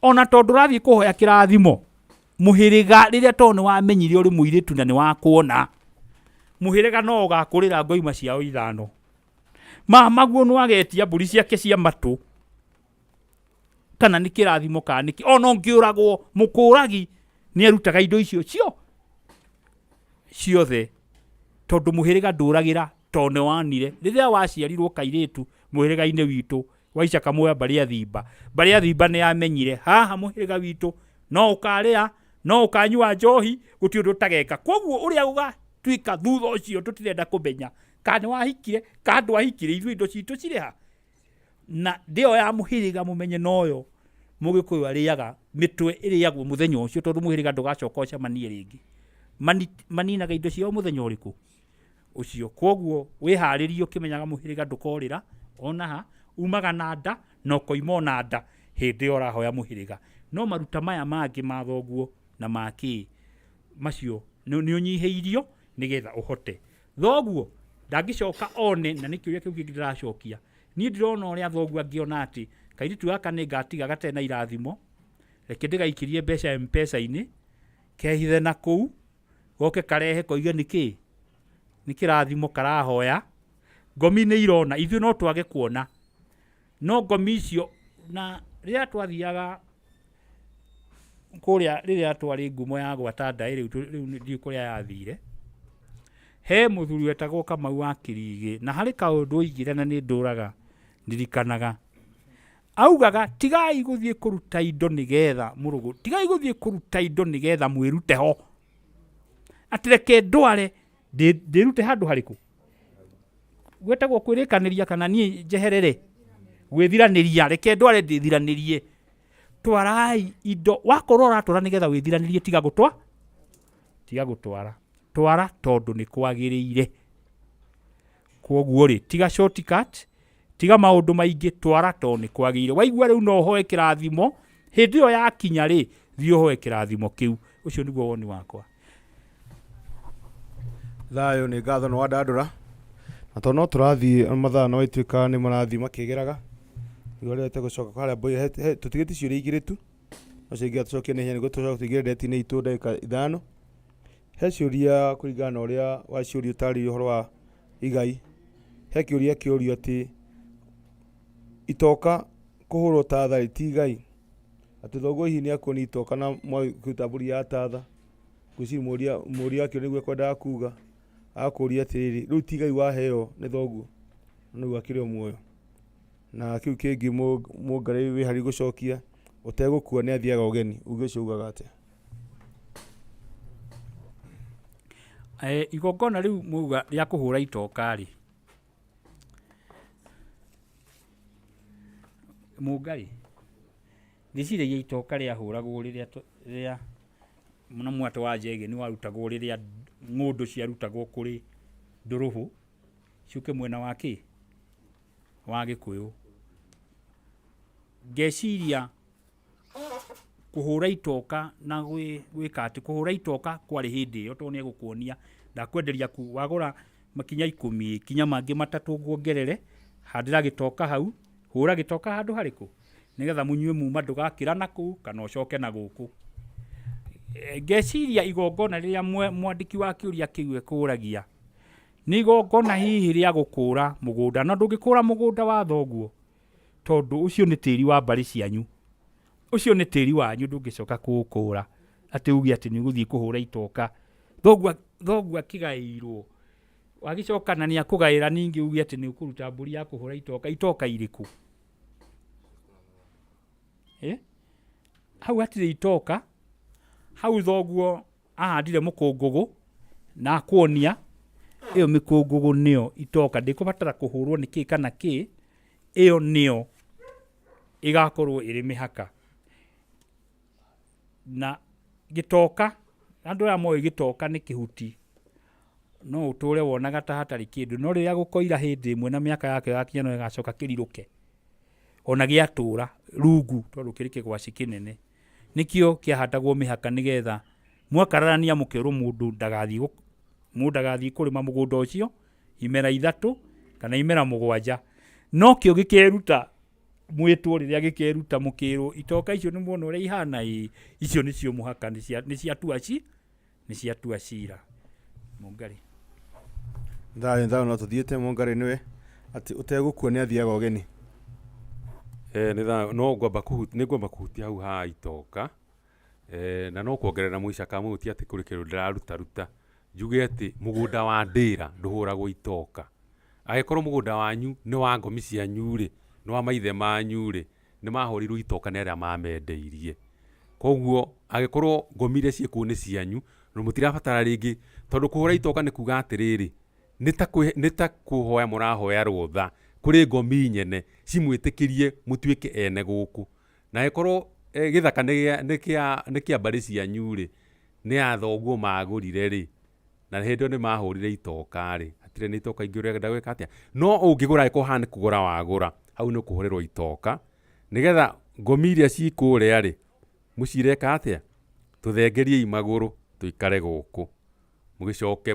Ona tondũ ũrathiĩ kũhoya kĩrathimo, mũhĩrĩga rĩrĩa tondũ nĩ wamenyire ũrĩ mũirĩtu na nĩ wakuona, mũhĩrĩga no ũgakũrĩra ngoima ciao 5. Maguo nĩ wagetia mbũri ciake cia matũ, kana nĩ kĩrathimo kana nĩkĩ, ona ũngĩũragwo mũkũragi nĩ arutaga indo icio ciothe, tondũ mũhĩrĩga ndũragĩra, tondũ nĩ wonire rĩrĩa waciarirwo kairĩtu mũhĩrĩga-inĩ witũ wa Icakamoya Mbarĩ ya Thimba nĩ yamenyire haha mũhĩrĩga witũ no ũkarĩa, no ũkanyua njohi, gũtirĩ ũndũ ũtageka. Koguo ũrĩa ũgatuĩka thutha ũcio tũtirenda kũmenya kana nĩ wahikire kana ndwahikire, ithuĩ indo citũ cirĩ ha. na ndio ya muhiriga mumenye noyo mugikuyu ariaga mitwe iriagwo muthenya ucio tondu muhiriga ndugacoka ucemanie ringi maninaga indo cio muthenya uriku ucio koguo wiharirio kimenyaga muhiriga ndukorira onaha umaga na nda no koimo na nda hindi orahoya muhiriga no maruta maya mangi mathoguo na maki macio ni unyiheirio nigetha uhote thoguo ndangicoka one na nikiuria kiu kingi ndiracokia ni ndirona uria thoguo angiona ati kairitu gaka ni ngatiga gatena irathimo reke ndigaikirie mbeca M-Pesa-ini kehithe na kuu goke karehe koige niki nikirathimo karahoya ngomi ni irona ithu no twage kuona no ngomi icio na riria twathiaga kuria riria twari ngumo ya gwata ndai riu ndi kuria yathire he muthuri wetagwo Kamau wa Kirigi na hari kaundu oigire na ni nduraga ndirikanaga augaga tigai guthie kuruta indo nigetha murugu tigai guthie kuruta indo nigetha mwirute ho atireke ndware ndirute handu hariku gwetagwo kwirikaniria kana nie njeherere gwithiraniria reke ndware ndithiranirie twarai indo wakorora twara nigetha withiranirie tiga gutwara twara tondu ni kwagiriire koguo ri tiga shortcut tiga maundu maingi twara tondu ni kwagiriire waigua riu no hoe kirathimo hindi yo yakinya ri thio hoe kirathimo kiu ucio niguo woni wakwa thayo ni ngatho no wandandura na tondu no turathi mathaa no ituika ni marathi makigeraga igorete gucoka kwa boy tutigiti ciuria igiri tu ucingia tucokie na hinya gutucoka tutigire ndeti-ini itu ndagika 5 he ciuria kuringana na uria wa ciuria utari uhoro wa igai he kiuria kiurio ati itoka kuhurwo tatha itigai ati thoguo hihi ni akuoni itoka na mwikuta mburi ya tatha guciri muria akio niguo ekwendaga kuga akuria atiriri riu tigai waheo ni thoguo niguo akiri o muoyo na kiu kingi mungari wi hari gucokia utegukua ni athiaga ugeni uge ucio ugaga atia igongona riu muga ria kuhura itoka ri mungari ndiciragia itoka ria huragwo riria muna mwate wa njege ni warutagwo riria ng'undu ciarutagwo kuri nduruhu ciuke mwena waki wa Gikuyu ngeciria kuhura itoka na gwika ati kuhura itoka kwari hindi yo tondu ni gukuonia ndakwenderia ku wagura makinya 10 kinya mangi matatu nguongerere handira gitoka hau hura gitoka handu hariku nigetha munyue muma ndugakira naku kana ucoke na guku ngeciria igongona riria mwandiki wa kiuria kiuwe kuragia ni igongona hihi ria gukura mugunda na ndungikura mugunda wa thoguo tondu ucio ni tiri wa mbari cianyu ucio ni tiri wanyu ndungicoka kuukura ati ugi ati ni guthii kuhura itoka thoguo akigairwo wagicoka na ni akugaira ningi ugi ati ni ukuruta mburi ya kuhura itoka iriku hau atire itoka hau thoguo ahandire mukungugu na akuonia iyo mikungugu nio itoka ndikubatara kuhurwo niki kana ki iyo nio igakorwo iri mihaka na gitoka andu ya moyo gitoka ni kihuti no uture wonaga ta hatari kindu no riria gukoira hindi imwe na miaka yake yakinya no igacoka kiriruke ona giatura rungu tondu kiri kigwaci kinene nikio kiahatagwo mihaka nigetha mwakararania mukero mundu ndagathii kurima mugunda ucio imera 3 kana imera 7 no kio gikeruta mwitwo riria gikeruta mukiro itoka icio ni muona uria ihana icio nicio muhaka ni cia tua cira mungari thayo no tuthiete mungari niwe ati utegukua ni athiaga ugeni ni thayo no ngwamba kuhutia hau ha itoka na no kuongerera muicaka muhutia ati kuri kindu ndiraruta njuge ati mugunda wa ndira nduhuragwo itoka agikorwo mugunda wanyu ni wa ngomi cianyu ri ni wa maithe manyu ri ni mahurirwo itoka ni aria mamendeirie koguo agikorwo ngomi iria ciikuo ni cianyu no mutirabatara ringi tondu kuhura itoka ni kuga atiriri ni ta kuhoya murahoya rutha kuri ngomi nyene cimwitikirie mutuike ene guku na ikorwo githaka ni kia mbari cianyu ri ni athoguo magurire ri na hindi ni mahurire itoka ri atire ni itoka ingi uria ngenda gwika atia no ungigura iko hani kugura wagura hau ni kuhurirwo itoka nigetha ngomi iria cikuria ri mucireka atia tuthengerie maguru tuikare guku mugicoke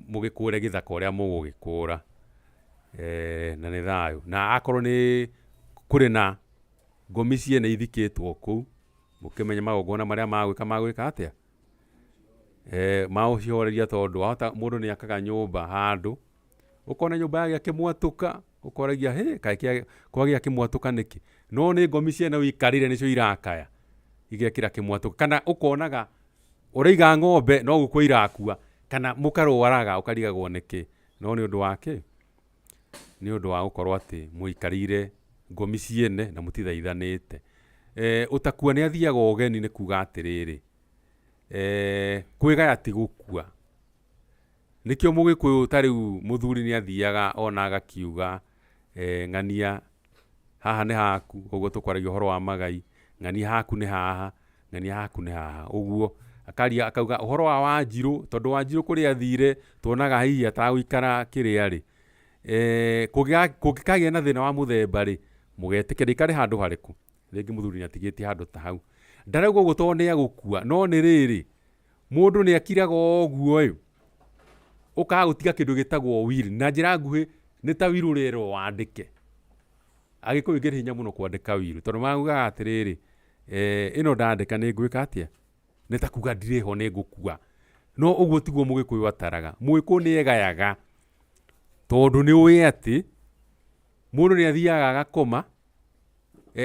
mugikure githaka uria mugugikura na ni thayu na akorwo ni kuri na ngomi ciene ithikitwo kuu mukimenya magongona maria magwika atia maucioreria tondu wahota mundu ni akaga nyumba handu ukona nyumba yake kimwatuka ukoragia kai kwagia kimwatuka niki no ni ngomi ciene wikarire nicio irakaya igekira kimwatuka kana ukonaga uraiga ng'ombe no gukwa irakua kana mukarwaraga ukarigagwo niki no ni undu wake ni undu wa gukorwo ati muikarire ngomi ciene na mutithaithanite utakua ni athiaga ugeni ni kuga atiriri kwigaya ti gukua nikio mugikuyu tariu muthuri ni athiaga ona agakiuga ng'ania haha ni haku uguo tukwaragia uhoro wa magai ng'ania haku ni haha ng'ania haku ni haha uguo akaria akauga uhoro wa Wanjiru tondu Wanjiru kuri athire tuonaga hihi atagwikara kiria ri kugikagia na thina wa muthemba ri mugetikira ikare handu hariku ringi muthuri ni atigitie handu ta hau ndarauga uguo tondu ni agukua no ni riri mundu ni akiraga uguo ukaga gutiga kindu gitagwo will na njira nguhi ni ta will rero wandike agikuyu ngiri hinya muno kwandika will tondu maguga atiriri ino ndandika ni ngwika atia ni ta kuga ndireho ni ngukua no uguo tiguo mugikuyu ataraga mugiku ni egayaga tondu ni uwi ati mundu ni athiaga agakoma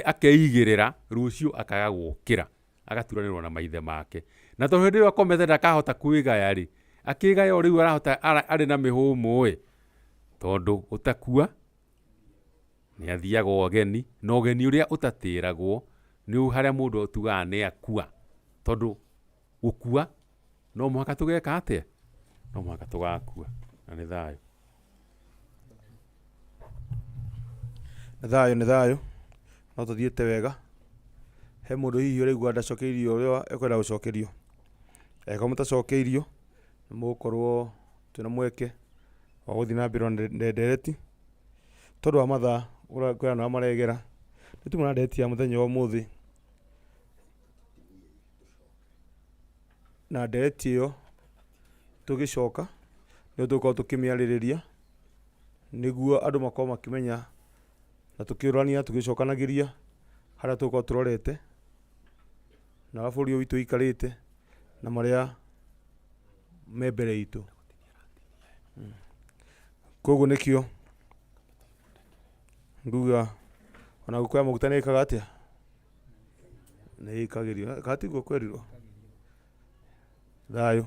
akeigirira rucio akaga gukira agaturanirwo na maithe make na tondu hindi akomete ndakahota kwigaya ri akigaya riu arahota ari na mihumu tondu utakua ni athiaga ogeni na ogeni uria utatiragwo ni haria mundu tugaga ni akua tondu gukua no muhaka tugeka atia no muhaka tugakua na ni thayu ni thayu no tuthiete wega he mundu hihi urigua ndacokeirio uria ekwenda gucokerio eko mutacokeirio ni mugukorwo twina mweke wa guthii na mbere na ndereti tondu wa mathaa uria no maregera ni tumana ndereti ya muthenya wa umuthi na ndereti iyo tugicoka ni tukorwo tukimiaririria niguo andu makorwo makimenya na tukiurania tugicokanagiria haria tukorwo turorete na bũrũri witu ikarite na maria me mbere itu koguo nikio nguga ona gukwaya muguta ni ikaga atia ni ikagirio katiguo kwerirwo thayu